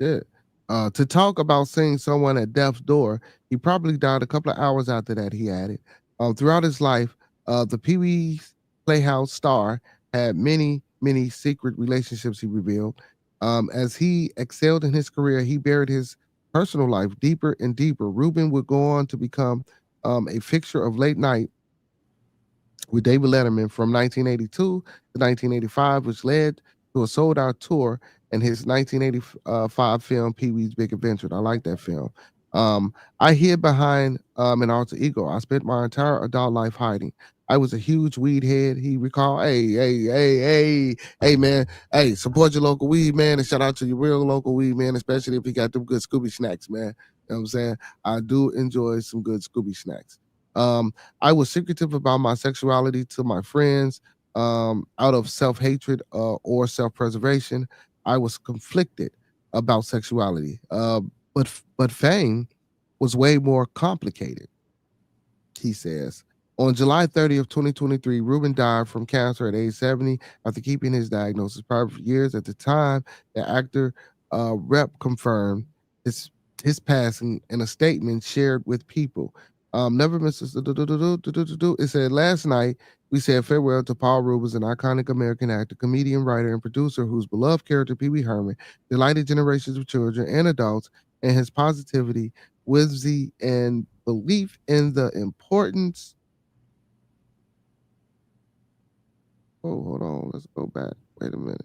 Yeah. To talk about seeing someone at death's door, he probably died a couple of hours after that, he added. Throughout his life, the Pee Wee's Playhouse star had many many secret relationships he revealed. As he excelled in his career, he buried his personal life deeper and deeper. Rubin would go on to become a fixture of late night with David Letterman from 1982 to 1985, which led to a sold out tour and his 1985 film Pee Wee's Big Adventure. I like that film. I hid behind an alter ego. I spent my entire adult life hiding. I was a huge weed head. He recalled, hey, man, hey, support your local weed man, and shout out to your real local weed man, especially if he got them good Scooby snacks, man. You know what I'm saying? I do enjoy some good Scooby snacks. Um, I was secretive about my sexuality to my friends out of self hatred or self preservation. I was conflicted about sexuality. But fame was way more complicated, he says. On July 30th, 2023, Rubin died from cancer at age 70 after keeping his diagnosis private for years. At the time, the actor rep confirmed his his passing in a statement shared with people. Never misses. It said last night we said farewell to Paul Rubens, an iconic American actor, comedian, writer, and producer whose beloved character Pee Wee Herman delighted generations of children and adults, and his positivity, whimsy, and belief in the importance. Oh, hold on. Let's go back. Wait a minute.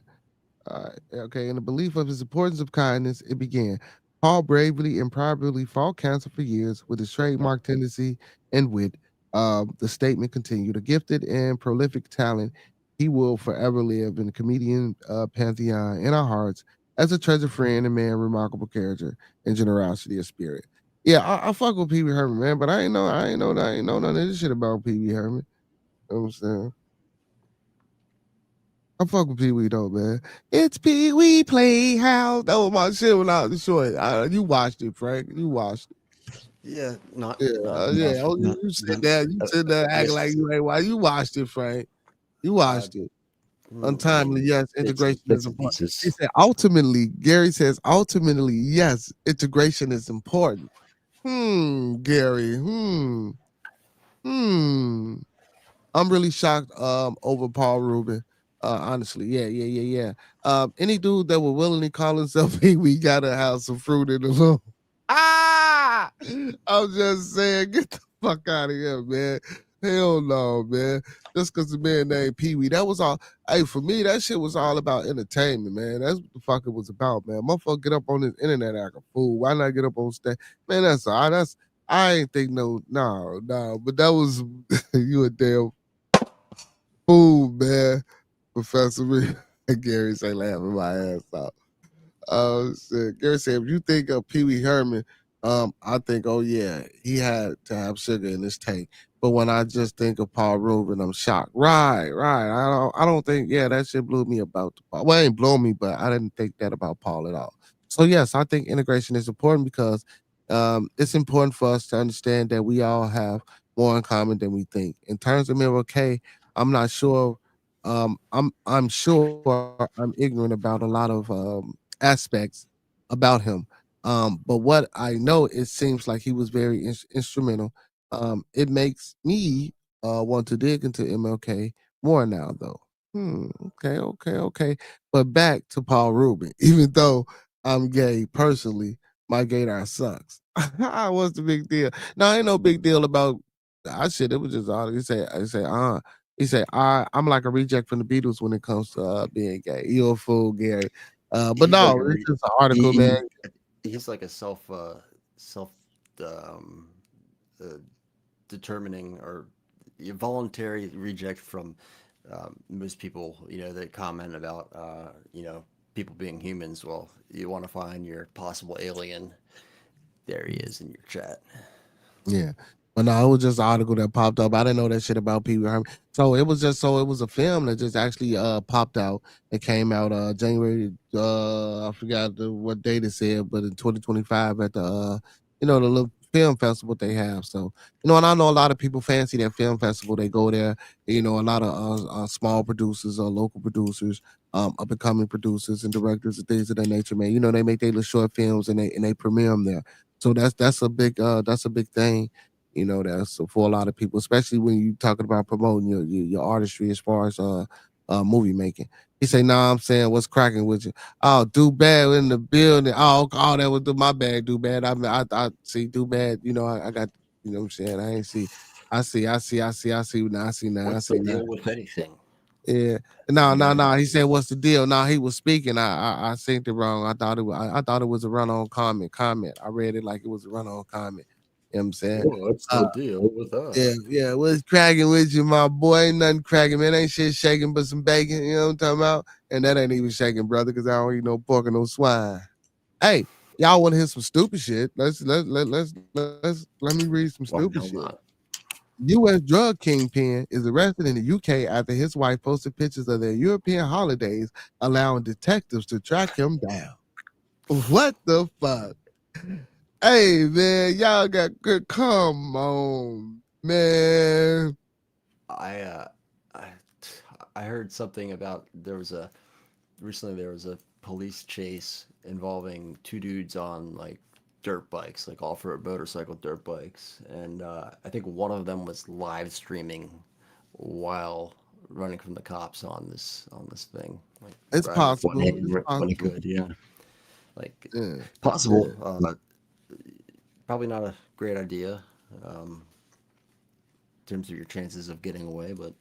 Okay. In the belief of his importance of kindness, it began. Paul bravely and privately fought cancer for years with his trademark tendency and wit. The statement continued. A gifted and prolific talent, he will forever live in the comedian pantheon in our hearts as a treasure friend and man, remarkable character and generosity of spirit. Yeah, I fuck with Pee Wee Herman, man, but I ain't know none of this shit about Pee Wee Herman. You know what I'm saying? I fuck with Pee Wee though, man. It's Pee Wee Playhouse. That was my shit when I was short. You watched it, Frank. You watched it. Yeah, not Yeah, not yeah. enough. Oh, Not, you sit not there, you sit there acting like missed. you ain't. Why you watched it, Frank? You Uh, watched it. I Untimely, mean, yes. Integration is bits and important. He pieces. said ultimately. Gary says ultimately, yes. Integration is important. Gary. Hmm. I'm really shocked over Paul Rubin. Honestly, yeah. Any dude that would willingly call himself Pee Wee gotta have some fruit in the loom. Ah, I'm just saying, get the fuck out of here, man. Hell no, man. Just because the man named Pee Wee, that was all. Hey, for me, that shit was all about entertainment, man. That's what the fuck it was about, man. Motherfucker, get up on this internet like a fool. Why not get up on stage, man? That's all. That's I ain't think no. But that was you a damn fool, man. Professor me. Gary say laughing my ass off. Shit. Gary said, if you think of Pee Wee Herman, I think, oh yeah, he had to have sugar in his tank. But when I just think of Paul Rubin, I'm shocked. Right. I don't think, yeah, that shit blew me about the Paul. Well, it ain't blow me, but I didn't think that about Paul at all. So yes, I think integration is important because it's important for us to understand that we all have more in common than we think. In terms of MLK, I'm not sure. I'm sure I'm ignorant about a lot of aspects about him. But what I know, it seems like he was very instrumental. It makes me want to dig into MLK more now, though. Okay. But back to Paul Rubin. Even though I'm gay personally, my gaydar sucks. What's the big deal? No, ain't no big deal about that shit. It was just all he said, I'm like a reject from the Beatles when it comes to being gay. You're a fool, Gary. But He's like no, a it's re- just an article, man. he he's like a self um, uh, determining or voluntary reject from most people. That comment about people being humans. Well, you want to find your possible alien. There he is in your chat. Yeah. But no, it was just an article that popped up. I didn't know that shit about Pee Wee Herman. So it was a film that just actually popped out. It came out January I forgot what date it said, but in 2025 at the the little film festival they have. So, and I know a lot of people fancy that film festival. They go there, a lot of small producers or local producers, up and coming producers and directors and things of that nature, man. They make their little short films and they premiere them there. So that's a big thing, that's for a lot of people, especially when you're talking about promoting your artistry as far as movie making. He say, "Nah, I'm saying, what's cracking with you? Oh, do bad in the building. Oh, that was my bad. Do bad. I see. Do bad. You know, I got. You know what I'm saying? I ain't see. I see. Now. I see now. I What's see the now. deal with anything? Yeah. No. He said, "What's the deal?" No, he was speaking. I synced it wrong. I thought it was a run on comment. I read it like it was a run on comment. You know what I'm saying? What's the deal with Yeah. What's cracking with you, my boy? Ain't nothing cracking, man. Ain't shit shaking but some bacon. You know what I'm talking about? And that ain't even shaking, brother, because I don't eat no pork or no swine. Hey, y'all want to hear some stupid shit? Let me read some Why the stupid hell shit. not? U.S. drug kingpin is arrested in the UK after his wife posted pictures of their European holidays, allowing detectives to track him down. What the fuck? Hey, man, y'all got good. Come on, man. I uh, I I heard something about recently there was a police chase involving two dudes on like dirt bikes, like off-road motorcycle dirt bikes, and I think one of them was live streaming while running from the cops on this thing, like It's riding with one possible. hand It's when he possible. could, yeah, like Yeah. possible. Probably not a great idea um, in terms of your chances of getting away, but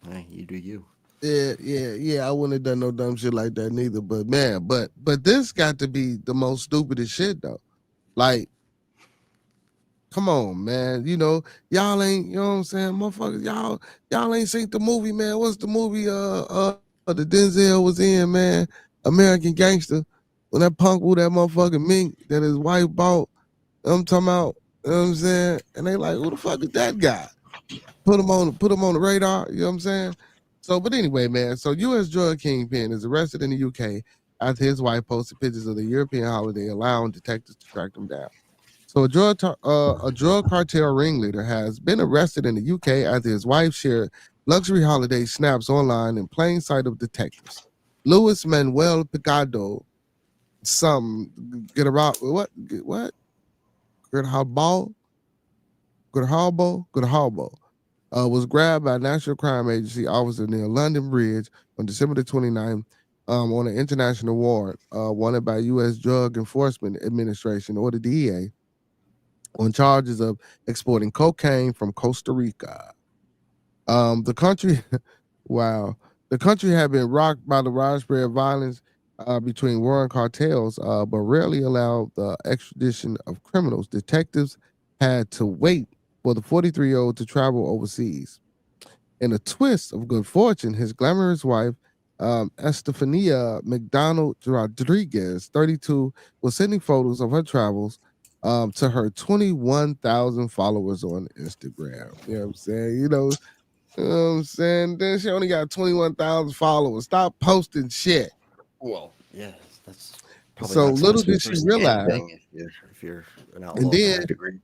hey, you do you. Yeah. I wouldn't have done no dumb shit like that neither. But man, but this got to be the most stupidest shit though. Like, come on, man. You know, y'all ain't, you know what I'm saying, motherfuckers, y'all ain't seen the movie, man. What's the movie the Denzel was in, man? American Gangster. When that punk with that motherfucking mink that his wife bought, I'm talking about, you know what I'm saying? And they like, who the fuck is that guy? Put him on the radar, you know what I'm saying? So, but anyway, man, so US drug kingpin is arrested in the UK after his wife posted pictures of the European holiday, allowing detectives to track him down. So a drug cartel ringleader has been arrested in the UK after his wife shared luxury holiday snaps online in plain sight of detectives. Luis Manuel Picado, some get around what? Gerhalbo, was grabbed by a National Crime Agency officer near London Bridge on December the 29th on an international warrant wanted by U.S. Drug Enforcement Administration, or the DEA, on charges of exporting cocaine from Costa Rica. The country, wow, the country had been rocked by the widespread violence between warring cartels, but rarely allowed the extradition of criminals. Detectives had to wait for the 43-year-old to travel overseas. In a twist of good fortune, his glamorous wife, Estefania McDonald Rodriguez, 32, was sending photos of her travels to her 21,000 followers on Instagram. You know what I'm saying? You know what I'm saying? Then she only got 21,000 followers. Stop posting shit. Well, yeah, that's probably So not little supposed to be did the she first realize. thing if you're an And outlaw in then, that degree.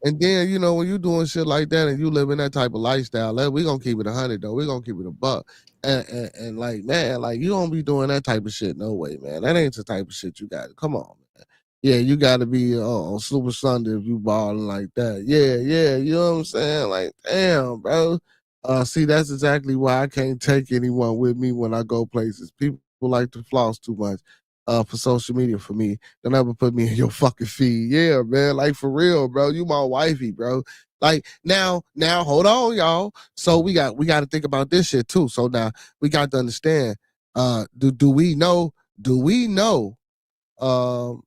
you know, when you doing shit like that and you living that type of lifestyle, we gonna keep it 100 though. We gonna keep it a buck. And like, man, like you don't be doing that type of shit. No way, man. That ain't the type of shit you got. Come on, man. Yeah, you got to be on Super Sunday if you balling like that. Yeah. You know what I'm saying? Like, damn, bro. See, that's exactly why I can't take anyone with me when I go places. People like to floss too much for social media for me. Don't ever put me in your fucking feed. Yeah, man. Like for real, bro. You my wifey, bro. Like now, hold on, y'all. So we got to think about this shit too. So now we got to understand. Do we know? Do we know?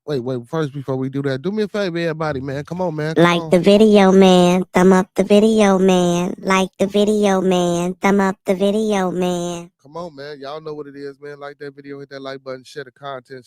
Wait. First, before we do that, do me a favor, everybody, man. Come on, man. Come Like on. the video, man. Thumb up the video, man. Like the video, man. Thumb up the video, man. Come on, man. Y'all know what it is, man. Like that video, hit that like button, share the content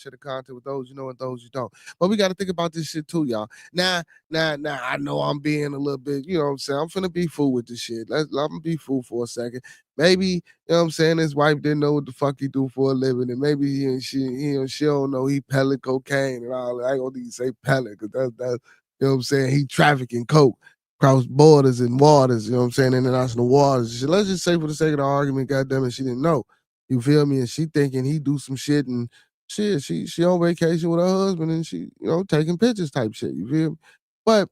with those you know and those you don't. But we got to think about this shit too, y'all. Now, I know I'm being a little bit, you know what I'm saying? I'm finna be fool with this shit. I'm gonna be fool for a second. Maybe, you know what I'm saying, his wife didn't know what the fuck he do for a living, and maybe she don't know he pellet cocaine and all that. I ain't gonna even say pellet, because that's, you know what I'm saying, he trafficking coke cross borders and waters, you know what I'm saying, international waters. Let's just say for the sake of the argument, goddamn it, she didn't know. You feel me? And she thinking he do some shit and shit, she on vacation with her husband and she, you know, taking pictures type shit. You feel me? But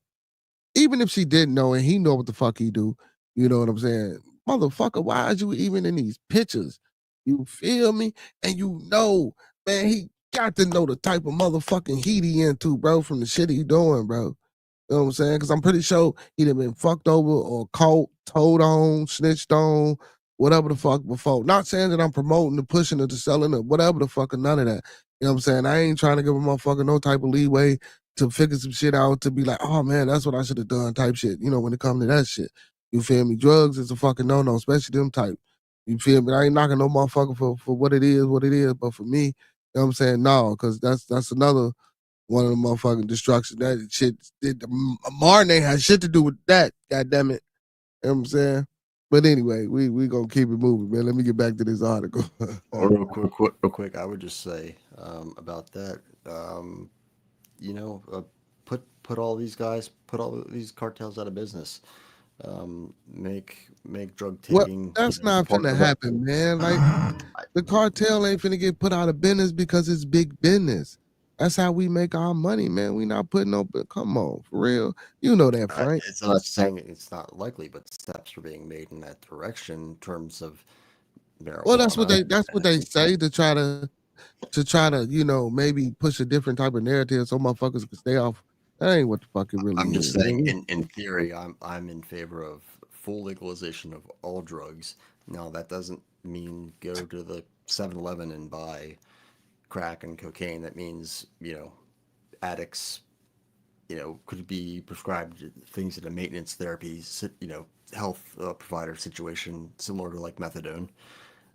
even if she didn't know and he know what the fuck he do, you know what I'm saying? Motherfucker, why are you even in these pictures? You feel me? And you know, man, he got to know the type of motherfucking heat he into, bro, from the shit he doing, bro. You know what I'm saying? Because I'm pretty sure he'd have been fucked over or caught, told on, snitched on, whatever the fuck before. Not saying that I'm promoting the pushing or the selling or whatever the fuck or none of that. You know what I'm saying? I ain't trying to give a motherfucker no type of leeway to figure some shit out to be like, oh man, that's what I should have done type shit. You know, when it comes to that shit. You feel me? Drugs is a fucking no-no, especially them type. You feel me? I ain't knocking no motherfucker for what it is. But for me, you know what I'm saying? No, because that's another one of the motherfucking destruction. That shit, Martin ain't had shit to do with that. God damn it. You know what I'm saying? But anyway, we gonna keep it moving, man. Let me get back to this article. Real quick, I would just say about that. You know, put all these guys, put all these cartels out of business. Make drug Well, taking, that's you know, not part finna of the. happen, man. Like the cartel ain't finna get put out of business because it's big business. That's how we make our money, man. We not putting no. Come on, for real. You know that, Frank. It's not saying it's not likely, but steps are being made in that direction in terms of Well, marijuana. that's what they say to try to, you know, maybe push a different type of narrative so motherfuckers can stay off. That ain't what the fuck it really I'm just is. saying, Man. in theory, I'm in favor of full legalization of all drugs. Now, that doesn't mean go to the 7-Eleven and buy crack and cocaine. That means, you know, addicts, you know, could be prescribed things in a maintenance therapy, you know, health provider situation similar to like methadone.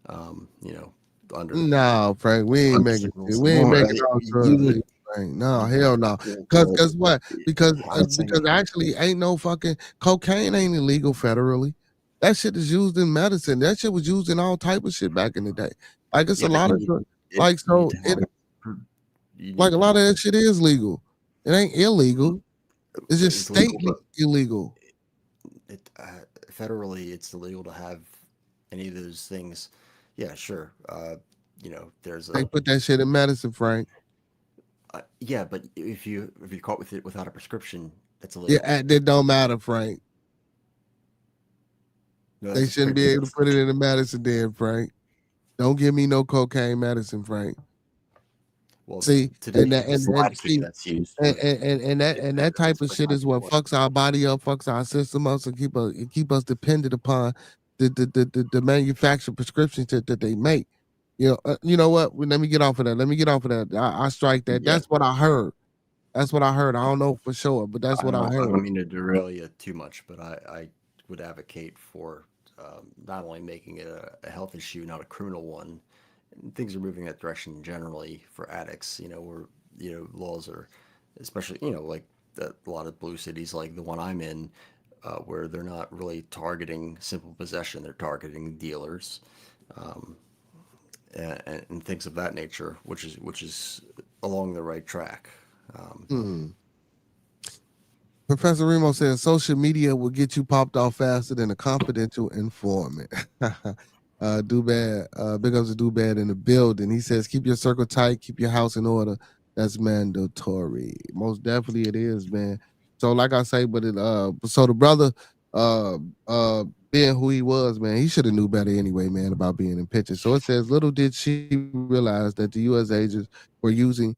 You know, under No, Frank, under strict rules. we ain't Well, making all drugs you legal, Frank. No, hell no. Cause well, guess what? I'm not saying Because actually ain't no fucking cocaine ain't illegal federally. That shit is used in medicine. That shit was used in all type of shit back in the day. Like it's yeah, a but lot you of need like you need so to it have you like need a to lot have of that shit is legal. It ain't illegal. It's just it's legal, stately but illegal. federally it's illegal to have any of those things. Yeah, sure. You know, there's They a put that shit in medicine, Frank. yeah, but if you're caught with it without a prescription, that's Yeah, illegal. that don't matter, Frank. No, They that's a shouldn't pretty be big able to put it distinction. in the medicine then, Frank. Don't give me no cocaine medicine, Frank. Well, See, today it's and lidocaine see, that's used, but and that type it's of shit is what prescribed. fucks our body up, fucks our system up, and keep us dependent upon the manufactured prescriptions that they make. You know what? Let me get off of that. Let me get off of that. I strike that. Yeah, That's what I heard. That's what I heard. I don't know for sure, but that's what I I heard. don't mean to derail you too much, but I would advocate for not only making it a health issue, not a criminal one. And things are moving that direction generally for addicts. You know, where you know laws are, especially you know like a lot of blue cities like the one I'm in, where they're not really targeting simple possession; they're targeting dealers and things of that nature, which is along the right track. Um, Hmm. Professor Remo says social media will get you popped off faster than a confidential informant. Do bad. Big ups to do bad in the building. He says, keep your circle tight, keep your house in order. That's mandatory. Most definitely it is, man. So like I say, but so the brother uh uh being who he was, man, he should have knew better anyway, man, about being in pictures. So it says, little did she realize that the US agents were using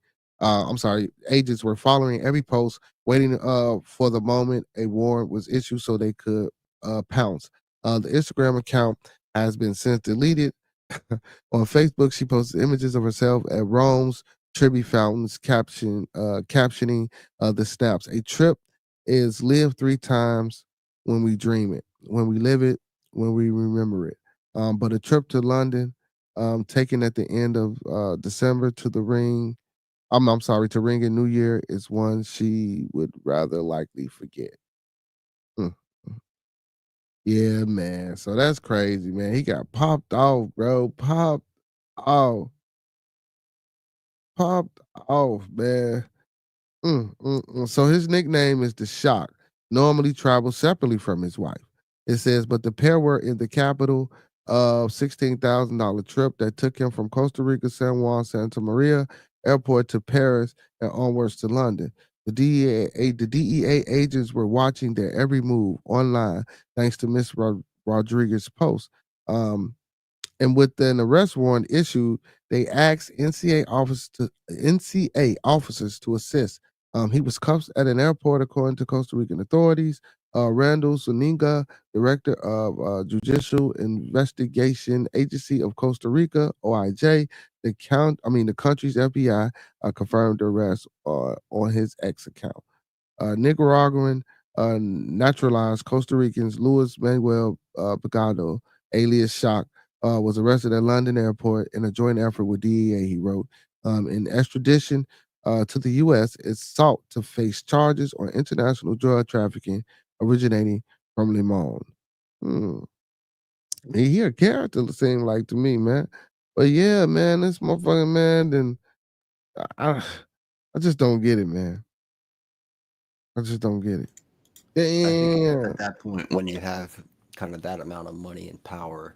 agents were following every post waiting for the moment a warrant was issued so they could pounce. The Instagram account has been since deleted. On Facebook, she posted images of herself at Rome's tribute fountains, captioning the snaps. A trip is lived 3 times when we dream it, when we live it, when we remember it. But a trip to London, taken at the end of December to the ring I'm sorry, to ring in New Year is one she would rather likely forget. Mm, mm. Yeah, man. So that's crazy, man. He got popped off, bro. Off. Popped off, man. So his nickname is the Shock. Normally travels separately from his wife. It says, but the pair were in the capital of $16,000 trip that took him from Costa Rica, San Juan, Santa Maria airport to Paris and onwards to London. The DEA agents were watching their every move online, thanks to Miss Rodriguez's post. Um, And with an arrest warrant issued, they asked NCA officers to assist. He was cuffed at an airport, according to Costa Rican authorities. Randall Zuniga, director of Judicial Investigation Agency of Costa Rica (OIJ), the country's FBI, confirmed the arrest on his X account. Nicaraguan naturalized Costa Ricans Luis Manuel Pagano, alias Shock, was arrested at London Airport in a joint effort with DEA, he wrote. In extradition to the U.S., is sought to face charges on international drug trafficking originating from Le Monde. He a character, it seemed like to me, man. But yeah, man, this motherfucking man, then I just don't get it, man. I just don't get it. I think Damn. at that point, when you have kind of that amount of money and power,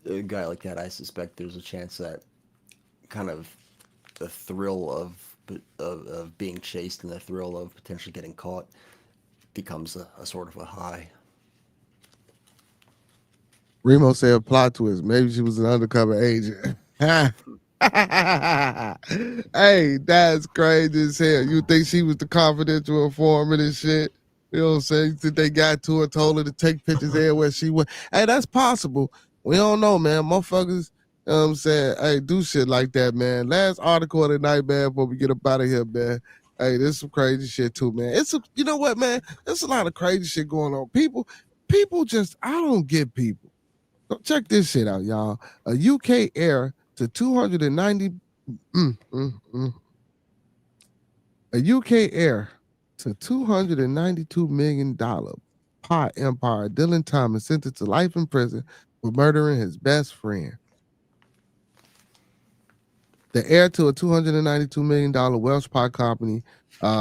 a guy like that, I suspect there's a chance that kind of the thrill of being chased and the thrill of potentially getting caught becomes a sort of a high. Remo said plot twist. Maybe she was an undercover agent. Hey, that's crazy as hell. You think she was the confidential informant and shit? You know what I'm saying? That they got to her, told her to take pictures everywhere she went. Hey, that's possible. We don't know, man. Motherfuckers, you know what I'm saying? Hey, do shit like that, man. Last article of the night, man, before we get up out of here, man. Hey, this is some crazy shit too, man. You know what, man? There's a lot of crazy shit going on. People just, I don't get people. So check this shit out, y'all. A UK heir to 290 a UK heir to $292 million pot empire, Dylan Thomas, sentenced to life in prison for murdering his best friend. The heir to a $292 million Welsh pot company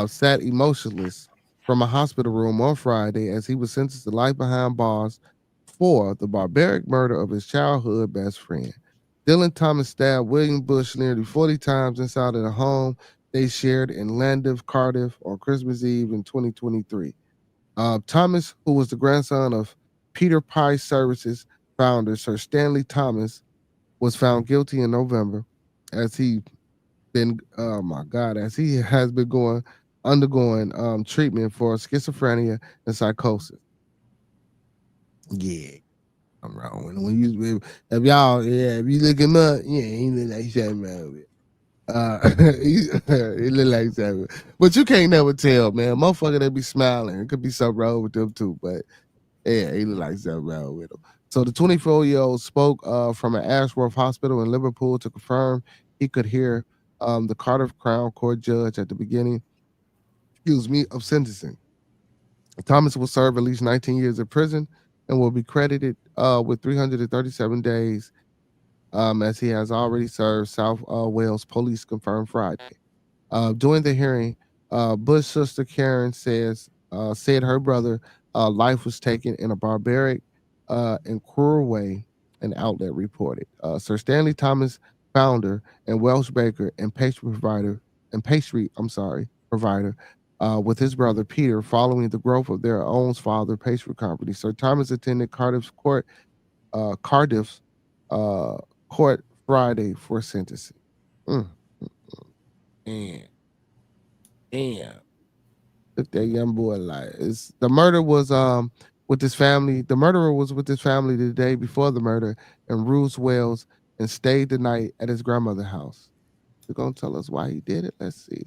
sat emotionless from a hospital room on Friday as he was sentenced to life behind bars for the barbaric murder of his childhood best friend. Dylan Thomas stabbed William Bush nearly 40 times inside of the home they shared in Llandaff, Cardiff on Christmas Eve in 2023. Thomas, who was the grandson of Peter Pye Services founder Sir Stanley Thomas, was found guilty in November as he has been undergoing treatment for schizophrenia and psychosis. Yeah. I'm wrong. If you look him up, he look like something. He look like something. But you can't never tell, man. Motherfucker, they be smiling. It could be something wrong with them too, but yeah, he look like something wrong with him. So the 24-year-old spoke from an Ashworth hospital in Liverpool to confirm he could hear the Cardiff Crown Court judge at the beginning, of sentencing. Thomas will serve at least 19 years in prison and will be credited with 337 days as he has already served, South Wales police confirmed Friday. During the hearing, Bush's sister Karen said her brother life was taken in a barbaric and cruel way, an outlet reported. Sir Stanley Thomas, founder and Welsh baker and pastry provider, with his brother Peter, following the growth of their own father pastry company. Sir Thomas attended Cardiff's court Friday for sentencing. Damn. Look that young boy like the murder was with his family. The murderer was with his family the day before the murder in Roos, Wales, and stayed the night at his grandmother's house. You're gonna tell us why he did it? Let's see.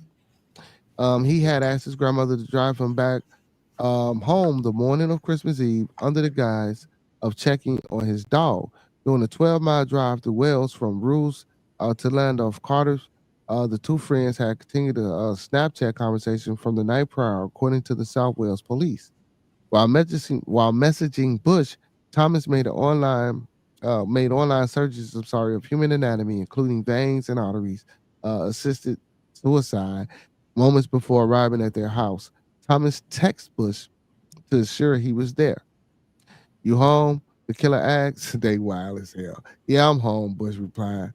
He had asked his grandmother to drive him back home the morning of Christmas Eve under the guise of checking on his dog. During a 12-mile drive to Wales from Roos to Llandaff, Cardiff, the two friends had continued a Snapchat conversation from the night prior, according to the South Wales police. While messaging Bush, Thomas made online searches of human anatomy, including veins and arteries, assisted suicide moments before arriving at their house. Thomas texted Bush to assure he was there. You home? The killer asked. They wild as hell. Yeah, I'm home, Bush replied.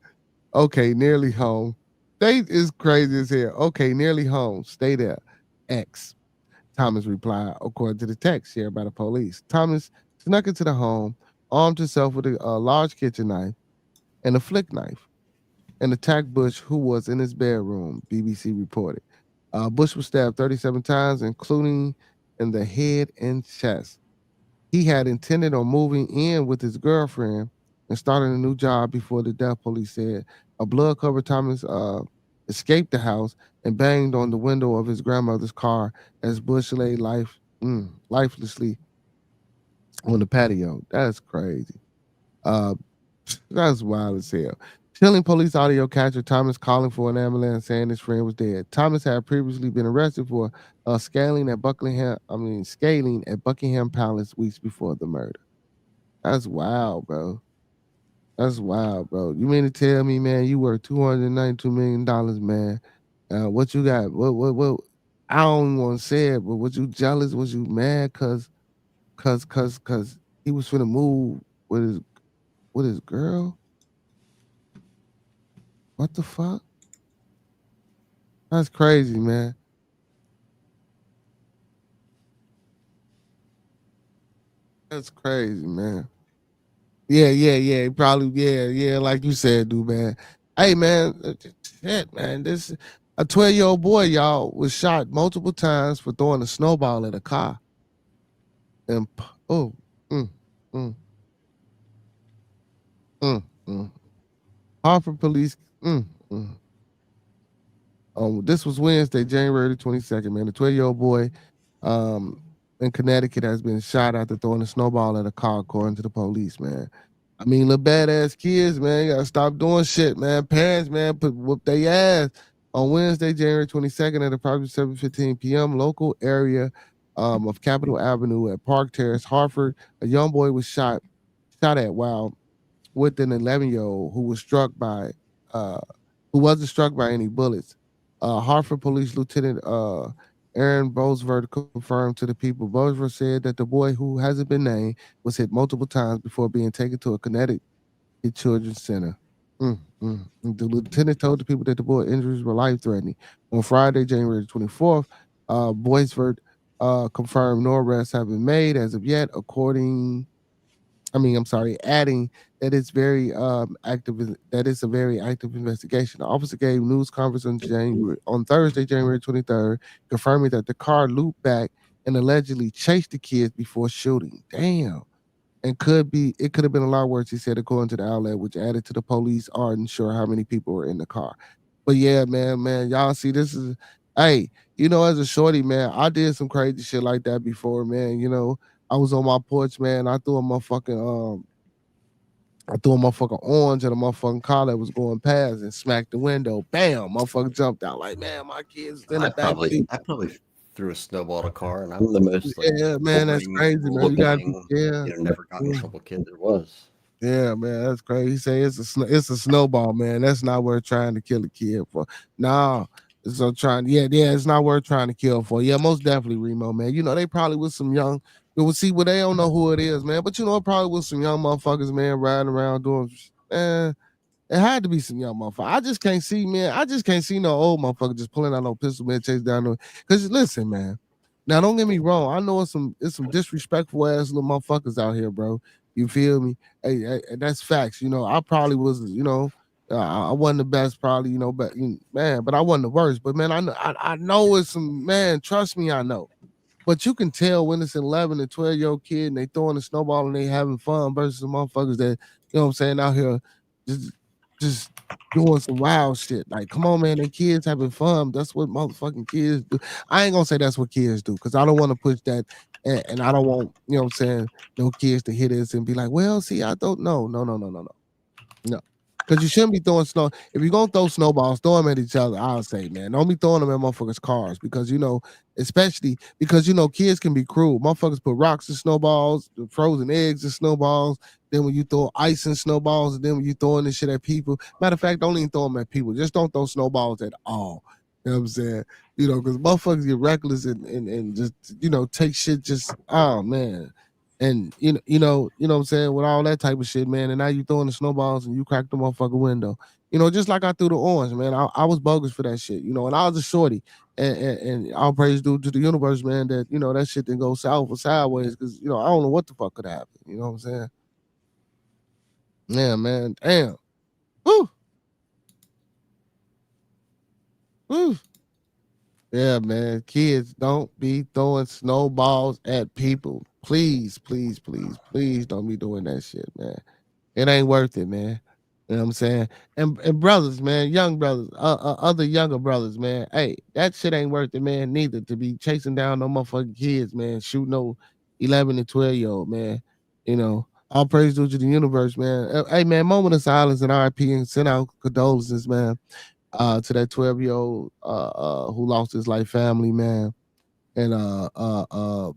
Okay, nearly home. They is crazy as hell. Okay, nearly home. Stay there. X. Thomas replied, according to the text shared by the police. Thomas snuck into the home armed himself with a large kitchen knife and a flick knife and attacked Bush, who was in his bedroom, BBC reported. Bush was stabbed 37 times, including in the head and chest. He had intended on moving in with his girlfriend and starting a new job before the death, police said. A blood covered Thomas escaped the house and banged on the window of his grandmother's car as Bush lay lifelessly on the patio. That's crazy. Uh, that's wild as hell. Chilling police audio captured Thomas calling for an ambulance, saying his friend was dead. Thomas had previously been arrested for scaling at Buckingham Palace weeks before the murder. That's wild, bro. That's wild, bro. You mean to tell me, man, you worth $292 million, man? What you got? What? I don't want to say it, but was you jealous? Was you mad? Cause he was finna move with his girl. What the fuck? That's crazy, man. That's crazy, man. Yeah. Probably, yeah. Like you said, dude, man. Hey, man, shit, man. This a 12-year-old boy, y'all, was shot multiple times for throwing a snowball at a car. And oh, mm, mm, mm. Hartford police. Mm. This was Wednesday, January 22nd, man. The 12-year-old boy um, in Connecticut has been shot after throwing a snowball at a car, according to the police, man. I mean, little badass kids, man, you gotta stop doing shit, man. Parents, man, whoop their ass. On Wednesday, January 22nd at approximately 7:15 p.m., local area of Capitol Avenue at Park Terrace, Hartford, a young boy was shot at while with an 11-year-old uh, who wasn't struck by any bullets. Hartford Police Lieutenant Aaron Bosworth confirmed to the people. Bosworth said that the boy, who hasn't been named, was hit multiple times before being taken to a Connecticut Children's Center. The lieutenant told the people that the boy's injuries were life-threatening. On Friday, January 24th, Bosworth confirmed no arrests have been made as of yet, adding that it's very active. That it's a very active investigation. The officer gave news conference on Thursday, January 23rd, confirming that the car looped back and allegedly chased the kids before shooting. Damn. And it could have been a lot worse, he said, according to the outlet, which added to the police aren't sure how many people were in the car. But yeah, man, y'all see this is hey, as a shorty, man, I did some crazy shit like that before, man. I was on my porch, man. I threw a motherfucking orange at a motherfucking car that was going past and smacked the window. Bam! Motherfucker jumped out like, man, my kids in the back seat. I probably threw a snowball at a car, and I'm the most yeah, man, that's crazy, man. You gotta never got in trouble kid there was. Yeah, man, that's crazy. He say it's a snowball, man. That's not worth trying to kill a kid for. Nah, so it's not worth trying to kill for. Yeah, most definitely, Remo, man. They probably with some young. We'll see, but they don't know who it is, man. But probably with some young motherfuckers, man, riding around doing. It had to be some young motherfucker. I just can't see, man. I just can't see no old motherfucker just pulling out no pistol, man, chase down no. Cause listen, man. Now don't get me wrong. I know it's some disrespectful ass little motherfuckers out here, bro. You feel me? Hey, that's facts. I probably was, I wasn't the best, probably, but man, but I wasn't the worst. But man, I know it's some man. Trust me, I know. But you can tell when it's an 11 and 12-year-old kid and they throwing a snowball and they having fun versus the motherfuckers that, what I'm saying, out here just doing some wild shit. Like, come on, man, the kids having fun. That's what motherfucking kids do. I ain't gonna say that's what kids do, because I don't want to push that, and I don't want, what I'm saying, no kids to hear this and be like, well, see, I don't know. No. Because you shouldn't be throwing snow. If you're gonna throw snowballs, throw them at each other. I'll say, man, don't be throwing them at motherfuckers' cars, because especially because kids can be cruel. Motherfuckers put rocks in snowballs, frozen eggs in snowballs. Then when you throw ice in snowballs, and then when you throwing this shit at people. Matter of fact, don't even throw them at people. Just don't throw snowballs at all. You know what I'm saying? Because motherfuckers get reckless and just take shit. Just man. And what I'm saying, with all that type of shit, man. And now you throwing the snowballs and you crack the motherfucking window. Just like I threw the orange, man. I was bogus for that shit, and I was a shorty. And all praise due to the universe, man, that that shit didn't go south or sideways, because I don't know what the fuck could happen. You know what I'm saying? Yeah, man. Damn. Woo. Woo. Yeah, man. Kids, don't be throwing snowballs at people. Please, please, please, please don't be doing that shit, man. It ain't worth it, man. You know what I'm saying? And brothers, man, young brothers, other younger brothers, man. Hey, that shit ain't worth it, man. Neither to be chasing down no motherfucking kids, man. Shooting no 11 and 12-year-old, man. You know, all praise due to the universe, man. Hey, man, moment of silence and RIP and send out condolences, man, to that 12-year-old who lost his life family, man. And uh, uh, uh,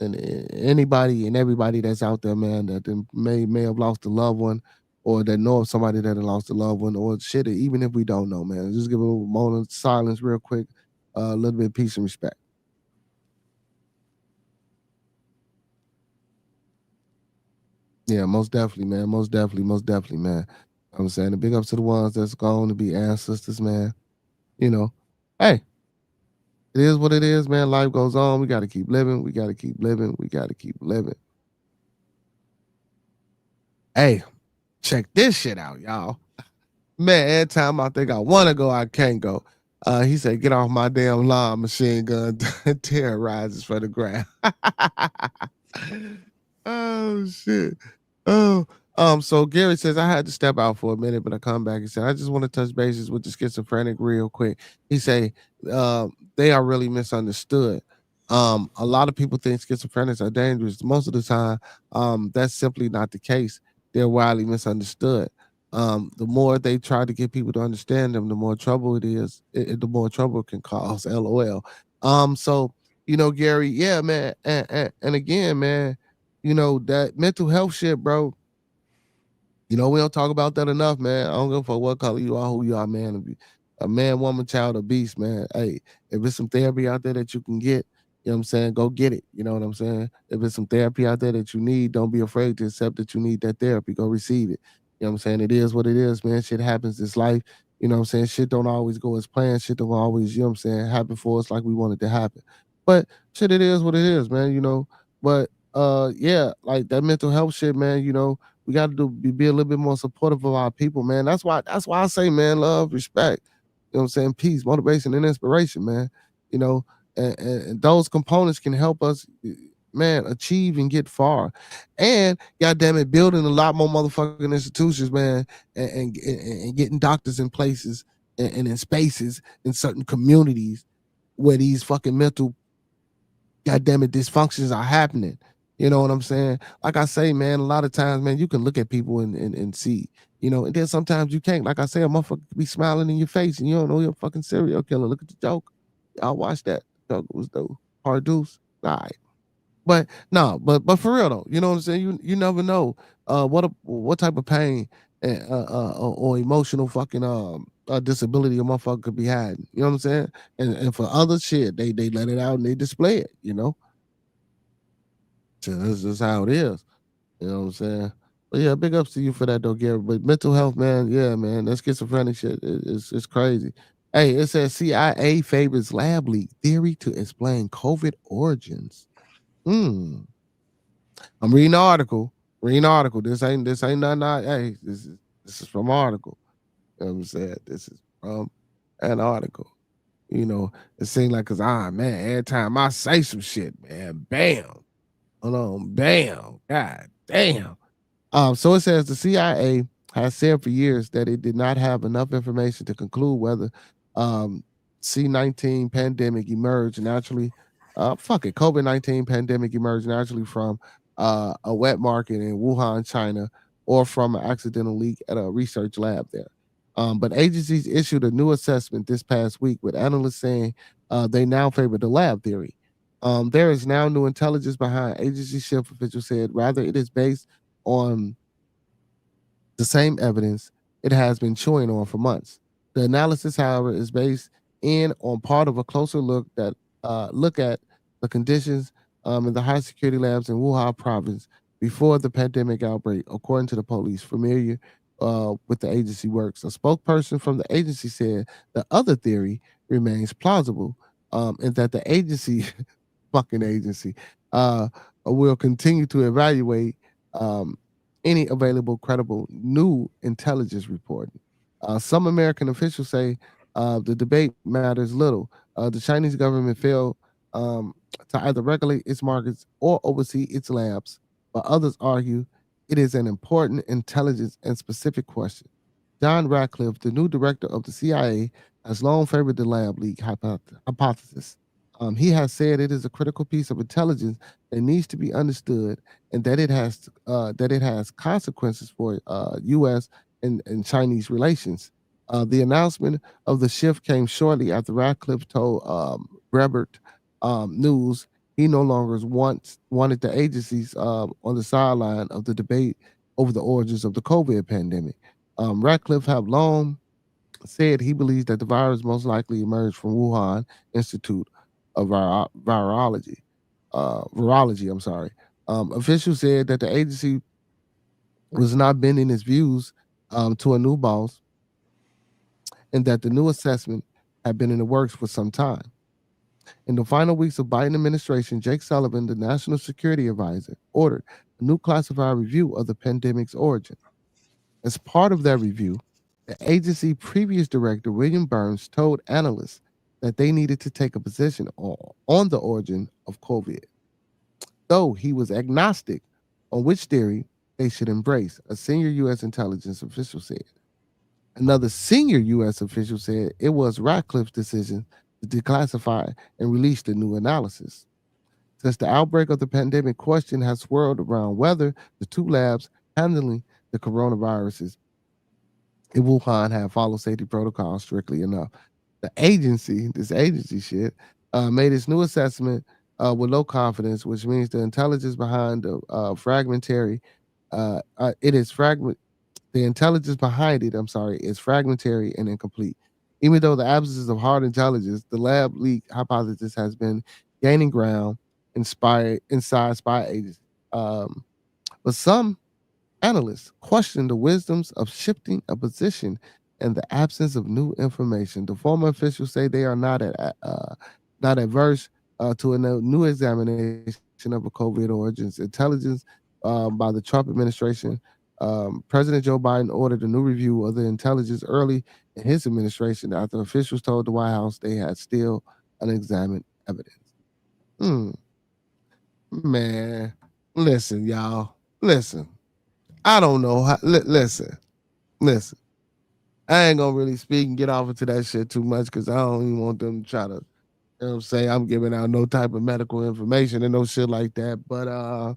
and anybody and everybody that's out there, man, that may have lost a loved one, or that know of somebody that had lost a loved one, or shit, even if we don't know, man, just give a little moment of silence, real quick, a little bit of peace and respect. Yeah, most definitely, man. Most definitely, man. I'm saying the big ups to the ones that's going to be ancestors, man. You know, hey, it is what it is, man. Life goes on. We got to keep living. We got to keep living. We got to keep living. Hey, check this shit out, y'all. Man, every time I think I want to go, I can't go. He said, "Get off my damn lawn, machine gun terrorizes for the ground." Oh shit. Oh, so Gary says I had to step out for a minute, but I come back. He said, I just want to touch bases with the schizophrenic real quick. He say, they are really misunderstood. A lot of people think schizophrenics are dangerous. Most of the time, that's simply not the case. They're widely misunderstood. The more they try to get people to understand them, the more trouble it is. The more trouble it can cause. LOL. So Gary, yeah, man, and again, man, that mental health shit, bro. We don't talk about that enough, man. I don't give a fuck what color you are, who you are, man. If you, a man, woman, child, or beast, man. Hey, if it's some therapy out there that you can get, you know what I'm saying, go get it. You know what I'm saying? If it's some therapy out there that you need, don't be afraid to accept that you need that therapy. Go receive it. You know what I'm saying? It is what it is, man. Shit happens. It's life. You know what I'm saying? Shit don't always go as planned. Shit don't always, you know what I'm saying, happen for us like we want it to happen. But shit, it is what it is, man. But yeah, like that mental health shit, man, we got to be a little bit more supportive of our people, man. That's why I say, man, love, respect. You know what I'm saying? Peace, motivation, and inspiration, man. You know, and those components can help us, man, achieve and get far. And goddamn it, building a lot more motherfucking institutions, man, and getting doctors in places and in spaces in certain communities where these fucking mental goddamn it, dysfunctions are happening. You know what I'm saying? Like I say, man, a lot of times, man, you can look at people and see, and then sometimes you can't. Like I say, a motherfucker could be smiling in your face and you don't know you're a fucking serial killer. Look at the joke. Y'all watch that. Joke was the hard deuce. All right. But no, but for real though, you know what I'm saying? You never know what type of pain or emotional fucking disability a motherfucker could be hiding. You know what I'm saying? And for other shit, they let it out and they display it. So this is how it is. You know what I'm saying? But yeah, big ups to you for that though, Gary. But mental health, man, yeah, man, that schizophrenic shit it's crazy. Hey, it says CIA favors lab leak theory to explain COVID origins. Hmm. I'm reading the article. Reading the article. This ain't nothing. Hey, this is from article. You know what I'm saying? This is from an article. It seems like man, every time I say some shit, man, bam. Hold on, bam. God damn. So it says the CIA has said for years that it did not have enough information to conclude whether um, C-19 pandemic emerged naturally. Fuck it, COVID-19 pandemic emerged naturally from a wet market in Wuhan, China, or from an accidental leak at a research lab there. But agencies issued a new assessment this past week with analysts saying they now favor the lab theory. There is now new intelligence behind agency shift, officials said. Rather, it is based on the same evidence it has been chewing on for months. The analysis, however, is based in on part of a closer look at the conditions in the high security labs in Wuhan province before the pandemic outbreak, according to the police familiar with the agency works. A spokesperson from the agency said the other theory remains plausible, and that the agency, fucking agency, will continue to evaluate um, any available credible new intelligence reporting. Some American officials say the debate matters little. The Chinese government failed um, to either regulate its markets or oversee its labs, but others argue it is an important intelligence and specific question. John Ratcliffe, the new director of the CIA, has long favored the lab leak hypothesis. He has said it is a critical piece of intelligence that needs to be understood, and that it has consequences for U.S. And Chinese relations. The announcement of the shift came shortly after Ratcliffe told Breitbart News he no longer wanted the agencies on the sideline of the debate over the origins of the COVID pandemic. Ratcliffe have long said he believes that the virus most likely emerged from Wuhan Institute of Virology. I'm sorry. Officials said that the agency was not bending its views to a new boss, and that the new assessment had been in the works for some time. In the final weeks of Biden administration, Jake Sullivan, the national security advisor, ordered a new classified review of the pandemic's origin. As part of that review, the agency previous director, William Burns, told analysts that they needed to take a position on the origin of COVID, though he was agnostic on which theory they should embrace, a senior U.S. intelligence official said. Another senior U.S. official said it was Ratcliffe's decision to declassify and release the new analysis. Since the outbreak of the pandemic, question has swirled around whether the two labs handling the coronaviruses in Wuhan have followed safety protocols strictly enough. This agency shit, made its new assessment with low confidence, which means the intelligence behind the fragmentary, it is fragment. The intelligence behind it, I'm sorry, is fragmentary and incomplete. Even though the absence of hard intelligence, the lab leak hypothesis has been gaining ground inside spy agencies. But some analysts question the wisdoms of shifting a position and the absence of new information. The former officials say they are not adverse to a new examination of a COVID origins. Intelligence by the Trump administration. President Joe Biden ordered a new review of the intelligence early in his administration after officials told the White House they had still unexamined evidence. Hmm, man, listen, y'all, listen. I don't know how. Listen. I ain't gonna really speak and get off into that shit too much because I don't even want them to try to, say I'm giving out no type of medical information and no shit like that. But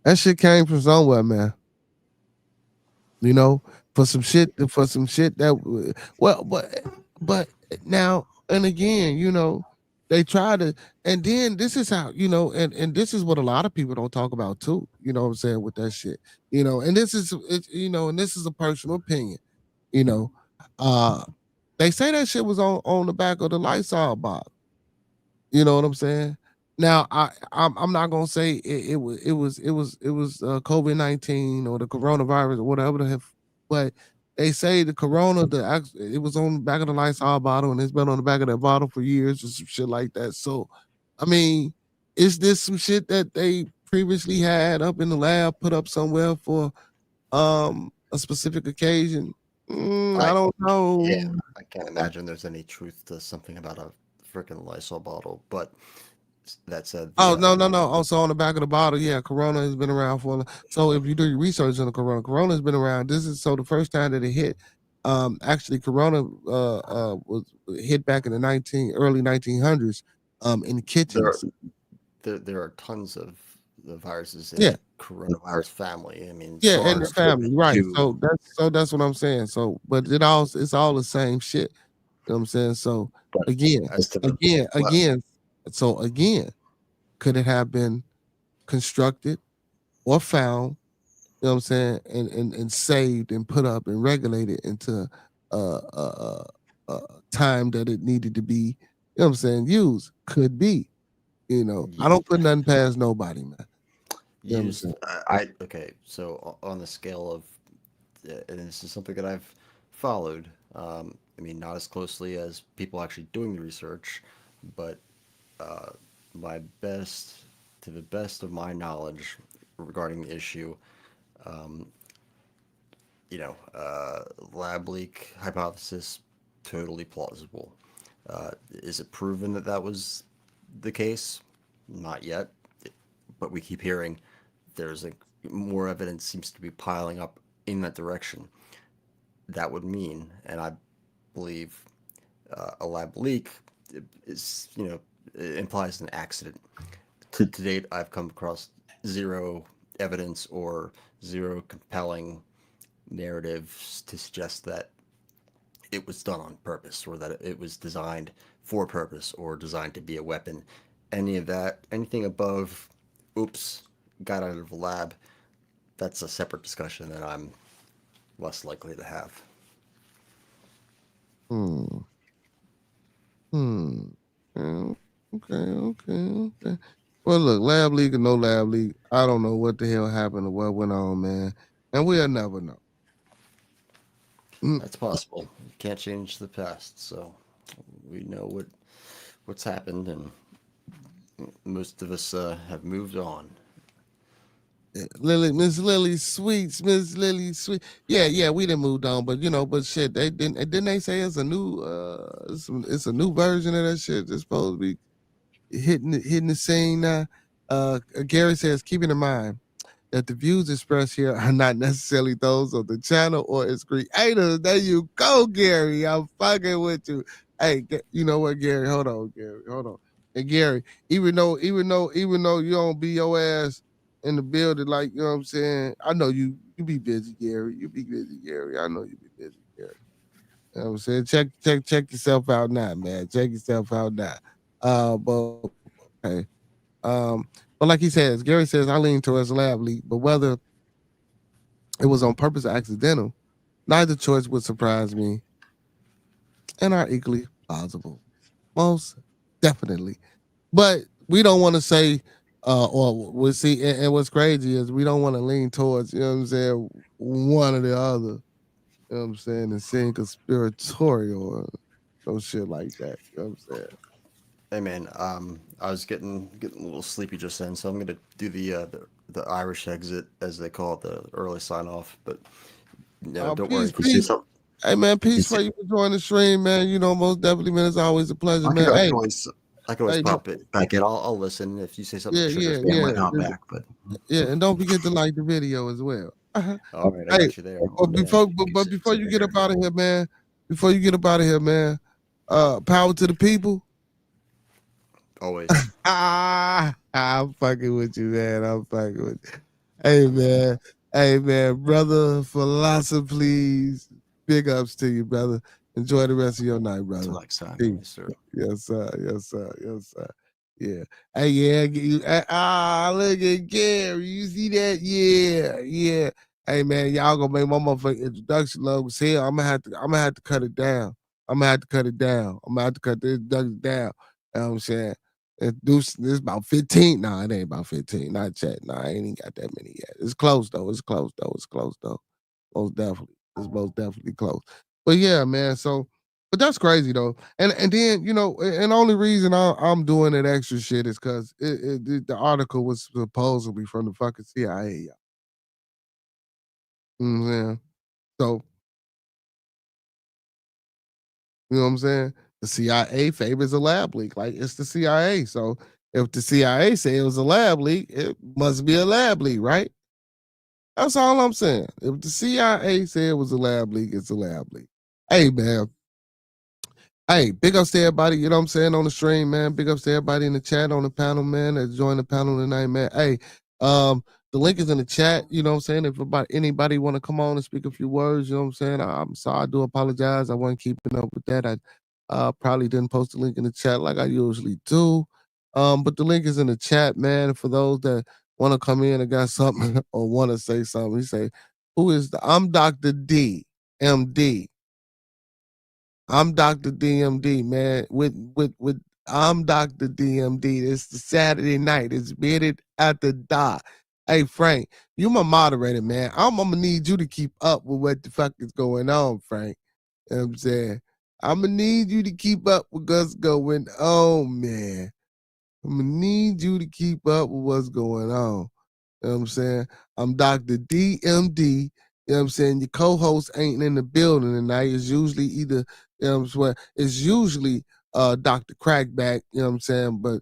that shit came from somewhere, man. You know, for some shit that but now and again, they try to, and then this is how, and this is what a lot of people don't talk about too, you know what I'm saying, with that shit. And this is and this is a personal opinion, you know. Uh they say that shit was on the back of the Lysol bottle. You know what I'm saying? Now I'm not gonna say it was COVID-19 or the coronavirus or whatever the hell, but they say the corona it was on the back of the Lysol bottle and it's been on the back of that bottle for years or some shit like that. So I mean, is this some shit that they previously had up in the lab, put up somewhere for a specific occasion? I don't know. Yeah, I can't imagine there's any truth to something about a freaking Lysol bottle. But that said, Oh, no. Also on the back of the bottle, yeah, Corona has been around for. So if you do your research on the Corona has been around. This is so the first time that it hit. Actually, Corona was hit back in the early 1900s. In kitchens. there are tons of the viruses in Yeah. the coronavirus family. I mean, Yeah, and the SARS, family, right? COVID-2. So that's what I'm saying. So, but it's all the same shit. You know what I'm saying? So But again, as to so again, could it have been constructed or found, you know what I'm saying, and saved and put up and regulated into time that it needed to be, you know what I'm saying, used? Could be. I don't put nothing past nobody, man. You know what I'm used, saying? okay. So on the scale of, and this is something that I've followed. I mean, not as closely as people actually doing the research, but my best to the best of my knowledge regarding the issue, lab leak hypothesis, totally plausible. Is it proven that that was the case? Not yet, but we keep hearing there's more evidence seems to be piling up in that direction. That would mean, and I believe a lab leak is, it implies an accident. To date, I've come across zero evidence or zero compelling narratives to suggest that it was done on purpose or that it was designed for purpose or designed to be a weapon. Any of that, anything above, oops, got out of the lab, that's a separate discussion that I'm less likely to have. Okay. Well, look, lab leak or no lab leak, I don't know what the hell happened or what went on, man. And we'll never know. That's possible. You can't change the past, so we know what's happened, and most of us have moved on. Miss Lily Sweets. Yeah, we done moved on, but but shit, didn't they say it's a new it's a new version of that shit that's supposed to be hitting the scene now. Gary says, keeping in mind that the views expressed here are not necessarily those of the channel or its creators. There you go, Gary. I'm fucking with you. Hey, you know what, Gary? Hold on, Gary. Hold on. And Gary, even though you don't be your ass in the building, like, you know what I'm saying? I know you be busy, Gary. You be busy, Gary. I know you be busy, Gary. You know what I'm saying? Check yourself out now, man. Check yourself out now. But okay. But like he says, Gary says, I lean towards lab leak, but whether it was on purpose or accidental, neither choice would surprise me and are equally plausible. Most definitely. But we don't want to say, or we'll see, and what's crazy is we don't want to lean towards, you know what I'm saying, one or the other, you know what I'm saying, and seeing conspiratorial or no shit like that, you know what I'm saying? Hey man, I was getting a little sleepy just then, so I'm gonna do the Irish exit, as they call it, the early sign off. But no, don't worry. Peace. Hey man, peace for you for joining the stream, man. Most definitely, man. It's always a pleasure, man. I can always pop it back in. I'll listen if you say something. Yeah. I hop back, but yeah, and don't forget to like the video as well. All right, I got you there. But before you get up out of here, man, power to the people. Always. I'm fucking with you, man. I'm fucking with you. Hey, man, brother, philosophy, please. Big ups to you, brother. Enjoy the rest of your night, brother. Until next time. Peace. Yes, sir. Yes, sir. Yeah. Hey, yeah. Look at Gary. You see that? Yeah. Hey, man, y'all gonna make my motherfucking introduction low as hell. I'm gonna have to cut it down. I'm gonna have to cut this introduction down. You know what I'm saying? This about 15. No, it ain't about 15. Not yet. No, I ain't even got that many yet. It's close though. Most definitely. It's most definitely close. But yeah, man. So, but that's crazy though. And then and the only reason I'm doing that extra shit is because the article was supposedly from the fucking CIA. You know what I'm saying? So, you know what I'm saying? The CIA favors a lab leak. Like, it's the CIA. So if the CIA say it was a lab leak, it must be a lab leak, right? That's all I'm saying. If the CIA say it was a lab leak, it's a lab leak. Hey, man. Hey, big ups to everybody, you know what I'm saying, on the stream, man. Big ups to everybody in the chat, on the panel, man, that joined the panel tonight, man. Hey, the link is in the chat, you know what I'm saying? If anybody want to come on and speak a few words, you know what I'm saying? I'm sorry, I do apologize. I wasn't keeping up with that. I probably didn't post the link in the chat like I usually do. But the link is in the chat, man. For those that want to come in and got something or want to say something, he say, I'm Dr. D.M.D. I'm Dr. D.M.D, man. I'm Dr. D.M.D. It's the Saturday night. It's Bearded at the Dock. Hey, Frank, you my moderator, man. I'm gonna need you to keep up with what the fuck is going on, Frank. You know what I'm saying? I'm gonna need you to keep up with what's going on, man. I'm gonna need you to keep up with what's going on. You know what I'm saying? I'm Dr. D.M.D. You know what I'm saying? Your co-host ain't in the building tonight. It's usually either, you know what I'm saying? It's usually Dr. Crackback, you know what I'm saying? But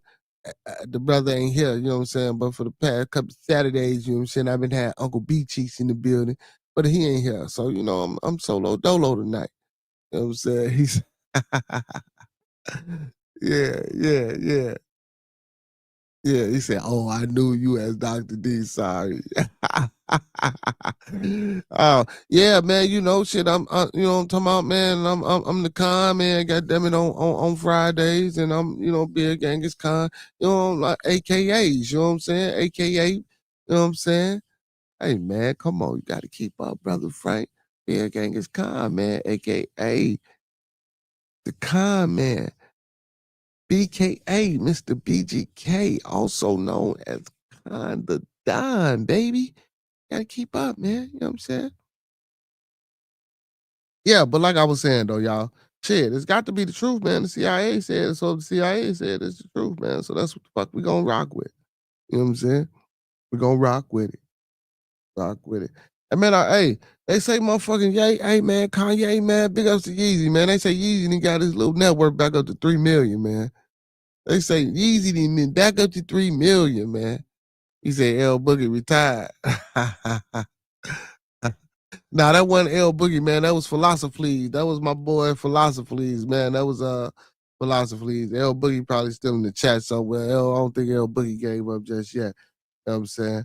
the brother ain't here, you know what I'm saying? But for the past couple Saturdays, you know what I'm saying? I've been had Uncle B Cheeks in the building, but he ain't here. So, you know, I'm solo dolo tonight. You know what I'm saying? He's yeah. Yeah, he said, "Oh, I knew you as Dr. D. Sorry." Oh, yeah, man. You know, shit. You know, what I'm talking about, man. I'm the con man. Goddamn it, on Fridays, and I'm, you know, Big Angus Con. You know, like AKAs. You know what I'm saying? AKA. You know what I'm saying? Hey, man, come on. You got to keep up, brother Frank. Big Angus Con, man. AKA the con man. BKA, Mr. BGK, also known as Kinda Don, baby. Gotta keep up, man. You know what I'm saying? Yeah, but like I was saying though, y'all, shit, it's got to be the truth, man. The CIA said it, so the CIA said it's the truth, man. So that's what the fuck we gonna rock with. You know what I'm saying? We gonna rock with it. Rock with it. And man, hey, they say motherfucking Ye, hey man, Kanye, man, big ups to Yeezy, man. They say Yeezy done got his little network back up to 3 million, man. They say Yeezy done been back up to 3 million, man. He said L Boogie retired. Nah, that wasn't L Boogie, man. That was Philosophies. That was my boy Philosophies, man. That was Philosophies. L Boogie probably still in the chat somewhere. I don't think L Boogie gave up just yet. You know what I'm saying?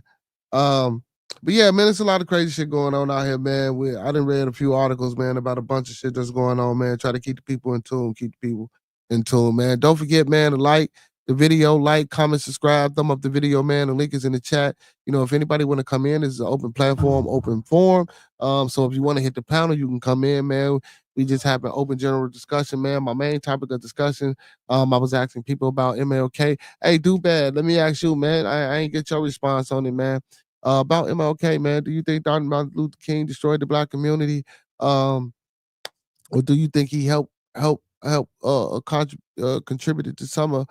Um, but yeah, man, it's a lot of crazy shit going on out here, man. I done read a few articles, man, about a bunch of shit that's going on, man. Try to keep the people in tune, keep the people in tune, man. Don't forget, man, to like the video, like, comment, subscribe, thumb up the video, man. The link is in the chat. You know, if anybody want to come in, this is an open platform, open forum. So if you want to hit the panel, you can come in, man. We just have an open general discussion, man. My main topic of discussion, I was asking people about MLK. Hey, do bad. Let me ask you, man. I ain't get your response on it, man. About MLK, man. Do you think Dr. Martin Luther King destroyed the black community? Um, or do you think he contributed to some of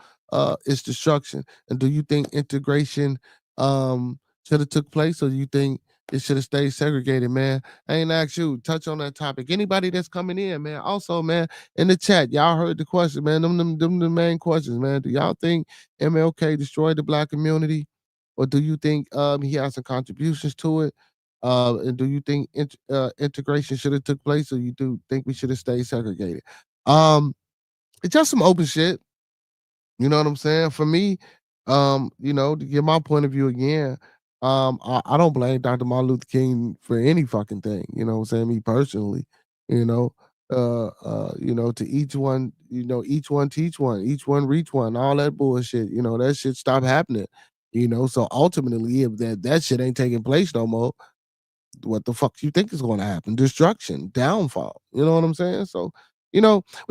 its destruction? And do you think integration should have took place, or do you think it should have stayed segregated, man? I ain't asked you touch on that topic. Anybody that's coming in, man. Also, man, in the chat, y'all heard the question, man. Them the main questions, man. Do y'all think MLK destroyed the black community, or do you think he has some contributions to it? And do you think integration should have took place, or you do think we should have stayed segregated? It's just some open shit. You know what I'm saying? For me, you know, to give my point of view again, I don't blame Dr. Martin Luther King for any fucking thing. You know what I'm saying? Me personally, you know, to each one, each one teach one, each one reach one, all that bullshit. You know, that shit stop happening. You know, so ultimately, if that shit ain't taking place no more, what the fuck you think is going to happen? Destruction, downfall. You know what I'm saying? So, we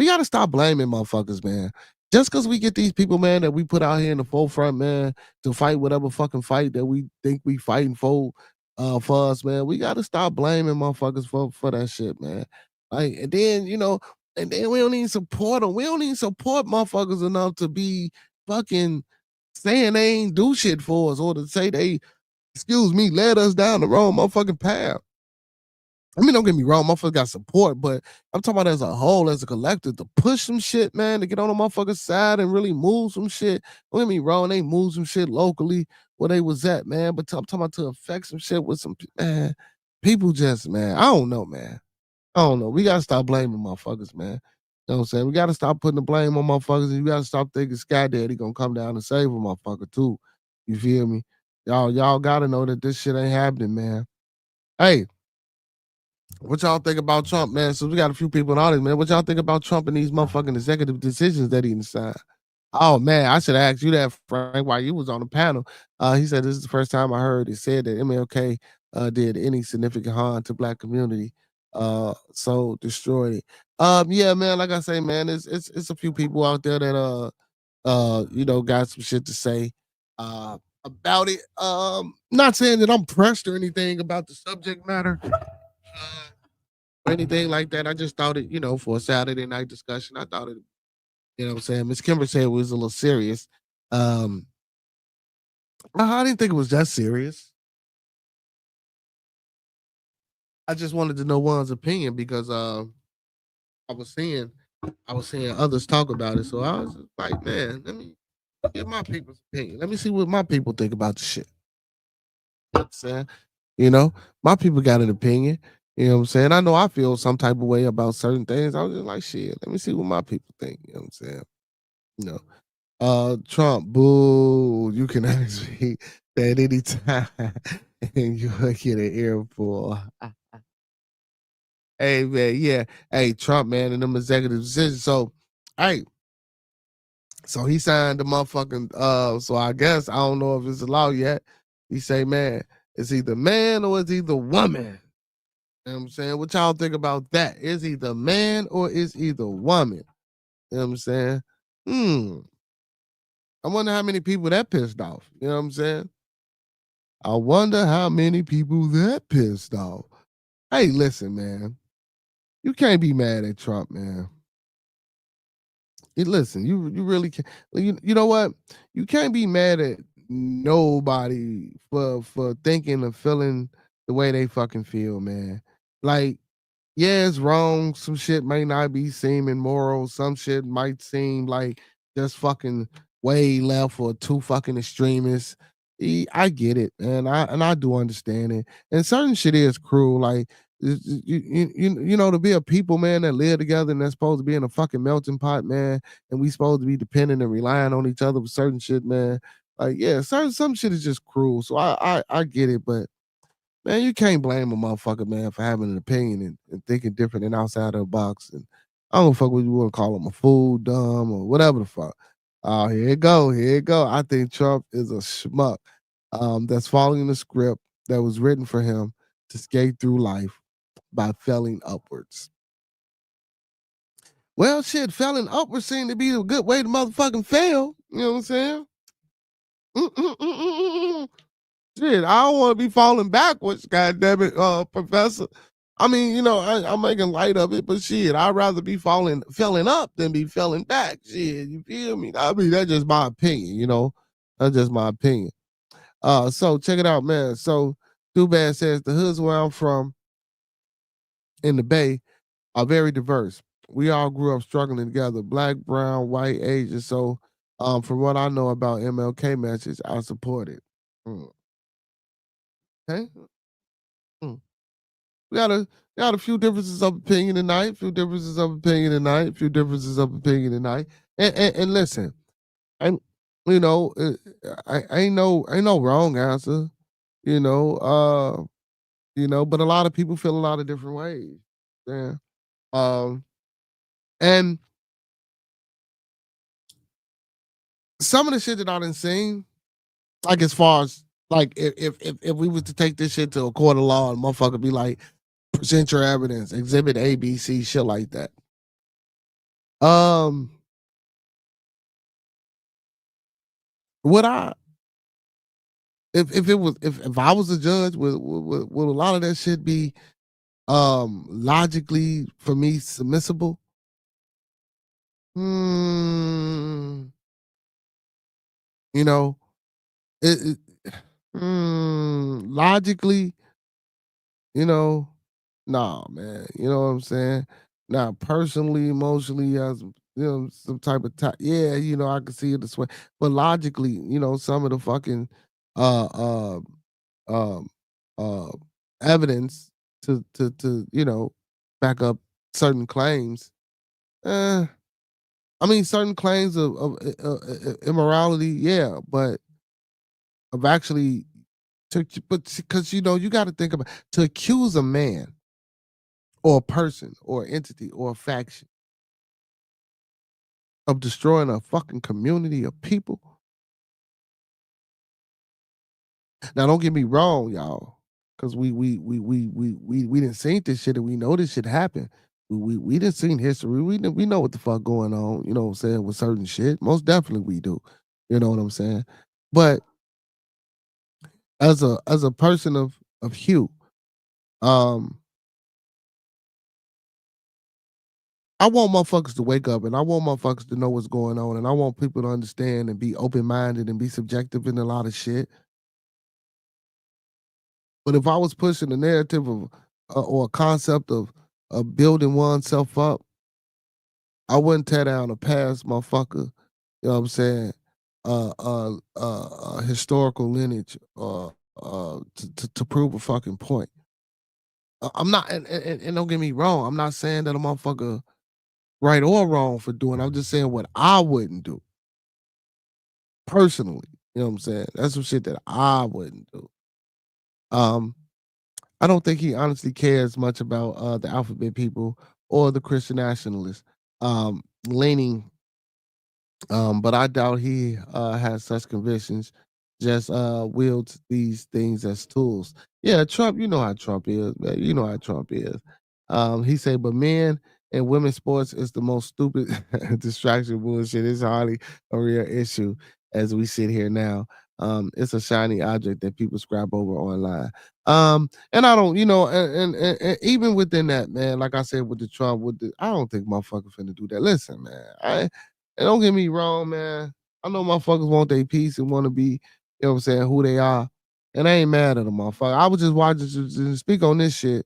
got to stop blaming motherfuckers, man. Just because we get these people, man, that we put out here in the forefront, man, to fight whatever fucking fight that we think we fighting for us, man. We got to stop blaming motherfuckers for that shit, man. Like, and then we don't even support them. We don't even support motherfuckers enough to be fucking saying they ain't do shit for us, or to say they, excuse me, led us down the wrong motherfucking path. I mean, don't get me wrong, motherfuckers got support, but I'm talking about as a whole, as a collective, to push some shit, man, to get on the motherfucker's side and really move some shit. Don't get me wrong, they moved some shit locally where they was at, man, but I'm talking about to affect some shit with some, man, people just, man, I don't know, man. I don't know. We gotta stop blaming motherfuckers, man. You know what I'm saying? We gotta stop putting the blame on motherfuckers, and you gotta stop thinking Sky Daddy gonna come down and save a motherfucker too. You feel me? Y'all gotta know that this shit ain't happening, man. Hey, what y'all think about Trump, man? So we got a few people in the audience, man. What y'all think about Trump and these motherfucking executive decisions that he signed? Oh man, I should have asked you that, Frank, while you was on the panel. He said this is the first time I heard it said that MLK did any significant harm to black community. So destroyed it. Yeah, man, like I say, man, it's a few people out there that got some shit to say about it. Not saying that I'm pressed or anything about the subject matter. Or anything like that. I just thought it, for a Saturday night discussion, I thought it, what I'm saying? Miss Kimber said it was a little serious. Um, I didn't think it was that serious. I just wanted to know one's opinion because I was seeing others talk about it. So I was like, man, let me get my people's opinion. Let me see what my people think about the shit. You know what I'm saying? You know, my people got an opinion. You know what I'm saying? I know I feel some type of way about certain things. I was just like, shit, let me see what my people think. You know what I'm saying? You know. Trump, boo, you can ask me at any time and you'll get an earful. Hey man, yeah. Hey, Trump, man, and them executive decisions. So, hey, so he signed the motherfucking so I guess I don't know if it's a law yet. He say, man, it's either man or it's either woman. You know what I'm saying? What y'all think about that? Is either man or is either woman? You know what I'm saying? I wonder how many people that pissed off. You know what I'm saying? I wonder how many people that pissed off. Hey, listen, man. You can't be mad at Trump, man. Listen, you really can't. You know what? You can't be mad at nobody for thinking and feeling the way they fucking feel, man. Like, yeah, it's wrong. Some shit may not be seeming moral. Some shit might seem like just fucking way left or too fucking extremists. I get it, and I do understand it. And certain shit is cruel. Like you know, to be a people, man, that live together and that's supposed to be in a fucking melting pot, man, and we supposed to be dependent and relying on each other for certain shit, man. Like, yeah, some shit is just cruel. So I get it, but man, you can't blame a motherfucker, man, for having an opinion and thinking different and outside of the box. And I don't fuck what you want to call him, a fool, dumb, or whatever the fuck. Oh, here it go, here it go. I think Trump is a schmuck that's following the script that was written for him to skate through life by failing upwards. Well, shit, failing upwards seemed to be a good way to motherfucking fail. You know what I'm saying? Shit, I don't want to be falling backwards, goddamn it, Professor. I mean, you know, I'm making light of it, but shit, I'd rather be falling up than be falling back. Shit, you feel me? I mean, that's just my opinion, you know. That's just my opinion. So check it out, man. So Too Bad says the hoods where I'm from in the Bay are very diverse. We all grew up struggling together, black, brown, white, Asian. So from what I know about MLK message, I support it. Okay. Mm. We got a few differences of opinion tonight. Few differences of opinion tonight. Few differences of opinion tonight. And listen, I'm you know I ain't no wrong answer. You know, but a lot of people feel a lot of different ways. Yeah. Um, and some of the shit that I done seen, like as far as like if we was to take this shit to a court of law and motherfucker be like, present your evidence, exhibit A, B, C, shit like that. Um, would I if it was if I was a judge, would a lot of that shit be logically for me submissible? Hmm, you know, logically, you know, nah, man. You know what I'm saying? Now, personally, emotionally, as some type of yeah, I can see it this way. But logically, some of the fucking uh uh um uh evidence to back up certain claims. Uh, I mean, certain claims of immorality, yeah, but of actually but because you got to think about to accuse a man or a person or entity or a faction of destroying a fucking community of people. Now, don't get me wrong, y'all, because we didn't see this shit and we know this shit happened. We didn't see history. We know what the fuck going on. You know what I'm saying with certain shit. Most definitely we do. You know what I'm saying. But as a person of, hue, um, I want motherfuckers to wake up and I want motherfuckers to know what's going on and I want people to understand and be open-minded and be subjective in a lot of shit. But if I was pushing the narrative of or a concept of building oneself up, I wouldn't tear down a past motherfucker, you know what I'm saying, historical lineage to prove a fucking point. I'm not, and don't get me wrong, I'm not saying that a motherfucker right or wrong for doing. I'm just saying what I wouldn't do personally. You know what I'm saying? That's some shit that I wouldn't do. I don't think he honestly cares much about the alphabet people or the Christian nationalists. Leaning but I doubt he has such convictions. Just wields these things as tools. Yeah, Trump. You know how Trump is, man. You know how Trump is. He said, but men and women's sports is the most stupid distraction bullshit. It's hardly a real issue as we sit here now. It's a shiny object that people scrap over online. And I don't, and even within that, man, like I said with the Trump, I don't think motherfucker finna do that. Listen, man, and don't get me wrong, man. I know motherfuckers want their peace and want to be, you know what I'm saying, who they are. And I ain't mad at them, motherfucker. I was just watching to speak on this shit.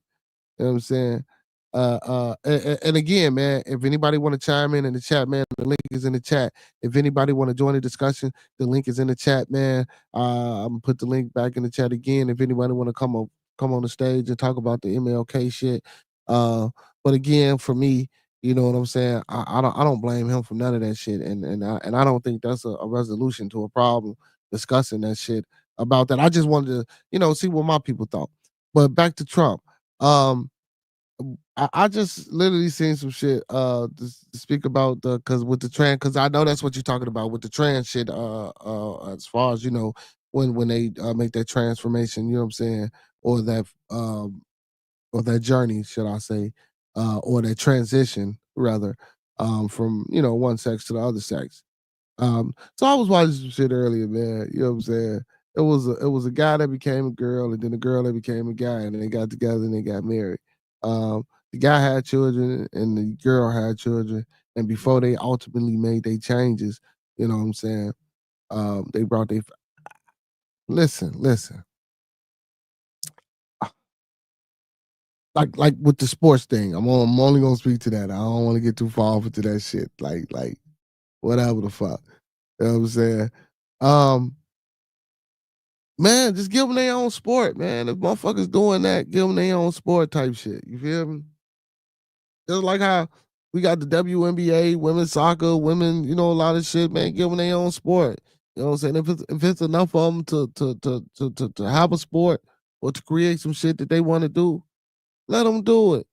You know what I'm saying? And again, man, if anybody want to chime in the chat, man, the link is in the chat. If anybody want to join the discussion, the link is in the chat, man. I'm gonna put the link back in the chat again. If anybody want to come on the stage and talk about the MLK shit. But again, for me, you know what I'm saying? I don't blame him for none of that shit, and I don't think that's a resolution to a problem discussing that shit about that. I just wanted to see what my people thought. But back to Trump. Um, I just literally seen some shit to speak about the because with the trans because I know that's what you're talking about with the trans shit as far as when they make that transformation, you know what I'm saying, or that journey, should I say, or that transition rather, from one sex to the other sex. So I was watching some shit earlier, man. You know what I'm saying? It was a guy that became a girl, and then a girl that became a guy, and they got together and they got married. The guy had children, and the girl had children, and before they ultimately made their changes, you know what I'm saying? They brought their listen. Like with the sports thing, I'm only gonna speak to that. I don't want to get too far off into that shit. Like whatever the fuck. You know what I'm saying? Um, Man, just give them their own sport, man. If motherfuckers doing that, give them their own sport type shit. You feel me? Just like how we got the WNBA, women's soccer, women, a lot of shit, man. Give them their own sport. You know what I'm saying? If it's enough of them to have a sport or to create some shit that they want to do, let them do it.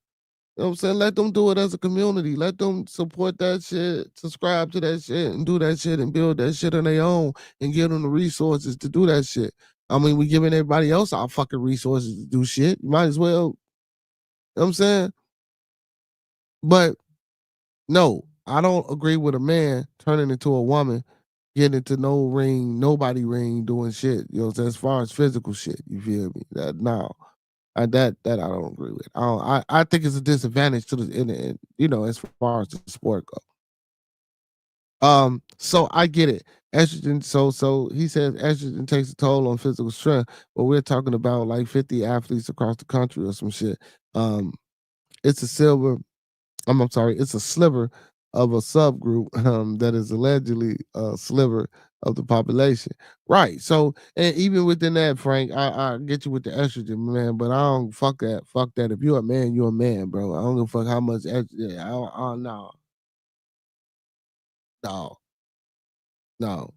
You know what I'm saying? Let them do it as a community. Let them support that shit, subscribe to that shit, and do that shit and build that shit on their own and give them the resources to do that shit. I mean, we giving everybody else our fucking resources to do shit. You might as well, you know what I'm saying? But no, I don't agree with a man turning into a woman, getting into no ring, nobody ring, doing shit. You know what I'm saying? As far as physical shit, you feel me? That I don't agree with. I think it's a disadvantage to as far as the sport go. So I get it. Estrogen. So he says estrogen takes a toll on physical strength, but we're talking about like 50 athletes across the country or some shit. Um, it's a silver. I'm sorry. It's a sliver of a subgroup that is allegedly a sliver of the population. Right. So, and even within that, Frank, I get you with the estrogen, man, but I don't fuck that. Fuck that. If you're a man, you're a man, bro. I don't give a fuck how much estrogen. No, no, no.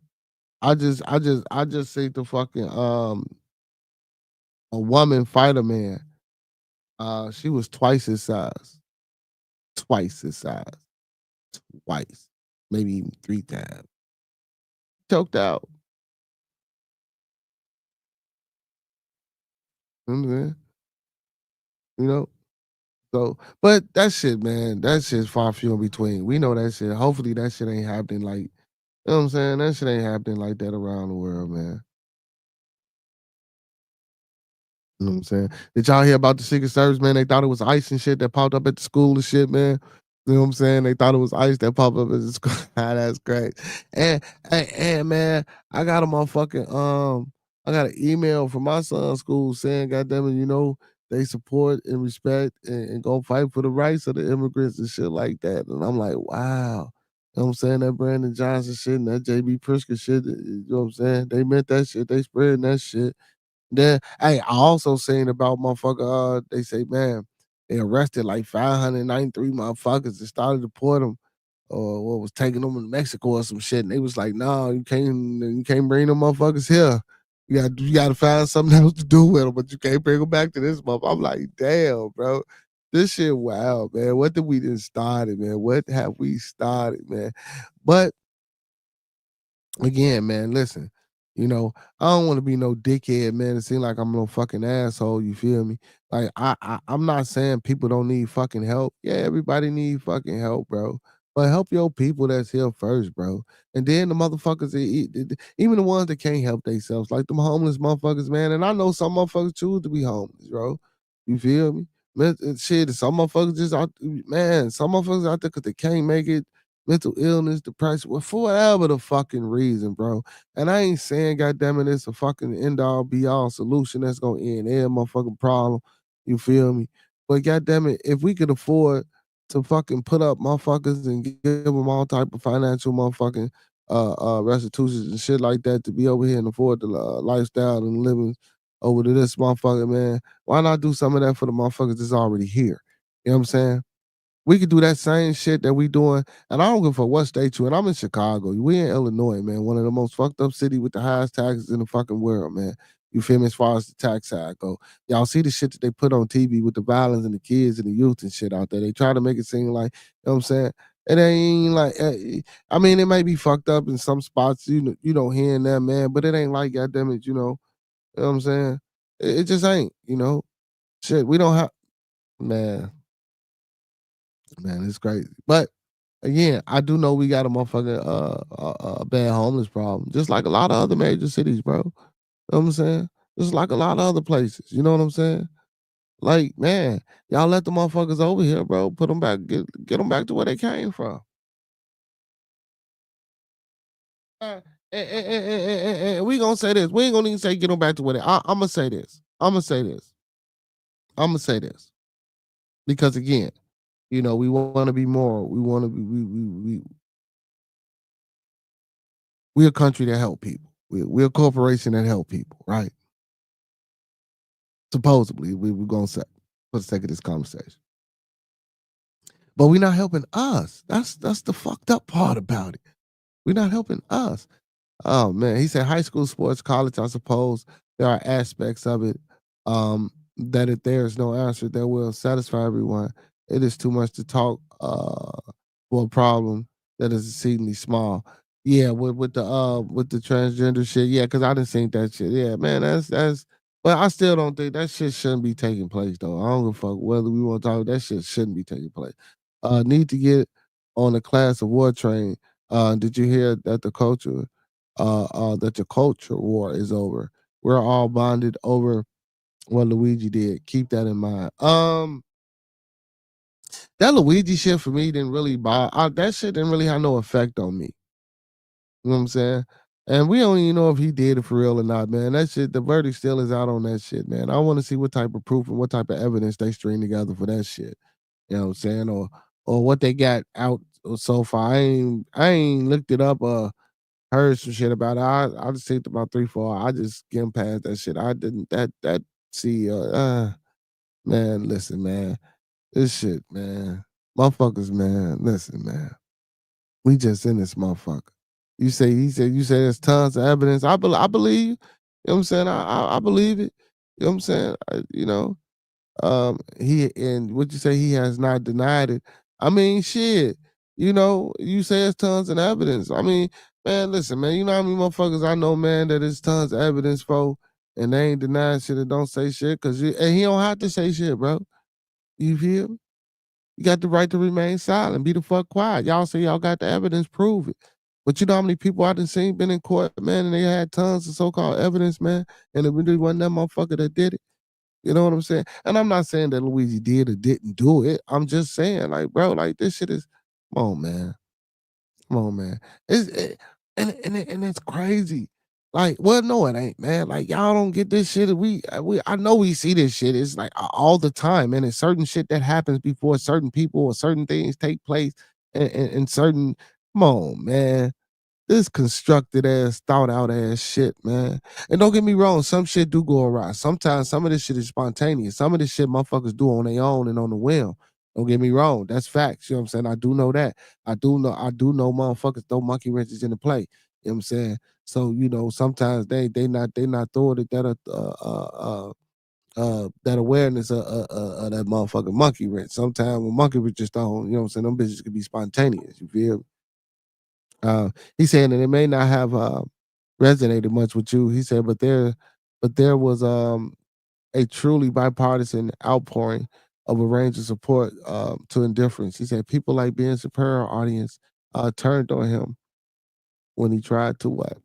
I just see the fucking a woman fight a man. She was twice his size. Twice his size. Twice. Maybe even 3 times. Choked out. You know what I'm saying? You know? So, but that shit, man, that shit's far few in between. We know that shit. Hopefully that shit ain't happening like, you know what I'm saying? That shit ain't happening like that around the world, man. You know what I'm saying? Did y'all hear about the Secret Service, man? They thought it was ice and shit that popped up at the school and shit, man. You know what I'm saying? They thought it was ice that popped up as a school. That's great. And man, I got a motherfucking I got an email from my son's school saying, goddamn it, they support and respect and go fight for the rights of the immigrants and shit like that. And I'm like, wow. You know what I'm saying? That Brandon Johnson shit and that JB Pritzker shit, you know what I'm saying? They meant that shit. They spreading that shit. Then, hey, I also seen about motherfucker, they say, man, they arrested like 593 motherfuckers and started to deport them or what was taking them to Mexico or some shit. And they was like, no, you can't bring them motherfuckers here. You gotta find something else to do with them, but you can't bring them back to this motherfucker. I'm like, damn, bro. This shit wild, man. What did we just started, man? What have we started, man? But again, man, listen, I don't want to be no dickhead, man. It seems like I'm no fucking asshole. You feel me? Like I'm not saying people don't need fucking help. Yeah, everybody need fucking help, bro. But help your people that's here first, bro. And then the motherfuckers, even the ones that can't help themselves, like them homeless motherfuckers, man. And I know some motherfuckers choose to be homeless, bro. You feel me? Man, shit, some motherfuckers just out, man. Some motherfuckers out there because they can't make it, mental illness, depression, well, for whatever the fucking reason, bro. And I ain't saying, goddamn it, it's a fucking end all be all solution that's gonna end every motherfucking problem. You feel me? But goddamn it, if we could afford to fucking put up motherfuckers and give them all type of financial motherfucking restitutions and shit like that to be over here and afford the lifestyle and living over to this motherfucker, man. Why not do some of that for the motherfuckers that's already here? You know what I'm saying? We could do that same shit that we doing, and I don't give a fuck what state you in. I'm in Chicago. We in Illinois, man. One of the most fucked up city with the highest taxes in the fucking world, man. You feel me? As far as the tax side go, y'all see the shit that they put on TV with the violence and the kids and the youth and shit out there. They try to make it seem like, you know what I'm saying? It ain't like, I mean, it may be fucked up in some spots, hearing that, man, but it ain't like, goddamn it, you know what I'm saying? It just ain't, shit. We don't have, man. Man, it's crazy. But again, I do know we got a motherfucking a bad homeless problem, just like a lot of other major cities, bro. You know what I'm saying? Just like a lot of other places. You know what I'm saying? Like, man, y'all let the motherfuckers over here, bro. Put them back, get them back to where they came from. And we gonna say this. We ain't gonna even say get them back to where they. I'm gonna say this. I'm gonna say this. I'm gonna say this because again, we want to be moral. We want to be we're a country that help people. We're a corporation that help people, right? Supposedly, we're gonna say for the sake of this conversation. But we're not helping us. That's the fucked up part about it. We're not helping us. Oh man, he said high school sports, college. I suppose there are aspects of it that if there is no answer that will satisfy everyone, it is too much to talk for a problem that is exceedingly small. Yeah, with the transgender shit. Yeah, because I didn't think that shit. Yeah, man, that's. But I still don't think that shit shouldn't be taking place though. I don't give a fuck whether we want to talk. That shit shouldn't be taking place. Need to get on the class of war train. Did you hear that the culture war is over? We're all bonded over what Luigi did. Keep that in mind. That Luigi shit for me didn't really that shit didn't really have no effect on me. You know what I'm saying? And we don't even know if he did it for real or not, man. That shit, the verdict still is out on that shit, man. I want to see what type of proof and what type of evidence they string together for that shit. You know what I'm saying? Or what they got out so far. I ain't looked it up or heard some shit about it. I just think about 3-4. I just skimmed past that shit. I didn't that see man, listen, man. This shit, man. Motherfuckers, man. Listen, man. We just in this motherfucker. You say there's tons of evidence. I believe you. You know what I'm saying? I believe it. You know what I'm saying? He and what you say he has not denied it. I mean, shit. You say there's tons of evidence. I mean, man, listen, man. You know how many motherfuckers I know, man, that there's tons of evidence for, and they ain't denying shit and don't say shit, and he don't have to say shit, bro. You feel me? You got the right to remain silent. Be the fuck quiet. Y'all say y'all got the evidence, prove it. But you know how many people I done seen been in court, man, and they had tons of so-called evidence, man, and it really wasn't that motherfucker that did it. You know what I'm saying? And I'm not saying that Luigi did or didn't do it. I'm just saying, like, bro, like this shit is, come on, man. Come on, man. And it's crazy. Like, well, no, it ain't, man. Like, y'all don't get this shit. I know we see this shit. It's like all the time, and it's certain shit that happens before certain people or certain things take place, and certain. Come on, man. This constructed ass, thought out ass shit, man. And don't get me wrong, some shit do go awry. Sometimes some of this shit is spontaneous. Some of this shit motherfuckers do on their own and on the whim. Don't get me wrong. That's facts. You know what I'm saying? I do know that. I do know motherfuckers throw monkey wrenches in the play. You know what I'm saying? So, sometimes they not throwing it that awareness of that motherfucking monkey wrench. Sometimes a monkey wrench just don't, you know what I'm saying? Them bitches can be spontaneous. You feel me? He said that it may not have resonated much with you. He said, but there was a truly bipartisan outpouring of a range of support to indifference. He said people like being superior audience turned on him when he tried to what?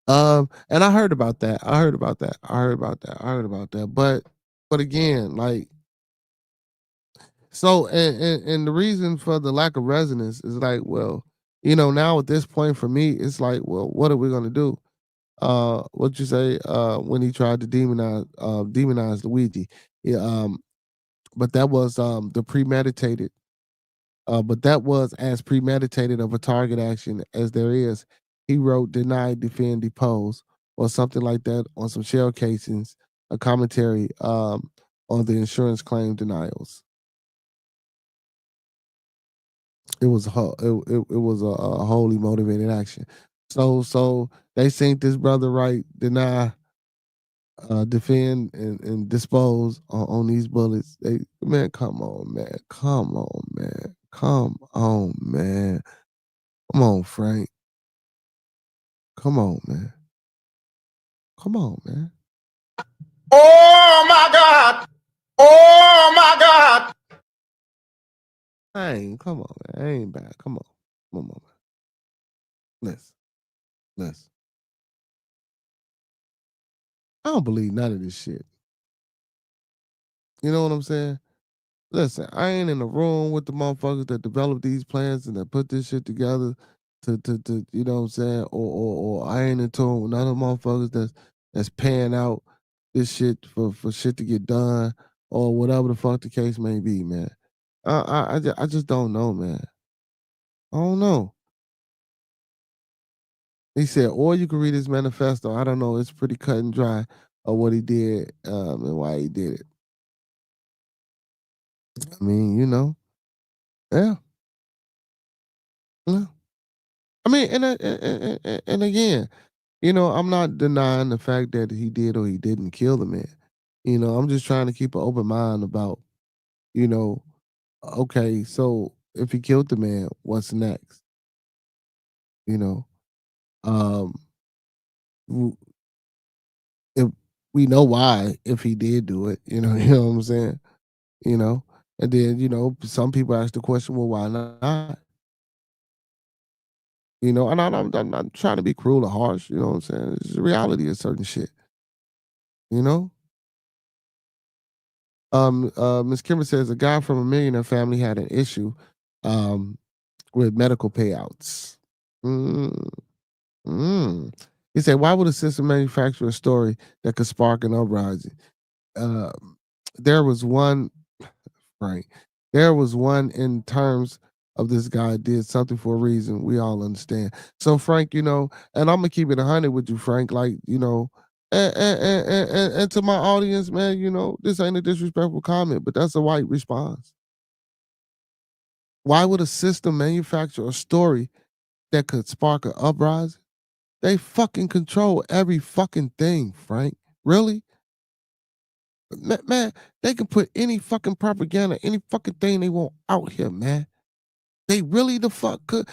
And I heard about that. I heard about that. But again, like, so, and the reason for the lack of resonance is like, well, now at this point for me, it's like, well, what are we gonna do? What you say? When he tried to demonize Luigi, yeah. But that was the premeditated. But that was as premeditated of a target action as there is. He wrote, "Deny, defend, depose," or something like that on some shell casings. A commentary on the insurance claim denials. It was it was a wholly motivated action. So they seen this brother right, deny, defend, and dispose on these bullets. Man, come on, man, come on, man, come on, man, come on, Frank, come on, man, come on, man. Oh my God! Oh my God! I ain't, come on, man, I ain't bad. Come on, man. Listen. I don't believe none of this shit. You know what I'm saying? Listen, I ain't in the room with the motherfuckers that develop these plans and that put this shit together to you know what I'm saying? Or I ain't in tune with none of the motherfuckers that's paying out this shit for shit to get done or whatever the fuck the case may be, man. I just don't know, man. I don't know. He said, or you can read his manifesto. I don't know. It's pretty cut and dry of what he did and why he did it. I mean, yeah. Yeah. I mean, and again, I'm not denying the fact that he did or he didn't kill the man. I'm just trying to keep an open mind about, you know, okay, so if he killed the man, what's next? You know, um, w- if we know why, if he did do it, you know what I'm saying? You know, and then some people ask the question, well, why not? And I'm not trying to be cruel or harsh. You know what I'm saying? It's the reality of certain shit. You know. Miss Kimber says a guy from a millionaire family had an issue um, with medical payouts. Mm, mm. He said, "Why would a system manufacture a story that could spark an uprising?" Uh, there was one, right? There was one in terms of this guy did something for a reason. We all understand. So, Frank, and I'm gonna keep it 100 with you, Frank. Like, and to my audience, man, this ain't a disrespectful comment, but that's a white response. Why would a system manufacture a story that could spark an uprising? They fucking control every fucking thing, Frank. Really? Man, they can put any fucking propaganda, any fucking thing they want out here, man. They really the fuck could.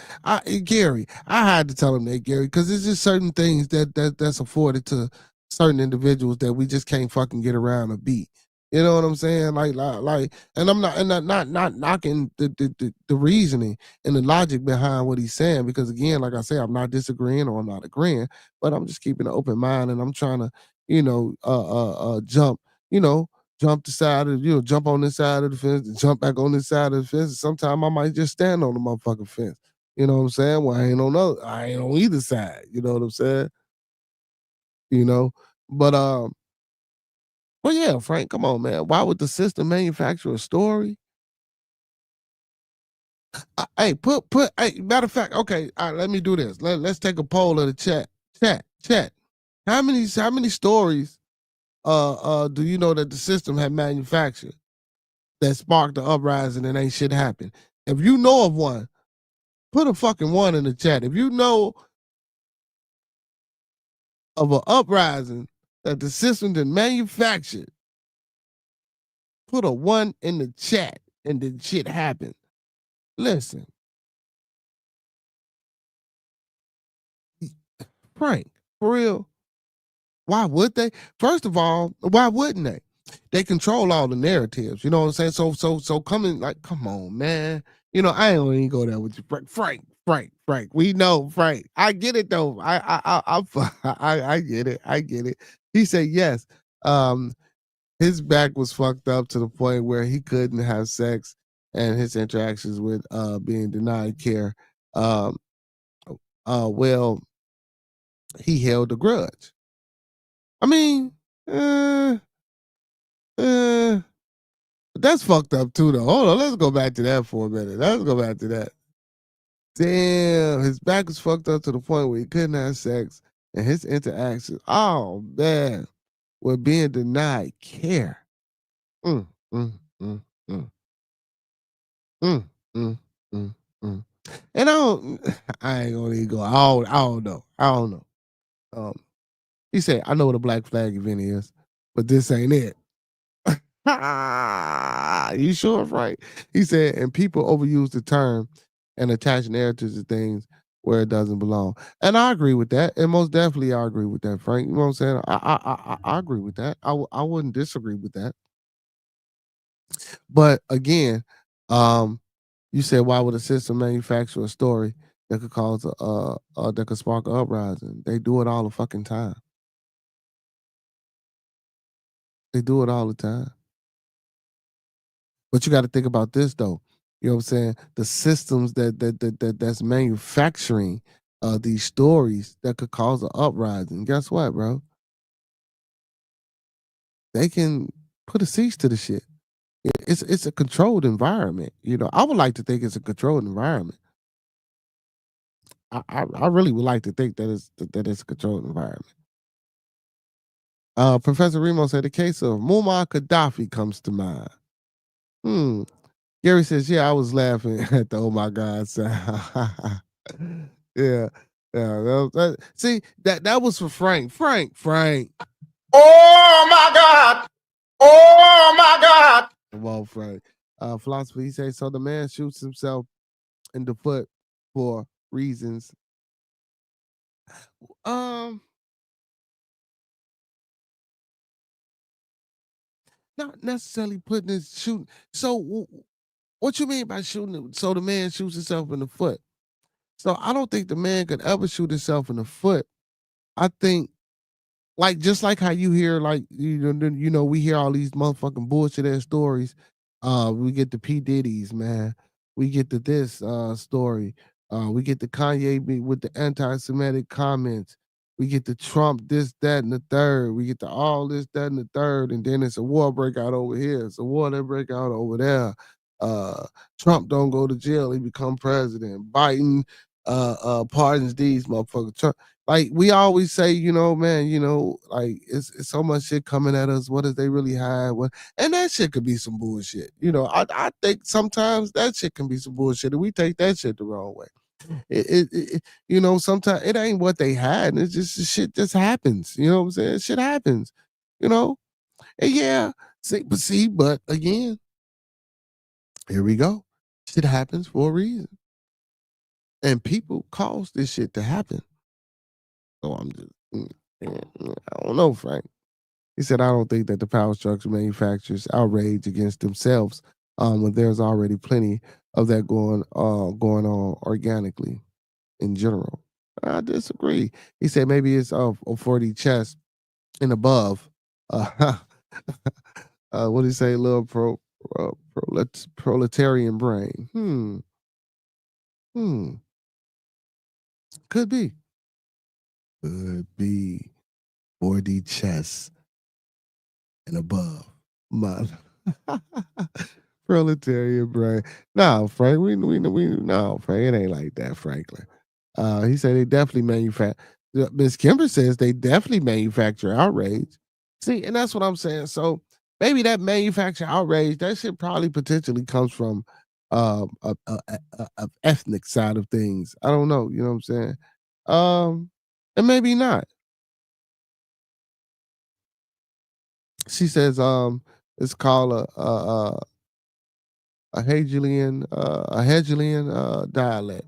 Gary, I had to tell him that, Gary, because there's just certain things that's afforded to certain individuals that we just can't fucking get around or beat. You know what I'm saying? Like, and I'm not knocking the reasoning and the logic behind what he's saying, because again, like I say, I'm not disagreeing or I'm not agreeing, but I'm just keeping an open mind and I'm trying to, jump, jump the side of, jump on this side of the fence, and jump back on this side of the fence. Sometimes I might just stand on the motherfucking fence. You know what I'm saying? Well, I ain't on either side. You know what I'm saying? But well, yeah, Frank, come on, man. Why would the system manufacture a story? Hey, hey, matter of fact, okay, all right, let me do this. Let's take a poll of the chat. Chat. How many stories do you know that the system had manufactured that sparked the uprising and ain't shit happen? If you know of one, put a fucking one in the chat. If you know of an uprising that the system that manufactured, put a one in the chat and then shit happened. Listen, Frank, for real, why would they? First of all, why wouldn't they? They control all the narratives. You know what I'm saying? So coming like, come on, man. I ain't gonna even go there with you, Frank. We know, Frank. I get it though. I get it. I get it. He said yes. His back was fucked up to the point where he couldn't have sex, and his interactions with being denied care. Well, he held a grudge. I mean, that's fucked up too, though. Hold on, let's go back to that for a minute. Let's go back to that. Damn, his back was fucked up to the point where he couldn't have sex, and his interactions, oh man, were being denied care. Mm, mm, mm, mm. Mm, mm, mm, mm. And I ain't gonna even go. I don't know. I don't know. He said, I know what a black flag event is, but this ain't it. You sure, right? He said, and people overuse the term and attach narratives to things where it doesn't belong. And I agree with that. And most definitely I agree with that, Frank. You know what I'm saying? I agree with that. I wouldn't disagree with that. But again, you said, why would a system manufacture a story that could cause that could spark an uprising? They do it all the fucking time. They do it all the time. But you got to think about this though. You know what I'm saying? The systems that's manufacturing these stories that could cause an uprising. Guess what, bro? They can put a cease to the shit. It's a controlled environment. I would like to think it's a controlled environment. I really would like to think that it's a controlled environment. Professor Remo said the case of Muammar Gaddafi comes to mind. Gary says, yeah, I was laughing at the oh my God sound. Yeah. See, that was for Frank. Frank. Oh my God. Oh my God. Well, Frank. Philosophy, he says, so the man shoots himself in the foot for reasons. Not necessarily putting his shooting. So what you mean by shooting? So the man shoots himself in the foot. So I don't think the man could ever shoot himself in the foot. I think, like, just like how you hear, like, we hear all these motherfucking bullshit ass stories. We get the P. Diddy's, man. We get the this story. We get the Kanye with the anti-Semitic comments. We get the Trump this, that, and the third. We get the all this, that, and the third. And then it's a war breakout over here. It's a war that break out over there. Trump don't go to jail. He become president. Biden pardons these motherfuckers. Trump, like we always say, man, like it's so much shit coming at us. What does they really hide? And that shit could be some bullshit. I think sometimes that shit can be some bullshit, and we take that shit the wrong way. Sometimes it ain't what they had. It's just shit just happens. You know what I'm saying? Shit happens. And yeah. But again, here we go. Shit happens for a reason, and people cause this shit to happen. So I'm just, I don't know, Frank. He said, I don't think that the power structure manufactures outrage against themselves when there's already plenty of that going on organically in general. I disagree. He said maybe it's a 4D chess and above. What do you say? Little proletarian brain. Could be. Could be 4D chess and above. My proletarian brain. No, Frank, we no, Frank, it ain't like that, Franklin. He said they definitely manufacture. Miss Kimber says they definitely manufacture outrage. See, and that's what I'm saying. So maybe that manufacture outrage, that shit probably potentially comes from a ethnic side of things. I don't know. You know what I'm saying? And maybe not. She says it's called a Hegelian dialect.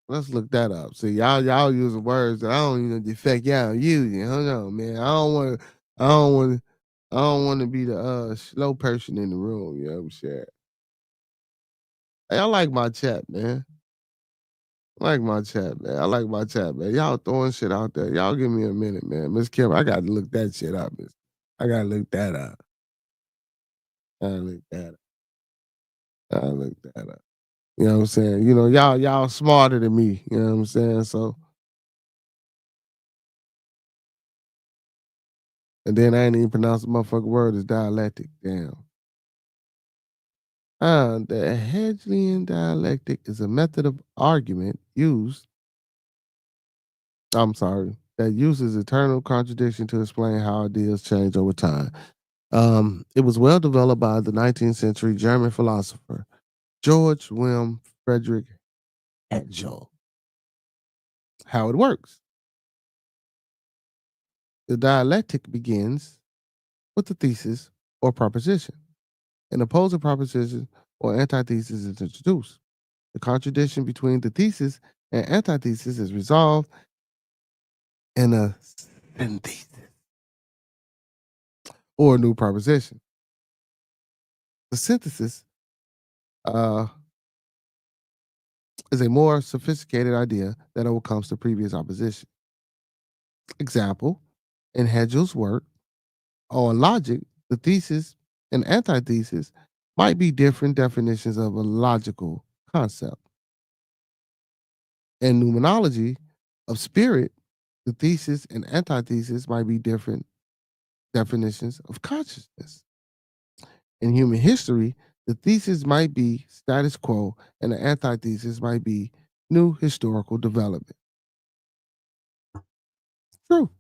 Let's look that up. See, y'all using words that I don't even defect y'all using. Hold on, man. I don't want I don't want to be the slow person in the room, you know what I'm saying? Hey, I like my chat, man. I like my chat, man. I like my chat, man. Y'all throwing shit out there. Y'all give me a minute, man. Miss Kim, I got to look that shit up. I got to look that up. I gotta look that up. I gotta look that up. You know what I'm saying? You know, y'all smarter than me. You know what I'm saying? So, and then I ain't even pronounce the motherfucking word as dialectic. Damn. The Hegelian dialectic is a method of argument that uses eternal contradiction to explain how ideas change over time. It was well developed by the 19th century German philosopher George Wilhelm Friedrich Hegel. How it works. The dialectic begins with a thesis or proposition. An opposing proposition or antithesis is introduced. The contradiction between the thesis and antithesis is resolved in a synthesis or a new proposition. The synthesis is a more sophisticated idea that overcomes the previous opposition. Example, in Hegel's work on logic, the thesis and antithesis might be different definitions of a logical concept. In numerology of spirit, the thesis and antithesis might be different definitions of consciousness. In human history, the thesis might be status quo and the antithesis might be new historical development. True.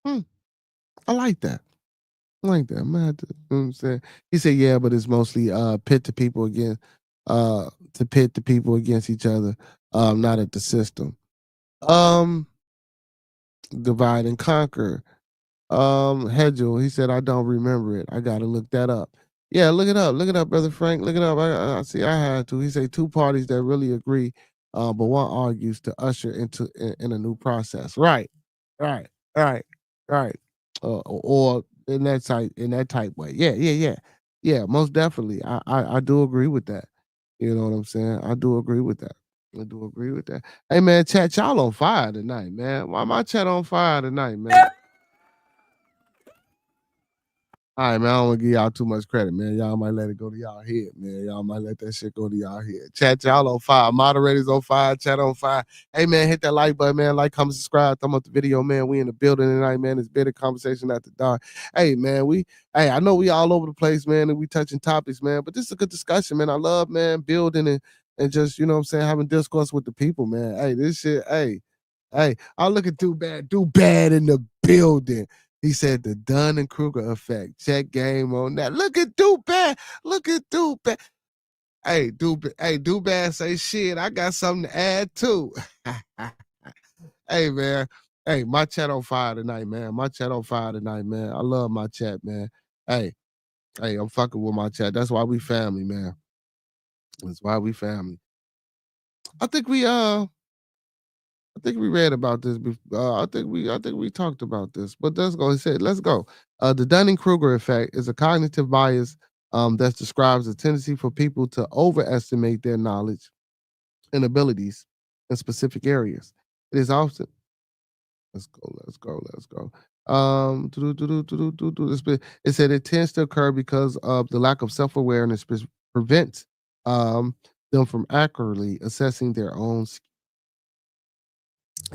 Hmm. I like that. I like that. I'm gonna have to, you know what I'm saying? He said, yeah, but it's mostly pit the people against to pit the people against each other, not at the system. Um, divide and conquer. Hegel, he said, I don't remember it. I gotta look that up. Yeah, look it up. Look it up, brother Frank. Look it up. I see. I had to. He said two parties that really agree, but one argues to usher in a new process. Right, right, right, right. Or in that type way. Yeah. Most definitely. I do agree with that. You know what I'm saying? I do agree with that. I do agree with that. Hey man, chat, y'all on fire tonight, man. Why my chat on fire tonight, man? All right, man. I don't want to give y'all too much credit, man. Y'all might let it go to y'all head, man. Y'all might let that shit go to y'all head. Chat, y'all on fire. Moderators on fire. Chat on fire. Hey, man, hit that like button, man. Like, comment, subscribe. Thumb up the video, man. We in the building tonight, man. It's been a conversation after dark. Hey, man, I know we all over the place, man, and we touching topics, man. But this is a good discussion, man. I love, man, building and just, you know what I'm saying, having discourse with the people, man. Hey, this shit, I look at Do Bad in the building. He said the Dunn and Kruger effect. Check game on that. Look at Do Bad. Look at Do Bad. Hey, Do Bad say shit. I got something to add too. Hey, man. Hey, my chat on fire tonight, man. My chat on fire tonight, man. I love my chat, man. Hey, I'm fucking with my chat. That's why we family, man. That's why we family. I think we read about this. I think we talked about this. But let's go. He said, "Let's go." The Dunning-Kruger effect is a cognitive bias that describes a tendency for people to overestimate their knowledge and abilities in specific areas. It is often Let's go. It said it tends to occur because of the lack of self-awareness prevents them from accurately assessing their own.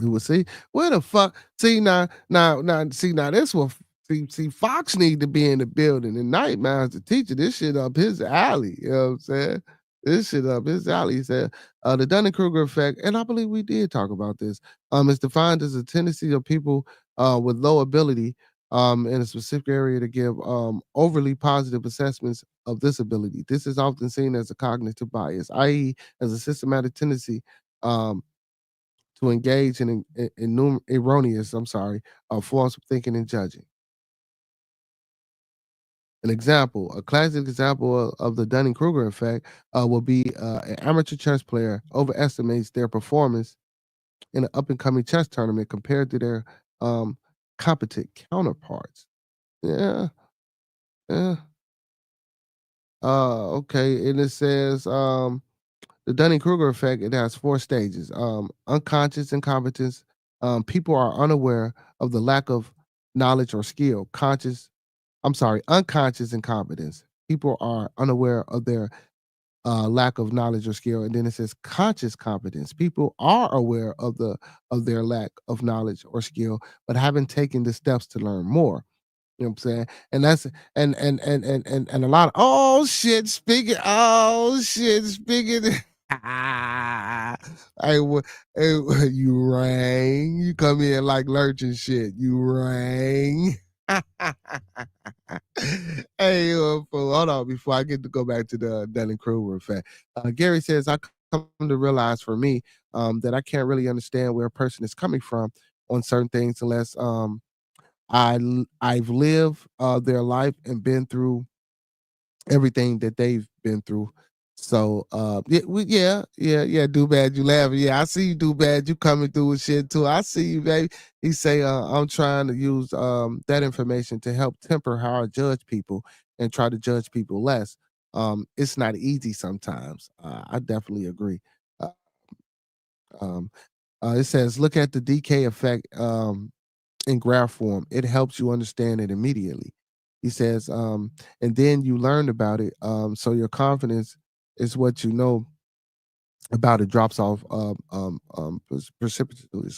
We will see where the fuck. See now. This will see. Fox need to be in the building. And Nightmare's the teacher. This shit up his alley. You know what I'm saying? This shit up his alley. He said the Dunning-Kruger effect, and I believe we did talk about this. Is defined as a tendency of people with low ability in a specific area to give overly positive assessments of this ability. This is often seen as a cognitive bias, i.e., as a systematic tendency to engage in erroneous, forms of thinking and judging. A classic example of the Dunning-Kruger effect will be an amateur chess player overestimates their performance in an up-and-coming chess tournament compared to their competent counterparts. Yeah. Okay, and it says the Dunning-Kruger effect, it has 4 stages. Unconscious incompetence. People are unaware of the lack of knowledge or skill. Unconscious incompetence. People are unaware of their lack of knowledge or skill. And then it says conscious competence. People are aware of their lack of knowledge or skill, but haven't taken the steps to learn more. You know what I'm saying? And that's and a lot of speaking. Hey, you rang. You come in like lurch and shit. You rang. Hey, hold on before I get to go back to the Dunning-Kruger effect. Gary says, I come to realize for me that I can't really understand where a person is coming from on certain things unless I've lived their life and been through everything that they've been through. So yeah, do bad, you laughing. Yeah, I see you, do bad, you coming through with shit too. I see you, baby. He say I'm trying to use that information to help temper how I judge people and try to judge people less. It's not easy sometimes. I definitely agree. It says look at the decay effect in graph form. It helps you understand it immediately. He says, and then you learn about it. So your confidence is what you know about it drops off precipitously.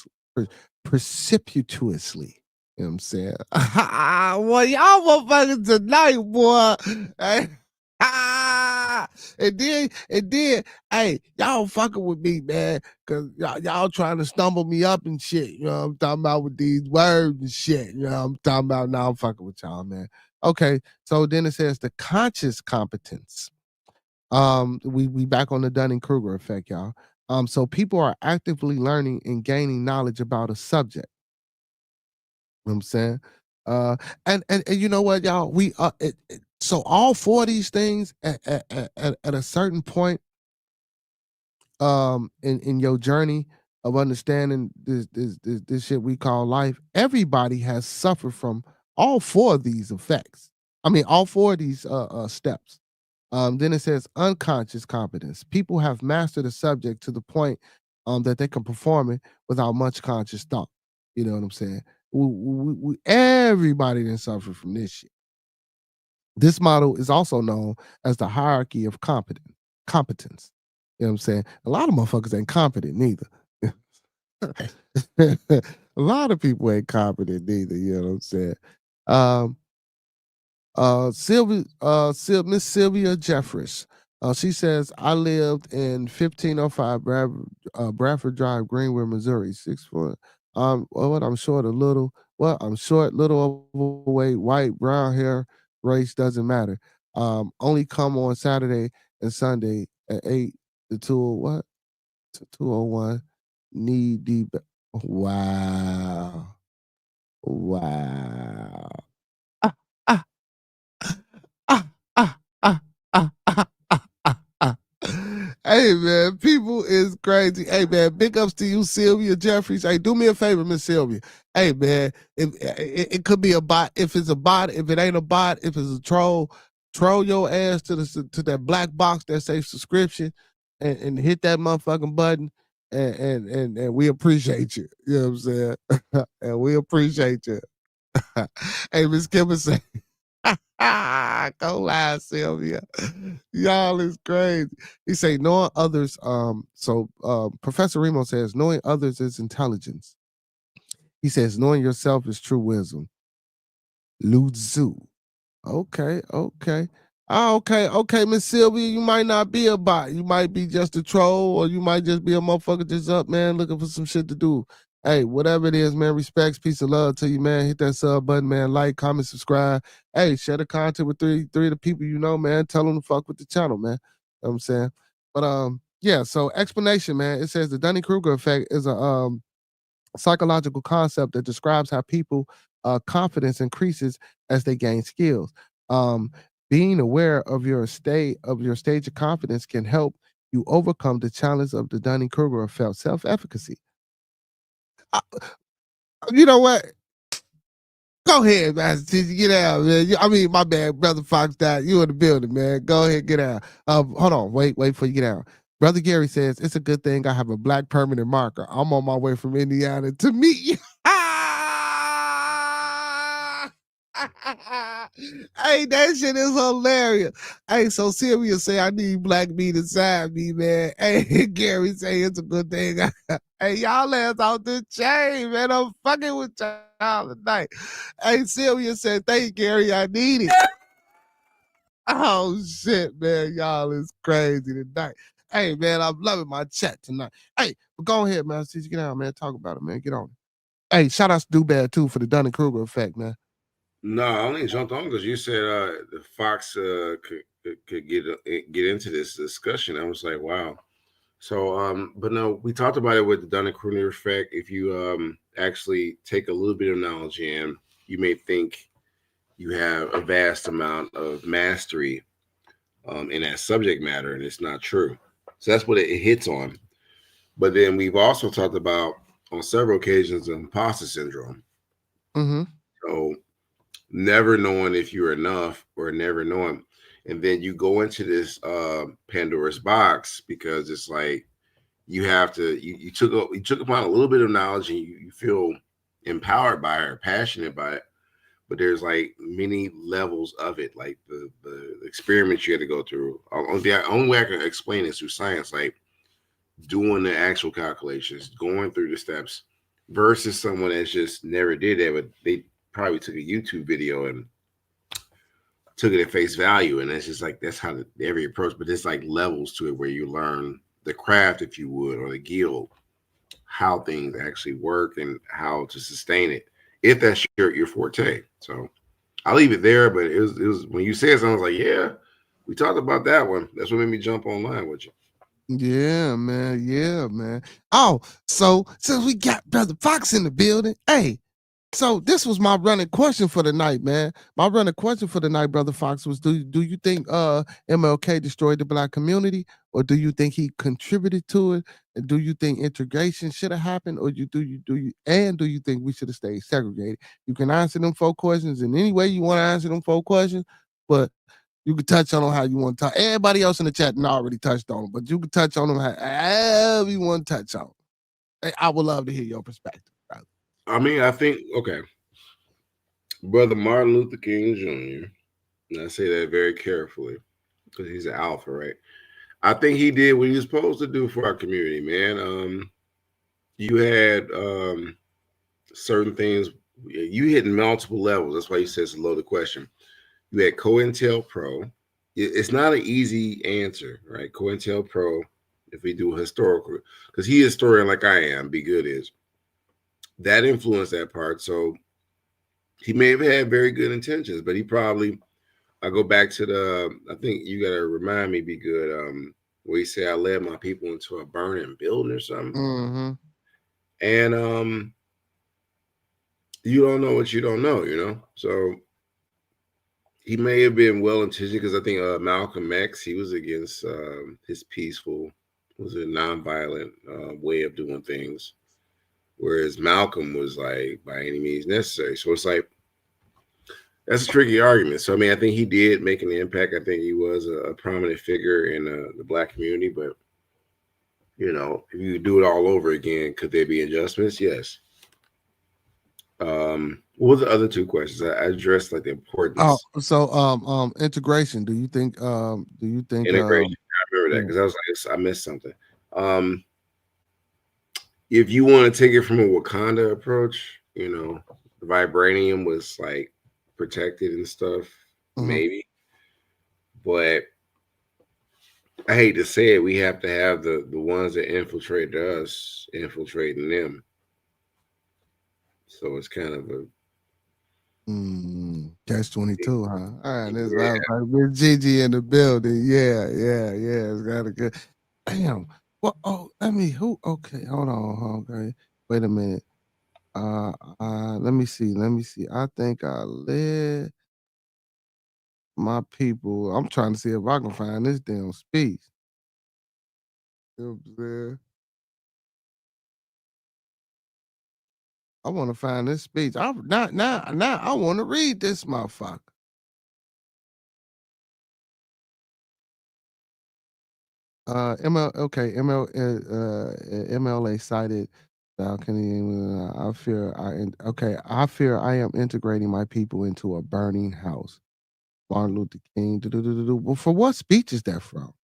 Precipitously. You know what I'm saying? Well, y'all motherfuckers tonight, boy. And then, hey, y'all fucking with me, man, cause y'all trying to stumble me up and shit. You know what I'm talking about with these words and shit. You know what I'm talking about? Now I'm fucking with y'all, man. Okay, so then it says the conscious competence. We back on the Dunning-Kruger effect, y'all. So people are actively learning and gaining knowledge about a subject. You know what I'm saying? And you know what, y'all? So all 4 of these things at a certain point in your journey of understanding this shit we call life, everybody has suffered from all 4 of these effects. I mean, all 4 of these steps. Then it says unconscious competence. People have mastered a subject to the point that they can perform it without much conscious thought. You know what I'm saying? Everybody done suffer from this shit. This model is also known as the hierarchy of competence. You know what I'm saying? A lot of motherfuckers ain't competent neither. A lot of people ain't competent neither. You know what I'm saying? Miss Sylvia Jeffries. She says, I lived in 1505 Bradford Drive, Greenwood, Missouri. 6'4". I'm short a little. I'm short, little overweight, white, brown hair, race doesn't matter. Only come on Saturday and Sunday at 8 to 201. Need deep. Wow. Ah, ah, ah, ah, ah, ah, ah, ah, ah, ah. Hey man, people is crazy. Hey man, big ups to you, Sylvia Jeffries. Hey, do me a favor, Miss Sylvia. Hey man, it could be a bot. If it's a bot, if it ain't a bot, if it's a troll your ass to that black box that says subscription and hit that motherfucking button and we appreciate you. You know what I'm saying? And we appreciate you. Hey, Miss Kimber say, go lie, Sylvia. Y'all is crazy. He say knowing others. Professor Remo says knowing others is intelligence. He says knowing yourself is true wisdom. Lutzu. Okay. Okay, Miss Sylvia, you might not be a bot. You might be just a troll, or you might just be a motherfucker just up, man, looking for some shit to do. Hey, whatever it is, man, respects, peace, and love to you, man. Hit that sub button, man. Like, comment, subscribe. Hey, share the content with three of the people you know, man. Tell them to fuck with the channel, man. You know what I'm saying? But yeah, so explanation, man. It says the Dunning-Kruger effect is a psychological concept that describes how people confidence increases as they gain skills. Being aware of your stage of confidence can help you overcome the challenge of the Dunning-Kruger effect, self-efficacy. You know what? Go ahead, man. Get out, man. I mean, my bad, Brother Fox died. You in the building, man. Go ahead, get out. Hold on, wait before you get out. Brother Gary says, it's a good thing I have a black permanent marker. I'm on my way from Indiana to meet you. Hey, that shit is hilarious. Hey, so Sylvia say I need black meat inside me, man. Hey, Gary say it's a good thing. Hey, y'all ass out the chain, man. I'm fucking with y'all tonight. Hey, Sylvia said, thank you, Gary. I need it. Oh shit, man. Y'all is crazy tonight. Hey, man, I'm loving my chat tonight. Hey, but go ahead, man. See you get out, man. Talk about it, man. Get on it. Hey, shout out to Do Bad too for the Dunning-Kruger effect, man. No, I only jumped on because you said the Fox could get into this discussion. I was like, wow. So, but no, we talked about it with the Dunning-Kruger effect. If you actually take a little bit of knowledge in, you may think you have a vast amount of mastery in that subject matter, and it's not true. So that's what it hits on. But then we've also talked about on several occasions the imposter syndrome. Mm-hmm. So never knowing if you're enough or never knowing. And then you go into this Pandora's box because it's like you have to, you took upon a little bit of knowledge and you feel empowered by it or passionate by it. But there's like many levels of it, like the experiments you had to go through. The only way I can explain is through science, like doing the actual calculations, going through the steps versus someone that's just never did that, but they probably took a YouTube video and took it at face value. And it's just like, that's how every approach, but there's like levels to it where you learn the craft, if you would, or the guild, how things actually work and how to sustain it, if that's your forte. So I'll leave it there, but it was when you said something, I was like, yeah, we talked about that one. That's what made me jump online with you. Yeah, man. Yeah, man. Oh, so since we got Brother Fox in the building, hey, so this was my running question for the night, man. My running question for the night, Brother Fox, was do you think MLK destroyed the black community, or do you think he contributed to it? And do you think integration should have happened, or do you think we should have stayed segregated? You can answer them 4 questions in any way you want to answer them 4 questions, but you can touch on them how you want to talk. Everybody else in the chat already touched on them, but you can touch on them however you want to touch on. I would love to hear your perspective, brother. I mean, I think, okay, Brother Martin Luther King Jr., and I say that very carefully because he's an alpha, right? I think he did what he was supposed to do for our community, man. You had certain things, you hit multiple levels. That's why he says it's a loaded question. You had COINTELPRO. It's not an easy answer, right? COINTELPRO, if we do historical, because he is a historian like I am, Be Good is. That influenced that part. So he may have had very good intentions, but he probably, I go back to I think you got to remind me, Be Good, where he said, I led my people into a burning building or something. Mm-hmm. And you don't know what you don't know, you know? So he may have been well-intentioned because I think Malcolm X, he was against his peaceful, was a nonviolent way of doing things. Whereas Malcolm was like, by any means necessary. So it's like, that's a tricky argument. So, I mean, I think he did make an impact. I think he was a prominent figure in the black community, but You know, if you do it all over again, could there be adjustments? Yes. What were the other two questions? I addressed like the Oh, importance. so integration. Do you think Integration. I remember that yeah. because I was like, I missed something. Um, if you want to take it from a Wakanda approach, you know, the vibranium was like protected and stuff, Mhm. maybe. But I hate to say it, we have to have the ones that infiltrated us infiltrating them. So it's kind of a Catch-22, huh? All right, this yeah. right, with Gigi in the building. Yeah, yeah, yeah. It's got a good. Damn. Well, oh, let me. Who? Okay, hold on. Okay, wait a minute. Let me see. Let me see. I think I led my people. I'm trying to see if I can find this damn speech. You know what I'm saying? I want to find this speech. I not now. Now I want to read this motherfucker. MLA cited I fear I am integrating my people into a burning house. Martin Luther King. Well, for what speech is that from?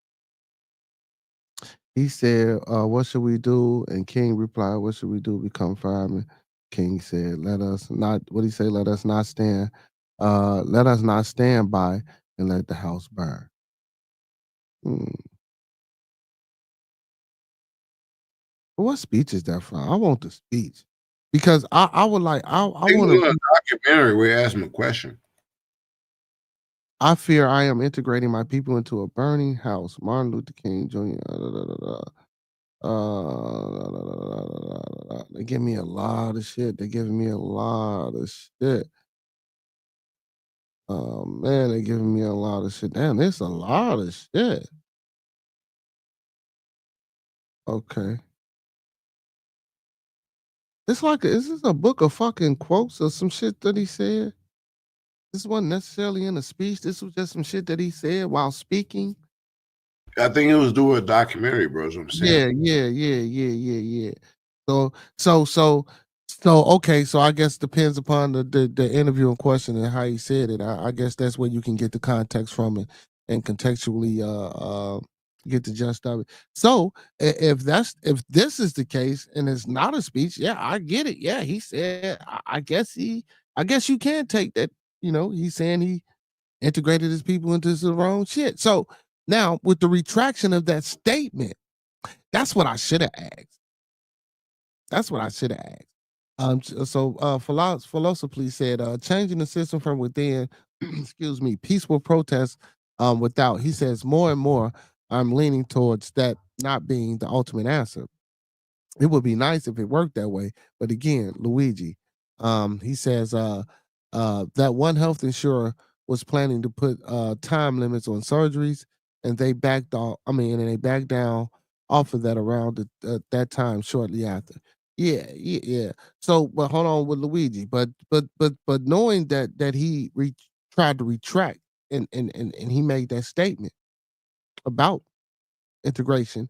He said, what should we do? And King replied, what should we do? Become firemen. King said, let us not, what he say? Let us not stand by and let the house burn. Hmm. What speech is that from? I want the speech. Because I would like, I It want was to, a documentary where he asked him a question. I fear I am integrating my people into a burning house. Martin Luther King Jr. They give me a lot of shit. They're giving me a lot of shit. Oh man, they're giving me a lot of shit. Damn, there's a lot of shit. Okay. It's like, is this a book of fucking quotes or some shit that he said? This wasn't necessarily in a speech. This was just some shit that he said while speaking. I think it was doing a documentary, bro. Is what I'm saying. Yeah. So so so okay. So I guess depends upon the interview in question and how he said it. I guess that's where you can get the context from it and contextually get the gist of it. So if this is the case and it's not a speech, yeah, I get it. Yeah, he said. I guess you can take that. You know, he's saying he integrated his people into the wrong shit. So now with the retraction of that statement. That's what I should have asked. That's what I should have asked. Philosophy said, changing the system from within, excuse me, peaceful protest without. He says, more and more, I'm leaning towards that not being the ultimate answer. It would be nice if it worked that way. But again, Luigi, he says that one health insurer was planning to put time limits on surgeries, and they backed off. And they backed down off of that around that time shortly after. Yeah. So, but hold on with Luigi. But knowing that he tried to retract and he made that statement about integration,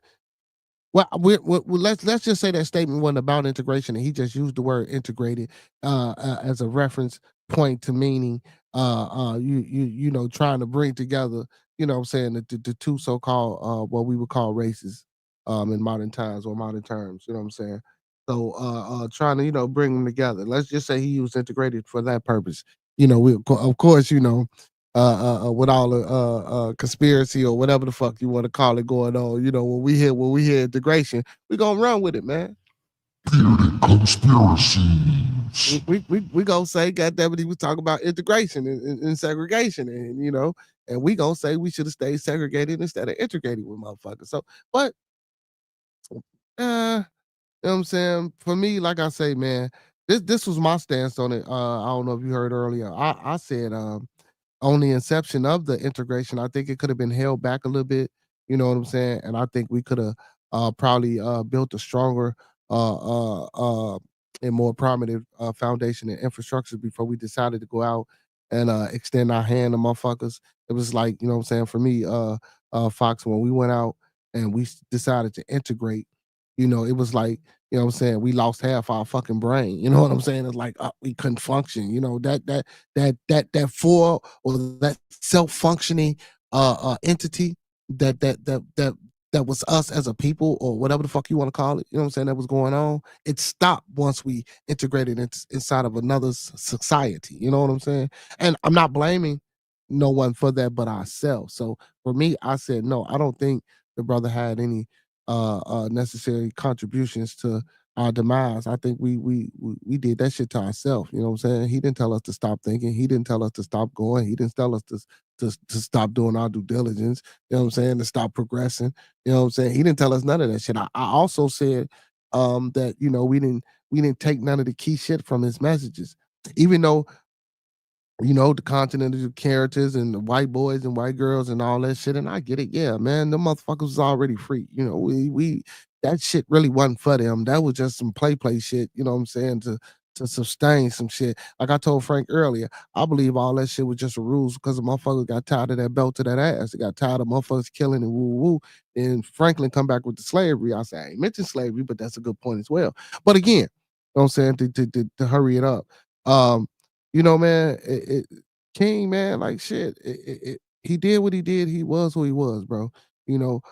let's just say that statement wasn't about integration, and he just used the word integrated as a reference point to meaning you know trying to bring together, you know what I'm saying, the two so-called what we would call races in modern times or modern terms, you know what I'm saying. So trying to, you know, bring them together. Let's just say he used integrated for that purpose. You know, of course, you know, with all the conspiracy or whatever the fuck you want to call it going on. You know, when we hear integration, we gonna run with it, man. Conspiracies. We gonna say, goddamn it, he was talking about integration and segregation, and you know, and we gonna say we should have stayed segregated instead of integrated with motherfuckers. So, but you know what I'm saying? For me, like I say, man, this was my stance on it. I don't know if you heard earlier. I said on the inception of the integration, I think it could have been held back a little bit. You know what I'm saying? And I think we could have probably built a stronger and more prominent foundation and infrastructure before we decided to go out and extend our hand to motherfuckers. It was like, you know what I'm saying, for me, Fox, when we went out and we decided to integrate, it was like, what I'm saying, we lost half our fucking brain. You know what I'm saying? It's like we couldn't function. That full or that self-functioning entity that was us as a people or whatever the fuck you want to call it. You know what I'm saying? That was going on. It stopped once we integrated inside of another society. You know what I'm saying? And I'm not blaming no one for that but ourselves. So for me, I said no. I don't think the brother had any necessary contributions to our demise. I think we did that shit to ourselves. You know what I'm saying? He didn't tell us to stop thinking. He didn't tell us to stop going. He didn't tell us to stop doing our due diligence. You know what I'm saying? To stop progressing. You know what I'm saying? He didn't tell us none of that shit. I also said that we didn't take none of the key shit from his messages, even though the continental characters and the white boys and white girls and all that shit. And I get it. Yeah, man, the motherfuckers was already free. We that shit really wasn't for them. That was just some play shit, you know what I'm saying, to sustain some shit. Like I told Frank earlier, I believe all that shit was just a rules because the motherfuckers got tired of that belt to that ass. They got tired of motherfuckers killing and woo woo. And Franklin come back with the slavery. I say I ain't mentioned slavery, but that's a good point as well. But again, you know what I'm saying, to hurry it up. Man, King, man, like shit. He did what he did. He was who he was, bro.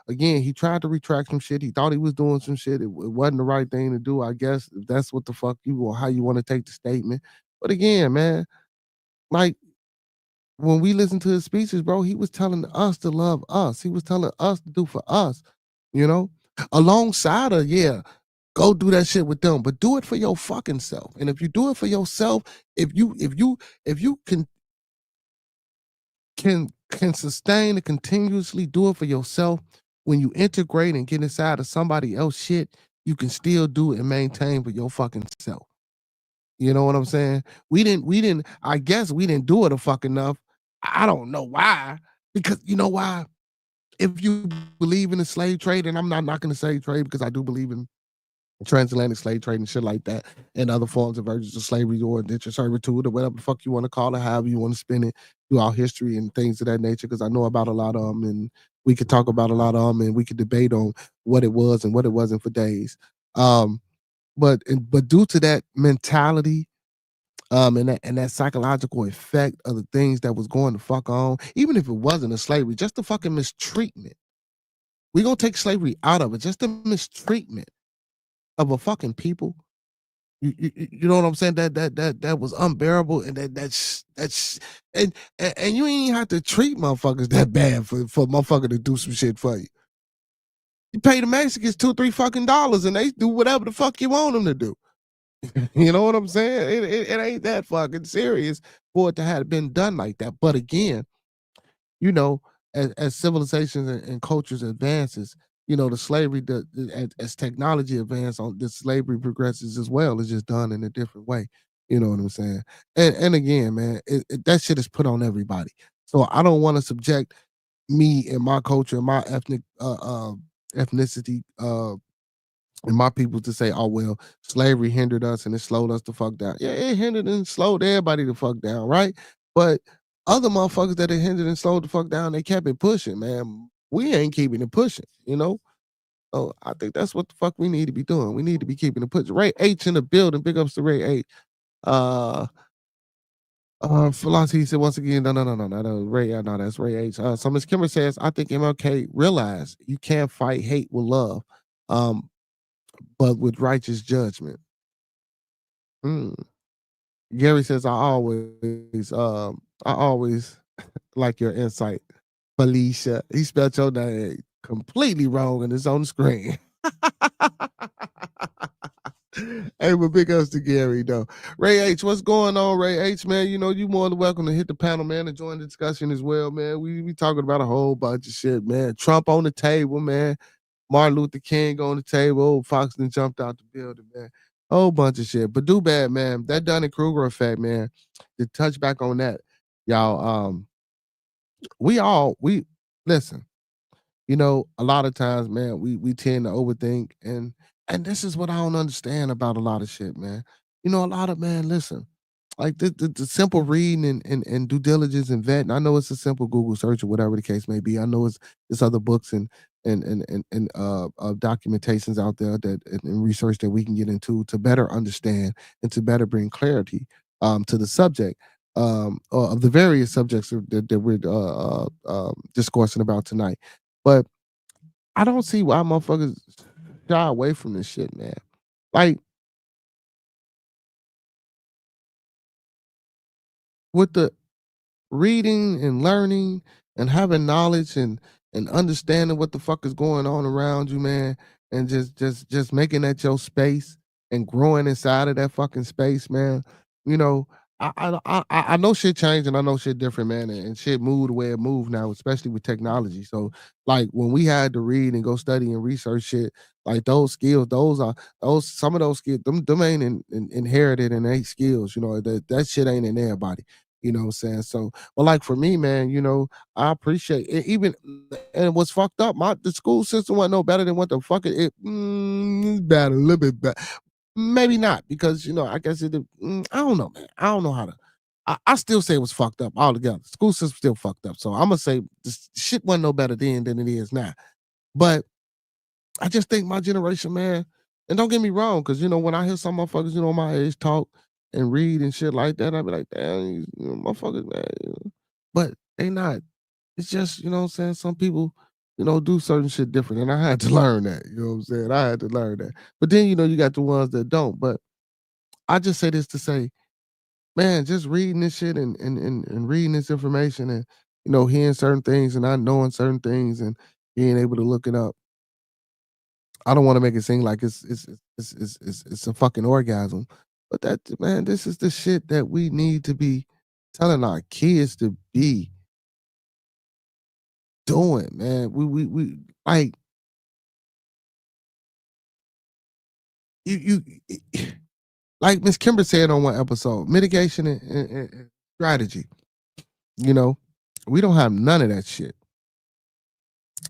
Again, he tried to retract some shit. He thought he was doing some shit. It wasn't the right thing to do, I guess. If that's what the fuck you or how you want to take the statement. But again, man, like when we listen to his speeches, bro, he was telling us to love us. He was telling us to do for us, alongside of, yeah, go do that shit with them, but do it for your fucking self. And if you do it for yourself, if you can sustain and continuously do it for yourself, when you integrate and get inside of somebody else shit, you can still do it and maintain for your fucking self. You know what I'm saying? I guess we didn't do it a fuck enough. I don't know why. Because you know why? If you believe in the slave trade, and I'm not knocking the slave trade because I do believe in transatlantic slave trade and shit like that, and other forms of versions of slavery or indentured servitude or whatever the fuck you want to call it, however you want to spin it throughout history and things of that nature, because I know about a lot of them and we could talk about a lot of them and we could debate on what it was and what it wasn't for days. But due to that mentality, and that psychological effect of the things that was going to fuck on, even if it wasn't a slavery, just the fucking mistreatment. We're gonna take slavery out of it, just the mistreatment of a fucking people. You know what I'm saying? That was unbearable, and that's and you ain't have to treat motherfuckers that bad for motherfucker to do some shit for you. You pay the Mexicans $2-3 fucking dollars, and they do whatever the fuck you want them to do. You know what I'm saying? It ain't that fucking serious for it to have been done like that. But again, as civilizations and cultures advances, the slavery, as technology advances, on the slavery progresses as well. It's just done in a different way. You know what I'm saying? And again, man, that shit is put on everybody. So I don't want to subject me and my culture and my ethnicity and my people to say, oh well, slavery hindered us and it slowed us the fuck down. Yeah, it hindered and slowed everybody the fuck down, right? But other motherfuckers that it hindered and slowed the fuck down, they kept it pushing, man. We ain't keeping it pushing, So I think that's what the fuck we need to be doing. We need to be keeping it pushing. Ray H in the building. Big ups to Ray H. Philosophy said once again, no, Ray, no, that's Ray H. So Miss Kimber says, I think MLK realized you can't fight hate with love. But with righteous judgment. Gary says, I always like your insight, Felicia. He spelled your name completely wrong and it's on the screen. Hey, but big ups to Gary, though. Ray H, what's going on, Ray H, man? You more than welcome to hit the panel, man, and join the discussion as well, man. We talking about a whole bunch of shit, man. Trump on the table, man. Martin Luther King on the table. Foxton jumped out the building, man. Whole bunch of shit. But do bad, man. That Dunning-Kruger effect, man. To touch back on that, y'all. We listen. A lot of times, man, we tend to overthink, and this is what I don't understand about a lot of shit, man. A lot of listen. Like the simple reading and due diligence and vetting. I know it's a simple Google search or whatever the case may be. I know it's other books and documentations out there that and research that we can get into to better understand and to better bring clarity to the subject or of the various subjects that we're discoursing about tonight. But I don't see why motherfuckers shy away from this shit, man. Like with the reading and learning and having knowledge and understanding what the fuck is going on around you, man, and just making that your space and growing inside of that fucking space, man. You know, I know shit changed and I know shit different, man, and shit moved the way it moved now, especially with technology. So, like when we had to read and go study and research shit, like those skills, those some of those skills, them ain't inherited and ain't skills. You know that shit ain't in everybody. You know what I'm saying? So, but like for me, man, you know, I appreciate it. Even and what's fucked up, the school system wasn't no better than what the fuck it's bad, a little bit bad. Maybe not, because you know, I guess I don't know, man. I don't know how to. I still say it was fucked up altogether. School system still fucked up. So I'm gonna say this shit wasn't no better then than it is now. But I just think my generation, man, and don't get me wrong, because you know, when I hear some motherfuckers, you know, my age talk and read and shit like that, I be like, damn, you know, motherfuckers, man. You know. But they not. It's just, you know what I'm saying? Some people, you know, do certain shit different. And I had to learn that. You know what I'm saying? I had to learn that. But then, you know, you got the ones that don't. But I just say this to say, man, just reading this shit and reading this information and, you know, hearing certain things and not knowing certain things and being able to look it up. I don't want to make it seem like it's a fucking orgasm, but that, man, this is the shit that we need to be telling our kids to be doing, man. We like you like Miss Kimber said on one episode, mitigation and strategy. You know, we don't have none of that shit.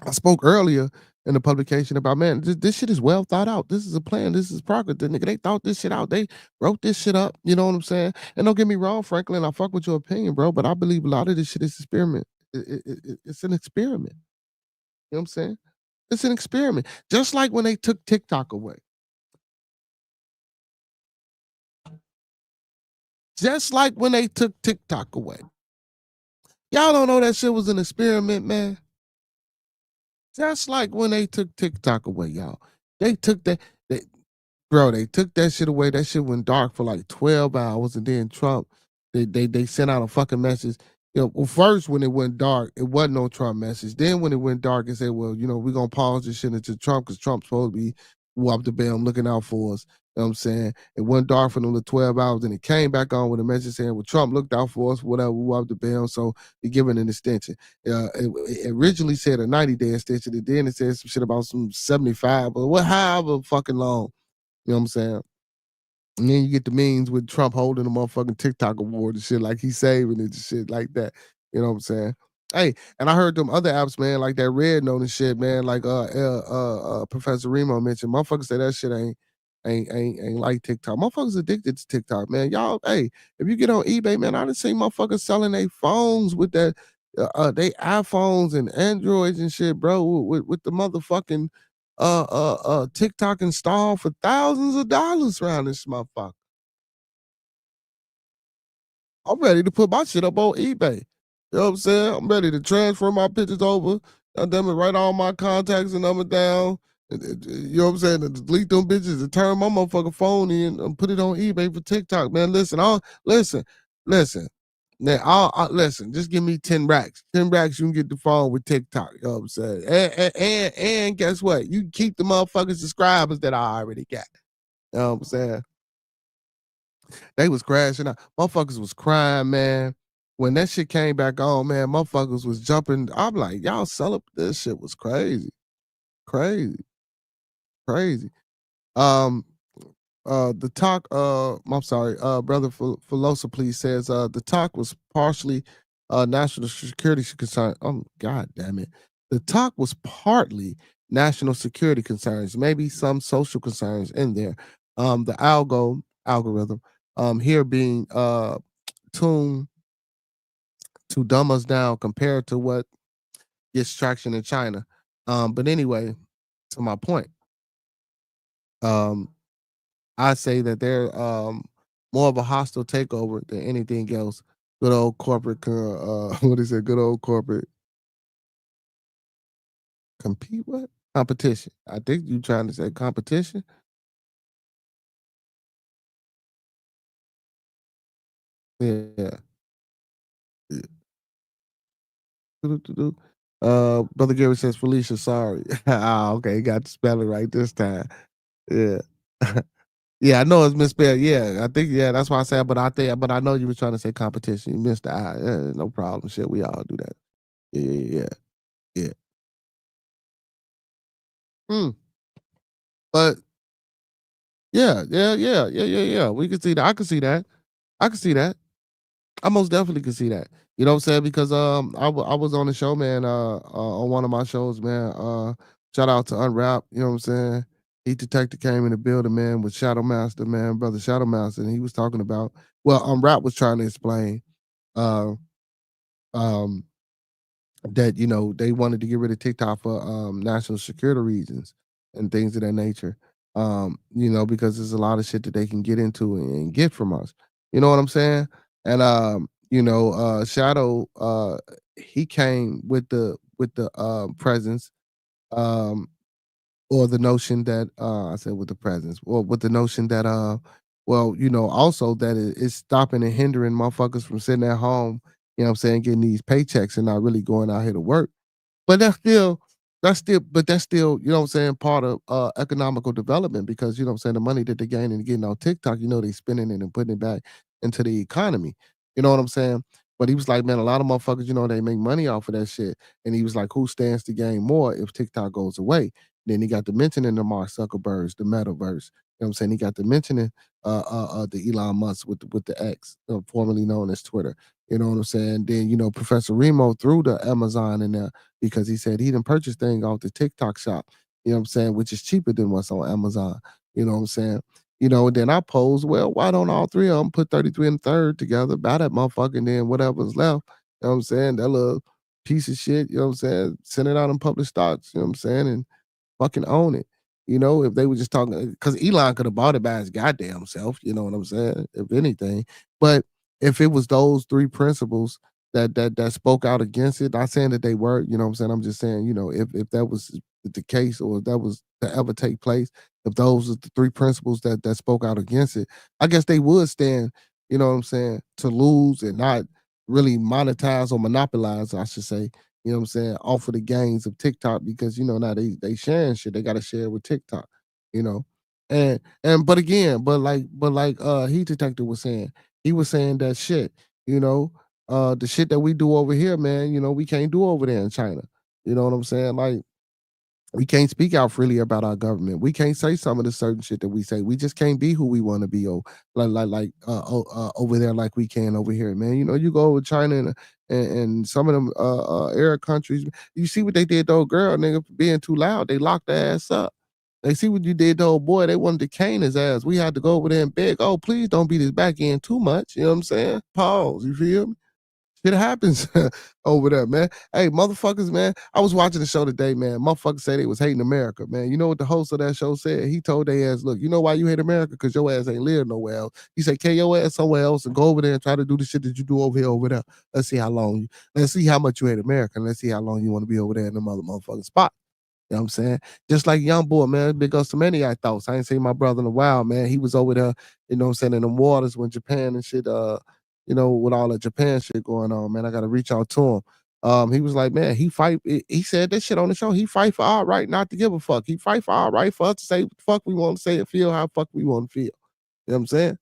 I spoke earlier in the publication about, man, this shit is well thought out. This is a plan. This is progress. The nigga, they thought this shit out. They wrote this shit up. You know what I'm saying? And don't get me wrong, Franklin, I fuck with your opinion, bro, but I believe a lot of this shit is experiment. It's an experiment. You know what I'm saying? It's an experiment. Just like when they took TikTok away. Just like when they took TikTok away. Y'all don't know that shit was an experiment, man. Just like when they took TikTok away, y'all. They took that, bro, they took that shit away. That shit went dark for like 12 hours. And then Trump, they sent out a fucking message. You know, well, first when it went dark, it wasn't no Trump message. Then when it went dark, it said, well, you know, we're gonna pause this shit until Trump, because Trump's supposed to be up the bell looking out for us. You know what I'm saying? It went dark for them the 12 hours, and it came back on with a message saying, well, Trump looked out for us, whatever, we up the bell, so we're giving an extension. It originally said a 90-day extension, and then it said some shit about some 75, but however fucking long. You know what I'm saying? And then you get the memes with Trump holding the motherfucking TikTok award and shit, like he's saving it and shit like that. You know what I'm saying? Hey, and I heard them other apps, man, like that Red Note and shit, man, like Professor Remo mentioned. Motherfuckers say that shit ain't like TikTok. Motherfuckers addicted to TikTok, man. Y'all, hey, if you get on eBay, man, I done seen motherfuckers selling their phones with that, they iPhones and Androids and shit, bro, with the motherfucking TikTok installed for thousands of dollars around this motherfucker. I'm ready to put my shit up on eBay. You know what I'm saying? I'm ready to transfer my pictures over. Damn it, write all my contacts and number down. You know what I'm saying? To delete them bitches and turn my motherfucking phone in and put it on eBay for TikTok, man. Listen, listen. Now, listen, just give me 10 racks. 10 racks, you can get the phone with TikTok. You know what I'm saying? And guess what? You can keep the motherfucking subscribers that I already got. You know what I'm saying? They was crashing out. Motherfuckers was crying, man. When that shit came back on, man, motherfuckers was jumping. I'm like, y'all celebrate. This shit was crazy. Crazy. Crazy. Um, the talk, I'm sorry, brother Filosa, please, says the talk was partially national security concern. Oh, God damn it. The talk was partly national security concerns, maybe some social concerns in there. The algorithm here being tuned to dumb us down compared to what gets traction in China. But anyway, to my point, um, I say that they're more of a hostile takeover than anything else. Good old corporate, what is it? Good old corporate compete what? Competition. I think you trying to say competition. Yeah. Yeah. Doo-doo-doo-doo. Brother Gary says Felicia, sorry. Ah, okay, got the spelling right this time. Yeah. Yeah, I know it's misspelled. Yeah, I think that's why I said. But I know you were trying to say competition. You missed the I. Yeah, no problem. Shit, we all do that. Yeah, yeah, yeah. Hmm. But yeah. We can see that. I can see that. I can see that. I most definitely can see that. You know what I'm saying? Because I was on the show, man. On one of my shows, man. Shout out to Unwrap. You know what I'm saying? Heat Detector came in the building, man, with Shadow Master, man, brother Shadow Master, and he was talking about. Well, Unwrap was trying to explain. Uh, um, that they wanted to get rid of TikTok for national security reasons and things of that nature. Because there's a lot of shit that they can get into and get from us. You know what I'm saying? And Shadow, he came with the presence, um, or the notion that I said with the presence, or with the notion that also that it's stopping and hindering motherfuckers from sitting at home, what I'm saying, getting these paychecks and not really going out here to work. But that's still, you know what I'm saying, part of economical development because you know what I'm saying, the money that they're gaining and getting on TikTok, they spending it and putting it back into the economy. You know what I'm saying? But he was like, man, a lot of motherfuckers, they make money off of that shit. And he was like, who stands to gain more if TikTok goes away? Then he got to mentioning the Mark Zuckerbergs, the metaverse. You know what I'm saying? He got to mentioning the Elon Musk with the X, formerly known as Twitter. You know what I'm saying? Then, Professor Remo threw the Amazon in there because he said he didn't purchase things off the TikTok shop, you know what I'm saying, which is cheaper than what's on Amazon. You know what I'm saying? And then I posed, well, why don't all three of them put 33 and third together, buy that motherfucker, and then whatever's left, you know what I'm saying, that little piece of shit, you know what I'm saying, send it out in public stocks, you know what I'm saying, and fucking own it. If they were just talking, because Elon could have bought it by his goddamn self, you know what I'm saying, if anything. But if it was those three principles that spoke out against it, not saying that they were, you know what I'm saying, I'm just saying, if that was the case or if that was to ever take place, if those are the three principles that spoke out against it, I guess they would stand, you know what I'm saying, to lose and not really monetize or monopolize, I should say, you know what I'm saying, off of the gains of TikTok because now they sharing shit. They gotta share with TikTok, you know. But again, but like Heat Detector was saying, he was saying that shit, you know, the shit that we do over here, man, we can't do over there in China. You know what I'm saying? Like we can't speak out freely about our government. We can't say some of the certain shit that we say. We just can't be who we want to be. Over there like we can over here, man. You go over China and some of them Arab countries. You see what they did to old girl, nigga, for being too loud. They locked their ass up. They see what you did to old boy. They wanted to cane his ass. We had to go over there and beg. Oh, please don't beat his back end too much. You know what I'm saying? Pause. You feel me? Shit happens over there, man. Hey, motherfuckers, man. I was watching the show today, man. Motherfuckers say they was hating America, man. You know what the host of that show said? He told their ass, look, you know why you hate America? Because your ass ain't live nowhere else. He said, carry your ass somewhere else and go over there and try to do the shit that you do over there. Let's see how long let's see how much you hate America and let's see how long you want to be over there in the motherfucking spot. You know what I'm saying? Just like young boy, man, big ups to many I thoughts. I ain't seen my brother in a while, man. He was over there, you know what I'm saying, in the waters when Japan and shit, with all the Japan shit going on, man. I gotta reach out to him. He was like, man, he said that shit on the show. He fight for our right not to give a fuck. He fight for our right for us to say what the fuck we want to say and feel how the fuck we want to feel. You know what I'm saying?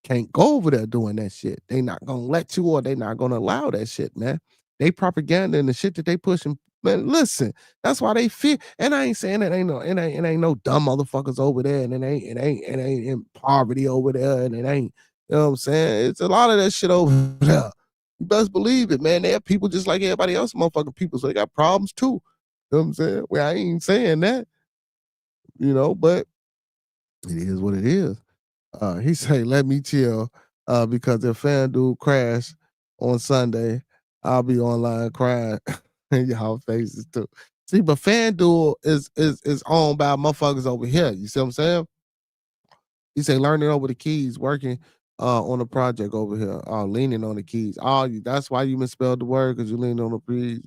Can't go over there doing that shit. They not gonna let you or they not gonna allow that shit, man. They propaganda and the shit that they pushing. Man, listen, that's why they fear. And I ain't saying it ain't no dumb motherfuckers over there, and it ain't in poverty over there, and it ain't, you know what I'm saying? It's a lot of that shit over there. You best believe it, man. They have people just like everybody else, motherfucking people, so they got problems too. You know what I'm saying? Well, I ain't saying that, but it is what it is. He say, "Let me chill, because if FanDuel crash on Sunday, I'll be online crying in y'all faces too." See, but FanDuel is owned by motherfuckers over here. You see what I'm saying? He say learning over the keys, working on a project over here, leaning on the keys. That's why you misspelled the word because you leaned on the keys.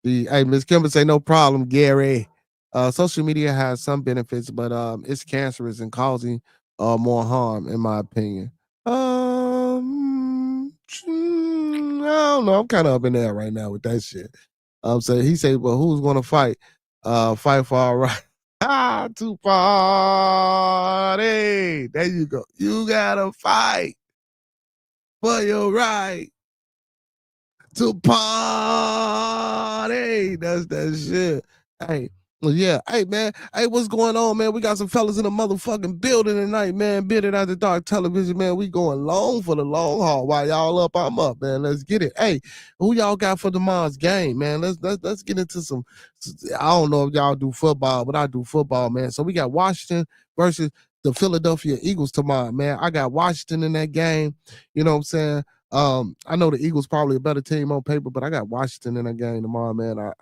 Hey, Miss Kimber say no problem, Gary. Social media has some benefits, but it's cancerous and causing more harm, in my opinion. I don't know. I'm kind of up in there right now with that shit. So he said, well, who's gonna fight? Fight for our right. To party. There you go. You gotta fight for your right to party. That's that shit. Hey, well, yeah. Hey, man. Hey, what's going on, man? We got some fellas in the motherfucking building tonight, man. Bearded After Dark Television, man. We going long for the long haul. While y'all up, I'm up, man. Let's get it. Hey, who y'all got for tomorrow's game, man? Let's get into some. I don't know if y'all do football, but I do football, man. So we got Washington versus the Philadelphia Eagles tomorrow, man. I got Washington in that game. You know what I'm saying? I know the Eagles probably a better team on paper, but I got Washington in that game tomorrow, man. I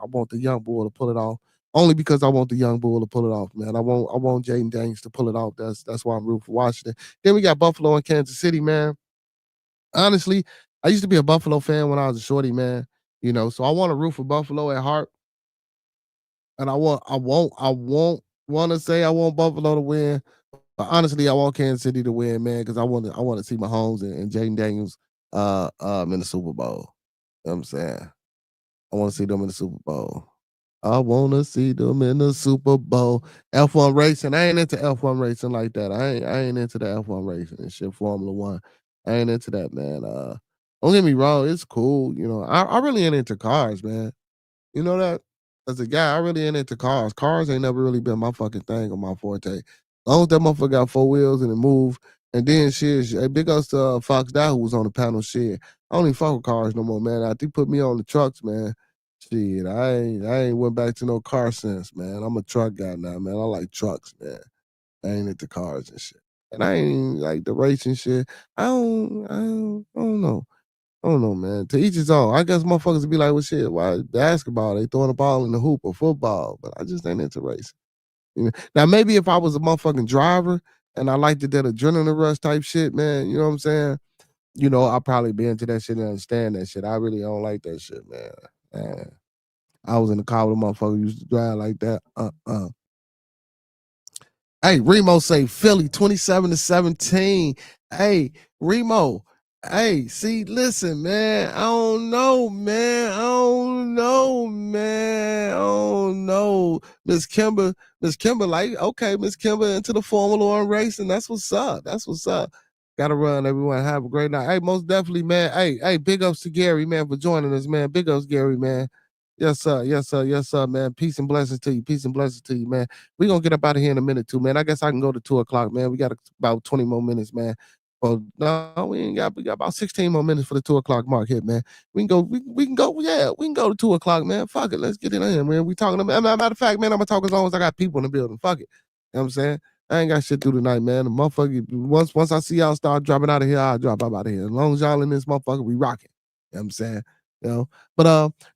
want the young bull to pull it off. Only because I want the young bull to pull it off, man. I want Jaden Daniels to pull it off. That's why I'm rooting for Washington. Then we got Buffalo and Kansas City, man. Honestly, I used to be a Buffalo fan when I was a shorty, man. You know, so I want to root for Buffalo at heart. And I won't want to say I want Buffalo to win. But honestly, I want Kansas City to win, man, because I want to see Mahomes and Jaden Daniels in the Super Bowl. You know what I'm saying? I want to see them in the Super Bowl. I want to see them in the Super Bowl. F1 racing. I ain't into F1 racing like that. I ain't into the F1 racing and shit. Formula One. I ain't into that, man. Don't get me wrong. It's cool. You know, I really ain't into cars, man. You know that? As a guy, I really ain't into cars. Cars ain't never really been my fucking thing or my forte. As long as that motherfucker got four wheels and it move, and then shit, hey, big ups to Fox Dow who was on the panel shit. I don't even fuck with cars no more, man. I think put me on the trucks, man. Shit, I ain't went back to no car since, man. I'm a truck guy now, man. I like trucks, man. I ain't into cars and shit. And I ain't like the racing shit. I don't know. I don't know, man. To each his own. I guess motherfuckers would be like, well, shit, why basketball? They throwing the ball in the hoop or football, but I just ain't into racing. You know? Now, maybe if I was a motherfucking driver and I liked that adrenaline rush type shit, man, you know what I'm saying? You know, I'll probably be into that shit and understand that shit. I really don't like that shit, man. I was in the car with a motherfucker who used to drive like that. Hey, Remo say Philly 27-17. Hey, Remo. Hey, see, listen, man. I don't know, man. I don't know. Miss Kimber, like, okay, Miss Kimber into the Formula One racing. That's what's up. Gotta run, everyone. Have a great night. Hey, most definitely, man. Hey, big ups to Gary, man, for joining us, man. Big ups, Gary, man. Yes, sir, man. Peace and blessings to you, man. We're gonna get up out of here in a minute too, man. I guess I can go to 2:00, man. We got about 20 more minutes, man. Well, no, we got about 16 more minutes for the 2:00 mark here, man. We can go, we can go, yeah, we can go to 2:00, man. Fuck it, let's get it in, man. We talking about matter of fact, man, I'm gonna talk as long as I got people in the building. Fuck it. You know what I'm saying? I ain't got shit to do tonight, man. The motherfucker, once I see y'all start dropping out of here, I'll drop out of here. As long as y'all in this motherfucker, we rocking. You know what I'm saying? You know, but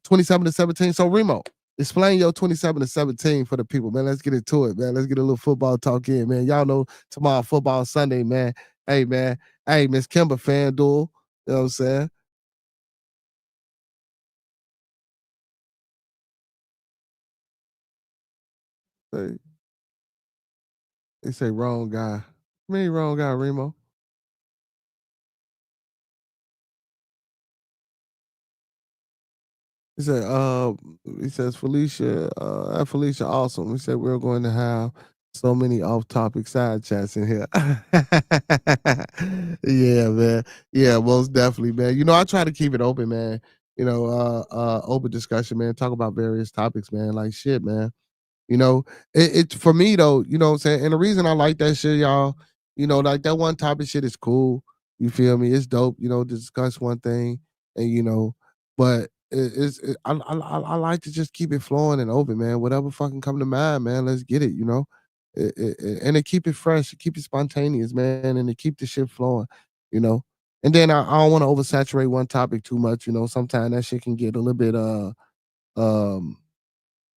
27-17. So Remo, explain your 27-17 for the people, man. Let's get into it, man. Let's get a little football talk in, man. Y'all know tomorrow football Sunday, man. Hey, man. Hey, Miss Kimber, FanDuel. You know what I'm saying? They say wrong guy. Me wrong guy, Remo. He says Felicia, awesome. He said we're going to have so many off-topic side chats in here. Yeah, man. Yeah, most definitely, man. You know, I try to keep it open, man. You know, open discussion, man. Talk about various topics, man. Like shit, man. You know, it for me though, you know what I'm saying? And the reason I like that shit, y'all, you know, like that one topic shit is cool. You feel me? It's dope, you know, to discuss one thing and you know, but I like to just keep it flowing and open, man. Whatever fucking come to mind, man, let's get it, you know. And to keep it fresh, keep it spontaneous, man, and to keep the shit flowing, you know. And then I don't want to oversaturate one topic too much, you know. Sometimes that shit can get a little bit um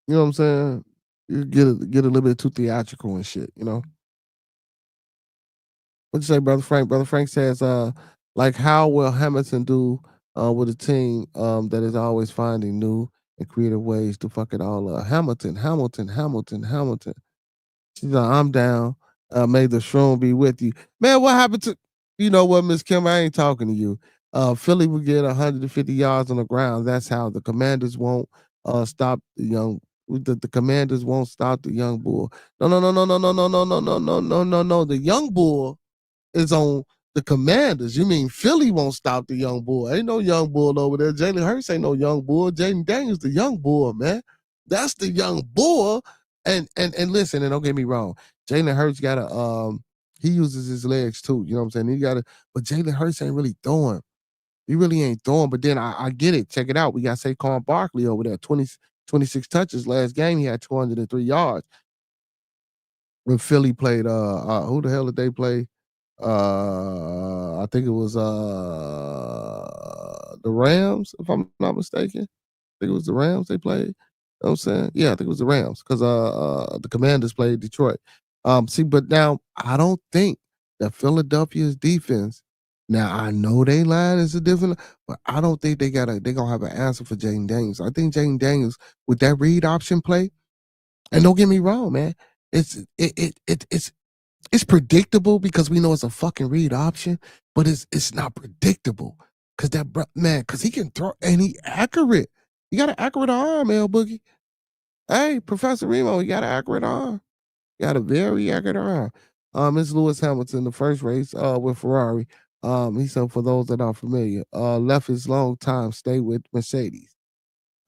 You know what I'm saying? You get a little bit too theatrical and shit, you know? What you say, Brother Frank? Brother Frank says, like how will Hamilton do with a team that is always finding new and creative ways to fuck it all up? Hamilton. She's like, I'm down. May the shroom be with you. Man, what happened to you know what, Miss Kim? I ain't talking to you. Philly will get 150 yards on the ground. That's how the commanders won't stop the commanders won't stop the young bull. No. The young bull is on the Commanders. You mean Philly won't stop the young bull? Ain't no young bull over there. Jalen Hurts ain't no young bull. Jaden Daniels the young bull, man. That's the young bull. And listen, and don't get me wrong, Jalen Hurts gotta he uses his legs too. You know what I'm saying? He gotta, but Jalen Hurts ain't really throwing. He really ain't throwing. But then I get it. Check it out. We got Saquon Barkley over there, 26 touches last game. He had 203 yards. When Philly played who the hell did they play? I think it was the Rams, if I'm not mistaken. I think it was the Rams they played. You know what I'm saying? Yeah, I think it was the Rams because the Commanders played Detroit. See, but now I don't think that Philadelphia's defense. Now I know they line is a different, but I don't think they gonna have an answer for Jaden Daniels. I think Jaden Daniels with that read option play, and don't get me wrong, man, it's predictable because we know it's a fucking read option, but it's not predictable because because he can throw and he accurate. He got an accurate arm, L Boogie. Hey, Professor Remo, he got an accurate arm. He got a very accurate arm. It's Lewis Hamilton, the first race with Ferrari. He said for those that are familiar, left his long time stay with Mercedes.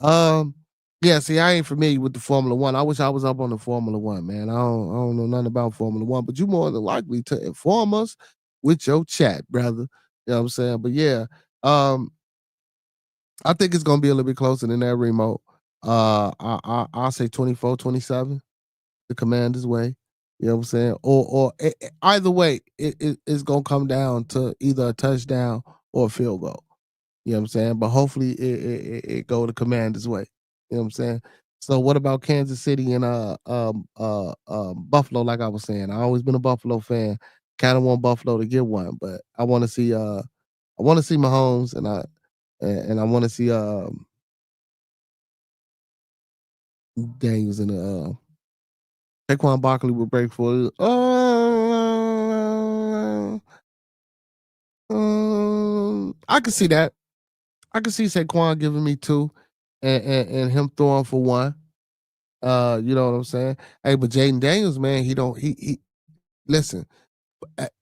Yeah, see, I ain't familiar with the Formula One. I wish I was up on the Formula One, man. I don't know nothing about Formula One, but you more than likely to inform us with your chat, brother. You know what I'm saying? But yeah, I think it's gonna be a little bit closer than that remote. I'll say 24-27, the Commanders way. You know what I'm saying? Or either way, it's gonna come down to either a touchdown or a field goal. You know what I'm saying? But hopefully it go the Commanders' way. You know what I'm saying? So what about Kansas City and Buffalo? Like I was saying, I always been a Buffalo fan. Kind of want Buffalo to get one, but I want to see Mahomes and I want to see Daniels and Saquon Barkley will break for I can see that. I can see Saquon giving me two and him throwing for one. You know what I'm saying? Hey, but Jaden Daniels, man, he listen,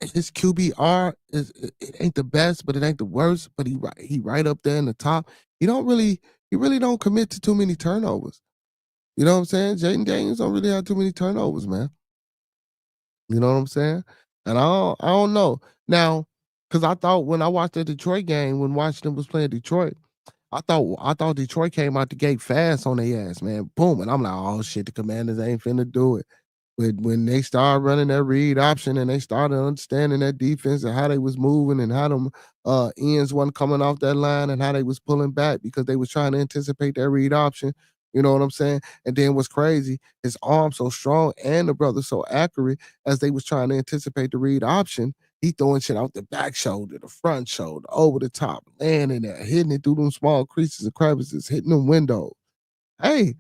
his QBR it ain't the best, but it ain't the worst, but he right up there in the top. He really don't commit to too many turnovers. You know what I'm saying? Jaden Daniels don't really have too many turnovers, man. You know what I'm saying? And I don't know. Now, because I thought when I watched the Detroit game, when Washington was playing Detroit, I thought Detroit came out the gate fast on their ass, man. Boom. And I'm like, oh shit, the Commanders ain't finna do it. But when they started running that read option and they started understanding that defense and how they was moving and how them ends wasn't coming off that line and how they was pulling back because they was trying to anticipate that read option. You know what I'm saying? And then what's crazy, his arm so strong and the brother so accurate as they was trying to anticipate the read option. He throwing shit out the back shoulder, the front shoulder, over the top, landing there, hitting it through them small creases and crevices, hitting them windows. Hey,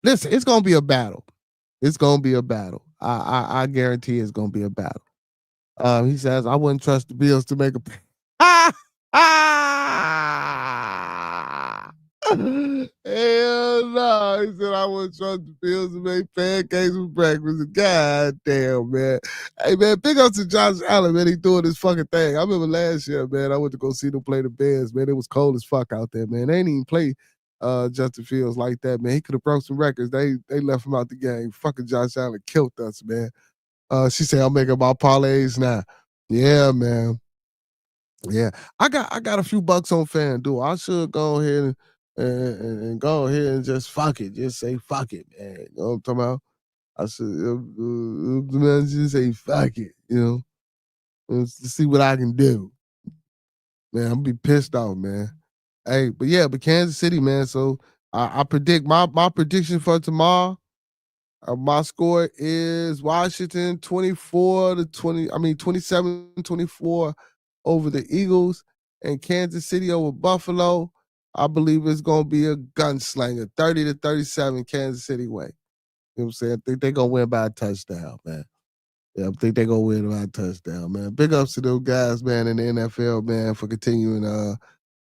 listen, it's gonna be a battle. It's gonna be a battle. I guarantee it's gonna be a battle. He says, I wouldn't trust the Bills to make a Hell no. He said, I wouldn't trust the Bills to make pancakes for breakfast. God damn, man. Hey, man, big up to Josh Allen, man. He doing this fucking thing. I remember last year, man, I went to go see them play the Bears, man. It was cold as fuck out there, man. They ain't even play Justin Fields like that, man. He could have broke some records. They left him out the game. Fucking Josh Allen killed us, man. She said, I'm making my parlays now. Yeah, man. Yeah. I got a few bucks on FanDuel. I should go ahead and go ahead and just fuck it. Just say fuck it, man. You know what I'm talking about? I should man, just say fuck it, you know. Let's see what I can do. Man, I'm gonna be pissed off, man. Hey, but yeah, but Kansas City, man. So I predict my prediction for tomorrow. My score is Washington 27-24 over the Eagles, and Kansas City over Buffalo. I believe it's gonna be a gunslinger, 30-37 Kansas City way. You know what I'm saying? I think they're gonna win by a touchdown, man. Yeah, I think they're gonna win by a touchdown, man. Big ups to those guys, man, in the NFL, man, for continuing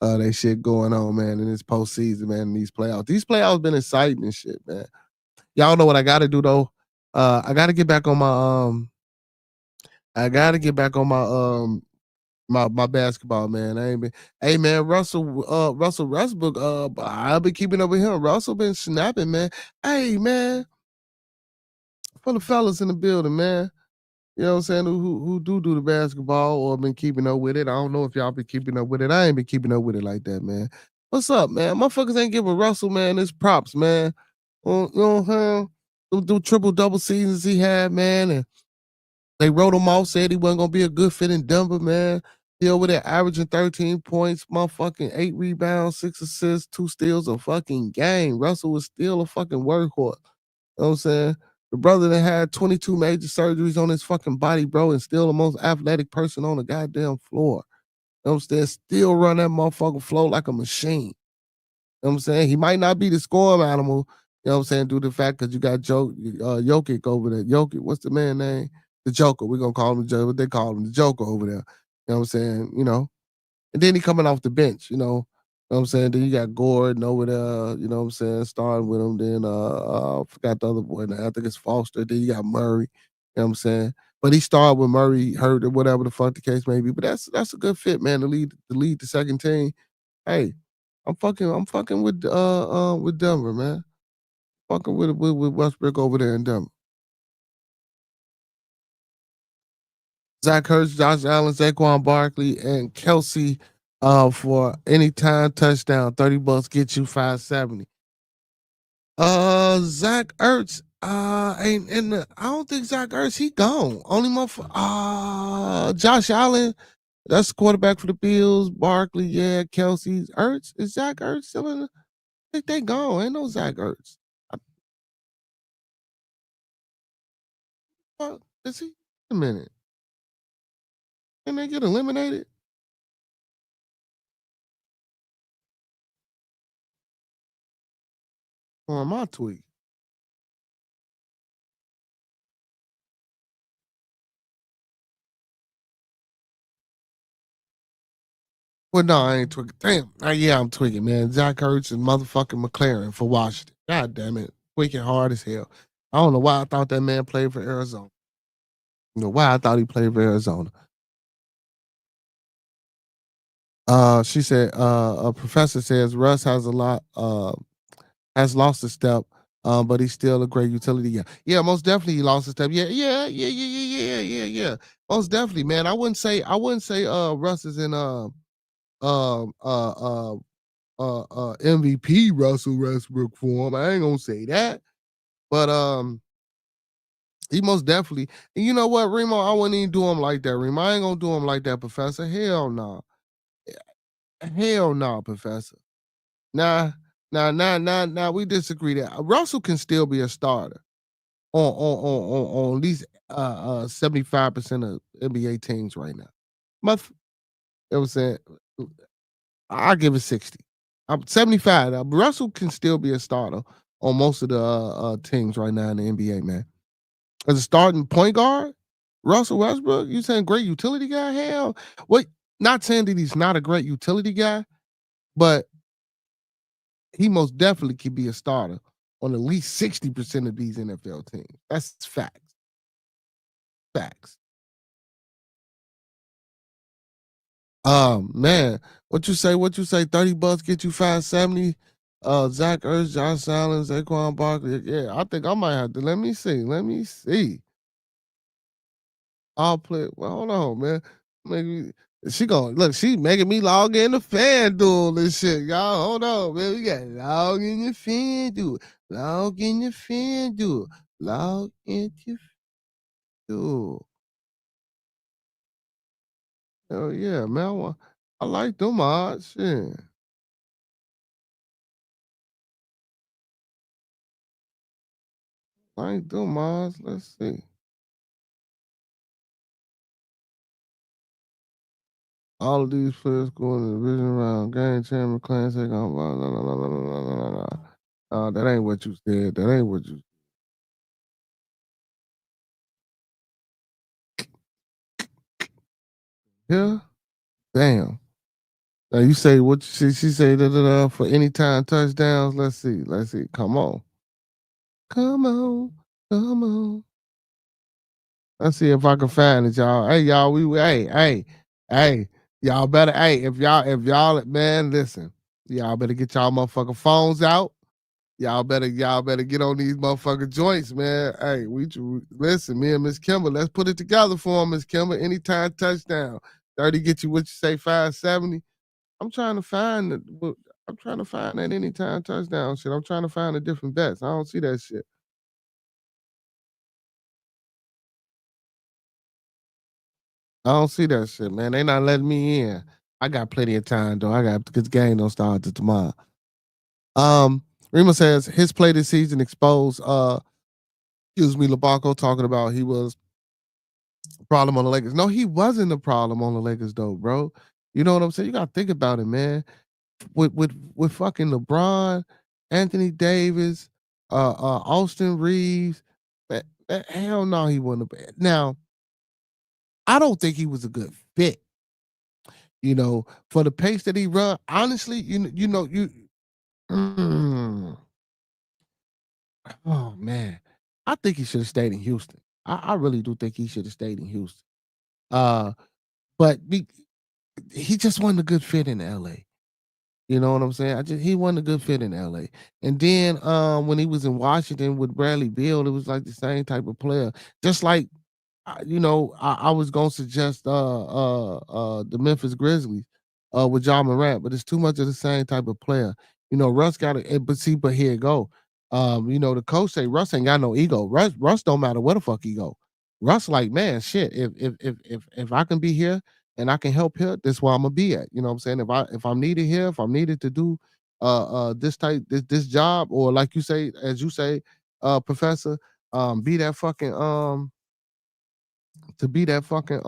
that shit going on, man, in this postseason, man, in these playoffs. These playoffs been exciting and shit, man. Y'all know what I gotta do though. I gotta get back on my basketball, man. I ain't been. Hey, man, Russell Westbrook. I've been keeping up with him. Russell been snapping, man. Hey, man, for the fellas in the building, man. You know what I'm saying? Who do the basketball or been keeping up with it? I don't know if y'all been keeping up with it. I ain't been keeping up with it like that, man. What's up, man? Motherfuckers ain't giving Russell, man, his props, man. You know what I'm saying? Do triple double seasons he had, man, and they wrote him off, said he wasn't gonna be a good fit in Denver, man. He over there averaging 13 points, motherfucking 8 rebounds, 6 assists, 2 steals a fucking game. Russell was still a fucking workhorse. You know what I'm saying? The brother that had 22 major surgeries on his fucking body, bro, and still the most athletic person on the goddamn floor. You know what I'm saying? Still run that motherfucking flow like a machine. You know what I'm saying? He might not be the scoring animal, you know what I'm saying, due to the fact because you got Jokic over there. Jokic, what's the man name? The Joker. We're going to call him the Joker. What they call him, the Joker over there. You know what I'm saying? You know? And then he coming off the bench, you know? You know what I'm saying? Then you got Gordon over there, you know what I'm saying, starting with him. Then I forgot the other boy now. I think it's Foster. Then you got Murray. You know what I'm saying? But he started with Murray hurt or whatever the fuck the case may be. But that's a good fit, man, to lead the second team. Hey, I'm fucking with Denver, man. Fucking with Westbrook over there in Denver. Zach Ertz, Josh Allen, Saquon Barkley, and Kelsey for anytime touchdown. $30 get you 570. Zach Ertz ain't in the. I don't think Zach Ertz he gone. Only Josh Allen. That's the quarterback for the Bills. Barkley, yeah. Kelsey, Ertz. Is Zach Ertz still in the? I think they gone. Ain't no Zach Ertz. Is he? A minute. Can they get eliminated? On my tweet. Well, no, I ain't tweaking. Damn. Yeah, I'm tweaking, man. Zach Ertz and motherfucking McLaren for Washington. God damn it. Tweaking hard as hell. I don't know why I thought that man played for Arizona. You know why I thought he played for Arizona. She said, a professor says Russ has lost a step, but he's still a great utility guy. Yeah, most definitely he lost a step. Yeah. Most definitely, man. I wouldn't say Russ is in MVP Russell Westbrook form. I ain't gonna say that, but he most definitely. And you know what, Remo? I wouldn't even do him like that, Remo. I ain't gonna do him like that, Professor. Hell no. Hell no, Professor. Nah, nah. We disagree there. Russell can still be a starter on at least 75% of NBA teams right now. You know what I'm saying? I give it 60. I'm 75. Russell can still be a starter on most of the teams right now in the NBA, man. As a starting point guard, Russell Westbrook, you saying great utility guy? Hell, what? Not saying that he's not a great utility guy, but he most definitely could be a starter on at least 60% of these NFL teams. That's facts. Facts. Man, what you say? $30 get you 570. Zach Ertz, Josh Allen, Saquon Barkley. Yeah, I think I might have to. Let me see. I'll play. Well, hold on, man. Maybe she gonna look. She making me log in the FanDuel and shit. Y'all, hold on, man. We got log in your FanDuel. Log in your FanDuel. Log into FanDuel. Oh yeah, man. I like them odds. Yeah. I ain't do Mars. Let's see. All of these players go in the division round. Game champion, class take on. That ain't what you said. That ain't what you. Yeah. Damn. Now you say what she say for anytime touchdowns. Let's see. Let's see. Come on. Come on. Come on. Let's see if I can find it, y'all. Hey, y'all, hey, y'all better, hey, if y'all, man, listen, y'all better get y'all motherfucking phones out. Y'all better get on these motherfucking joints, man. Hey, listen, me and Miss Kimber, let's put it together for him, Miss Kimber. Anytime touchdown. 30 get you what you say, 570. I'm trying to find that anytime touchdown shit. I'm trying to find the different bets. I don't see that shit. I don't see that shit, man. They not letting me in. I got plenty of time though. I got because game don't start till tomorrow. Rima says his play this season exposed excuse me, Labaco talking about he was a problem on the Lakers. No, he wasn't a problem on the Lakers though, bro. You know what I'm saying? You gotta think about it, man. With fucking LeBron, Anthony Davis, Austin Reeves, hell no, he wasn't a bad. Now, I don't think he was a good fit. You know, for the pace that he run, honestly, mm, oh man, I think he should have stayed in Houston. I really do think he should have stayed in Houston. But he just wasn't a good fit in LA. You know what I'm saying? He wasn't a good fit in LA. And then when he was in Washington with Bradley Beal, it was like the same type of player. Just like I was gonna suggest the Memphis Grizzlies with John Morant, but it's too much of the same type of player. You know, Russ got it, but here it go. The coach say Russ ain't got no ego. Russ don't matter where the fuck he go. Russ like, man, shit. If I can be here and I can help here, that's where I'm gonna be at. You know what I'm saying? If I'm needed here, if I'm needed to do this job, or like you say, as you say, Professor, be that fucking to be that fucking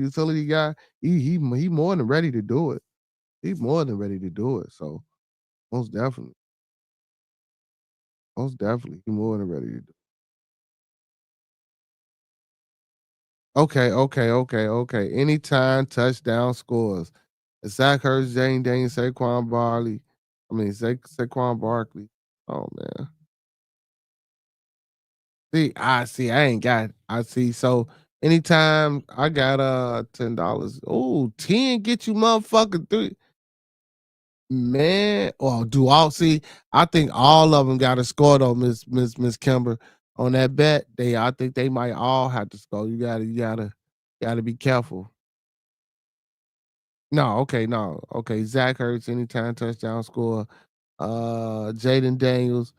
utility guy, he more than ready to do it. He's more than ready to do it. So most definitely, he more than ready to do it. Okay. Anytime touchdown scores. Zach Ertz, Jane Dane, Saquon Barkley. Saquon Barkley. Oh man. I ain't got I see. So anytime I got $10. Oh, 10 get you motherfucking three. Man, do all see? I think all of them got to score though, Miss Kimber, on that bet. I think they might all have to score. You gotta be careful. No, okay. Zach Ertz, anytime touchdown score. Jaden Daniels,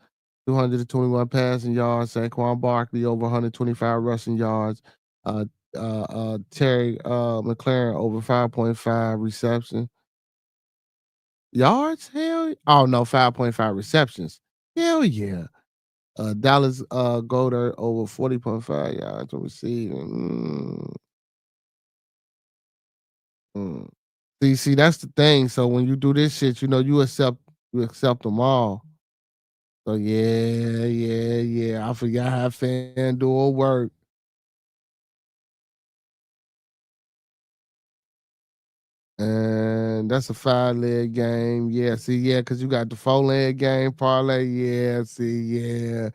221 passing yards. Saquon Barkley over 125 rushing yards. Uh, Terry McLaren over 5.5 reception. Yards? Hell, oh no, 5.5 receptions. Hell yeah. Dallas Goddard over 40.5 yards to receiving. Mm. See, that's the thing. So when you do this shit, you accept them all. So yeah. I forgot how FanDuel work. And that's a 5-leg game. Yeah, because you got the 4-leg game parlay. Yeah, yeah.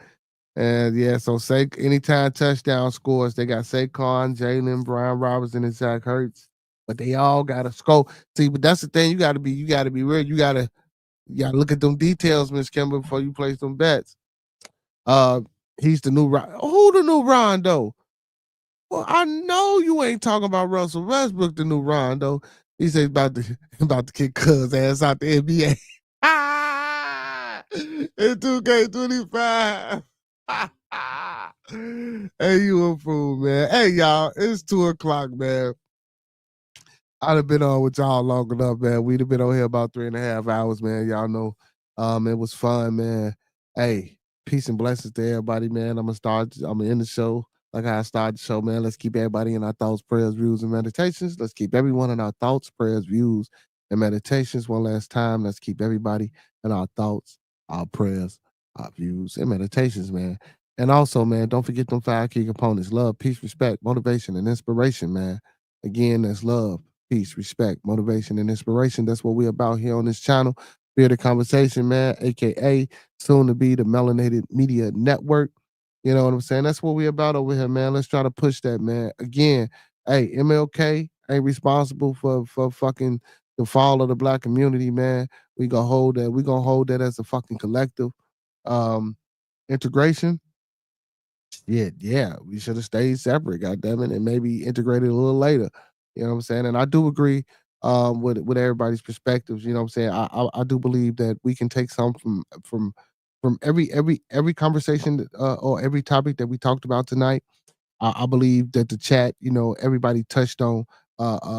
And yeah, so say anytime touchdown scores, they got Saquon, Jalen, Brian Robinson, and Zach Ertz. But they all gotta score. See, but that's the thing. You gotta be real. You gotta look at them details, Miss Kimber, before you place them bets. He's the new who the new Rondo? Well, I know you ain't talking about Russell Westbrook, the new Rondo. He said about to kick Cuz ass out the NBA. In 2K25. Hey, you a fool, man. Hey, y'all, it's 2:00, man. I'd have been on with y'all long enough, man. We'd have been on here about 3.5 hours, man. Y'all know, it was fun, man. Hey, Peace and blessings to everybody, man. I'm gonna end the show like how I started the show, man. Let's keep everybody in our thoughts, prayers, views, and meditations. Let's keep everyone in our thoughts, prayers, views, and meditations one last time. Let's keep everybody in our thoughts, our prayers, our views, and meditations, man. And also, man, don't forget them 5 key components: love, peace, respect, motivation, and inspiration, man. Again, that's love, peace, respect, motivation, and inspiration. That's what we're about here on this channel. Bearded Conversation, man, aka soon to be the Melanated Media Network. You know what I'm saying? That's what we about over here, man. Let's try to push that, man. Again, hey, MLK ain't responsible for fucking the fall of the black community, man. We gonna hold that. We gonna hold that as a fucking collective integration. Yeah, we should have stayed separate, goddammit, and maybe integrated a little later. You know what I'm saying? And I do agree with everybody's perspectives. You know what I'm saying? I do believe that we can take some from every conversation or every topic that we talked about tonight. I believe that the chat, you know, everybody touched on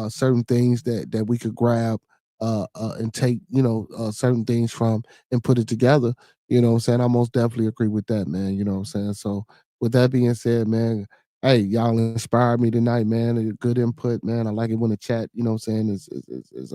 certain things that we could grab and take, you know, certain things from and put it together. You know what I'm saying? I most definitely agree with that, man. You know what I'm saying? So with that being said, man, hey, y'all inspired me tonight, man. Good input, man. I like it when the chat, you know what I'm saying, is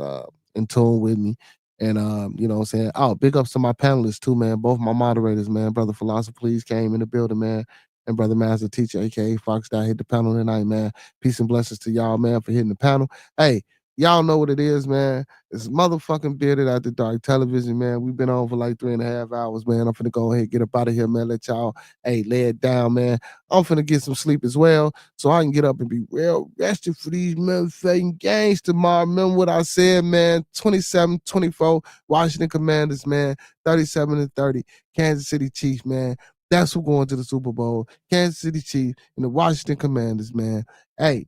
in tune with me. And you know what I'm saying? Oh, big ups to my panelists too, man. Both my moderators, man. Brother Philosopher Please came in the building, man. And Brother Master Teacher, aka Fox, that hit the panel tonight, man. Peace and blessings to y'all, man, for hitting the panel. Hey, y'all know what it is, man. It's motherfucking Bearded After Dark television, man. We've been on for like 3.5 hours, man. I'm finna go ahead and get up out of here, man. Let y'all, hey, lay it down, man. I'm finna get some sleep as well, so I can get up and be well rested for these motherfucking games tomorrow. Remember what I said, man. 27-24, Washington Commanders, man. 37-30, Kansas City Chiefs, man. That's who going to the Super Bowl. Kansas City Chiefs and the Washington Commanders, man. Hey,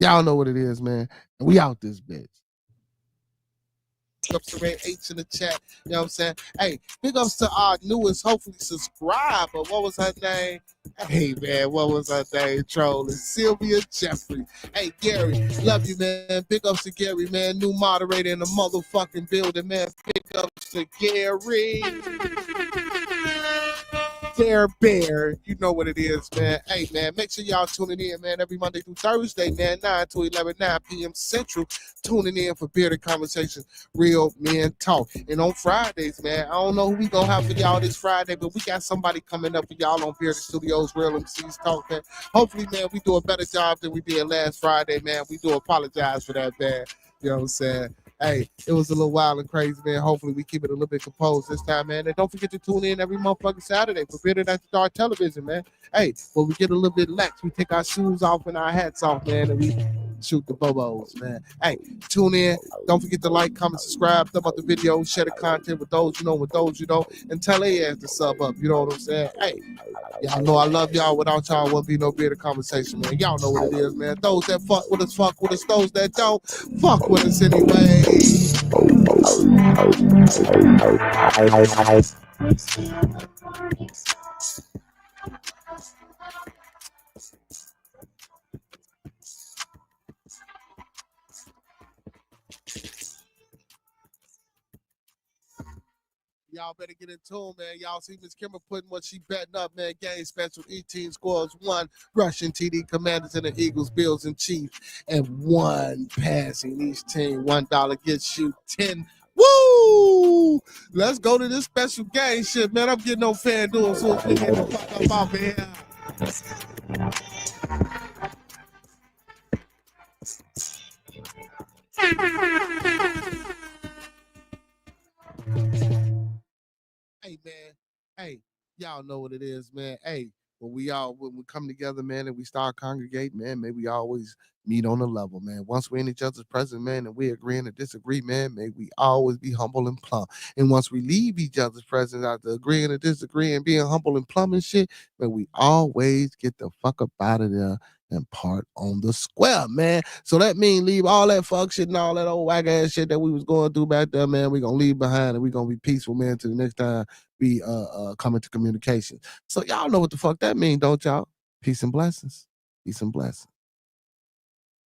y'all know what it is, man. And we out this bitch. Big ups to Red H in the chat. You know what I'm saying? Hey, big ups to our newest, hopefully, subscriber. What was her name? Hey, man, what was her name? Trolling. Sylvia Jeffrey. Hey, Gary, love you, man. Big ups to Gary, man. New moderator in the motherfucking building, man. Big ups to Gary. Bear, you know what it is, man. Hey, man, make sure y'all tuning in, man, every Monday through Thursday, man, 9 to 11, 9 p.m. Central, tuning in for Bearded Conversation, Real Men Talk. And on Fridays, man, I don't know who we gonna have for y'all this Friday, but we got somebody coming up for y'all on Bearded Studios, Real MCs Talk, man. Hopefully, man, we do a better job than we did last Friday, man. We do apologize for that, man. You know what I'm saying? Hey, it was a little wild and crazy, man. Hopefully we keep it a little bit composed this time, man. And don't forget to tune in every motherfucking Saturday for Bearded After Dark television, man. Hey, when we get a little bit lax, we take our shoes off and our hats off, man, and we shoot the bobos, man. Hey, tune in. Don't forget to like, comment, subscribe, thumb up the video, share the content with those you know, with those you don't, and tell their ass to sub up. You know what I'm saying? Hey, y'all know I love y'all. Without y'all, wouldn't be no Bearded Conversation, man. Y'all know what it is, man. Those that fuck with us, fuck with us. Those that don't, fuck with us anyway. Y'all better get in tune, man. Y'all see Miss Kimber putting what she betting up, man. Game special 18 scores, 1 rushing TD, Commanders and the Eagles, Bills and Chiefs, and 1 passing each team. $1 gets you 10. Woo! Let's go to this special game shit, man. I'm getting on FanDuel so we get the fuck up out here. Hey, man. Hey, y'all know what it is, man. Hey, when we come together, man, and we start congregating, man, may we always meet on the level, man. Once we're in each other's presence, man, and we agree and disagree, man, may we always be humble and plumb. And once we leave each other's presence after agreeing and disagreeing, being humble and plumb and shit, may we always get the fuck up out of there and part on the square, man. So that means leave all that fuck shit and all that old whack ass shit that we was going through back there, man. We gonna leave behind and we gonna be peaceful, man, till the next time we come into communication. So y'all know what the fuck that means, don't y'all? Peace and blessings. Peace and blessings.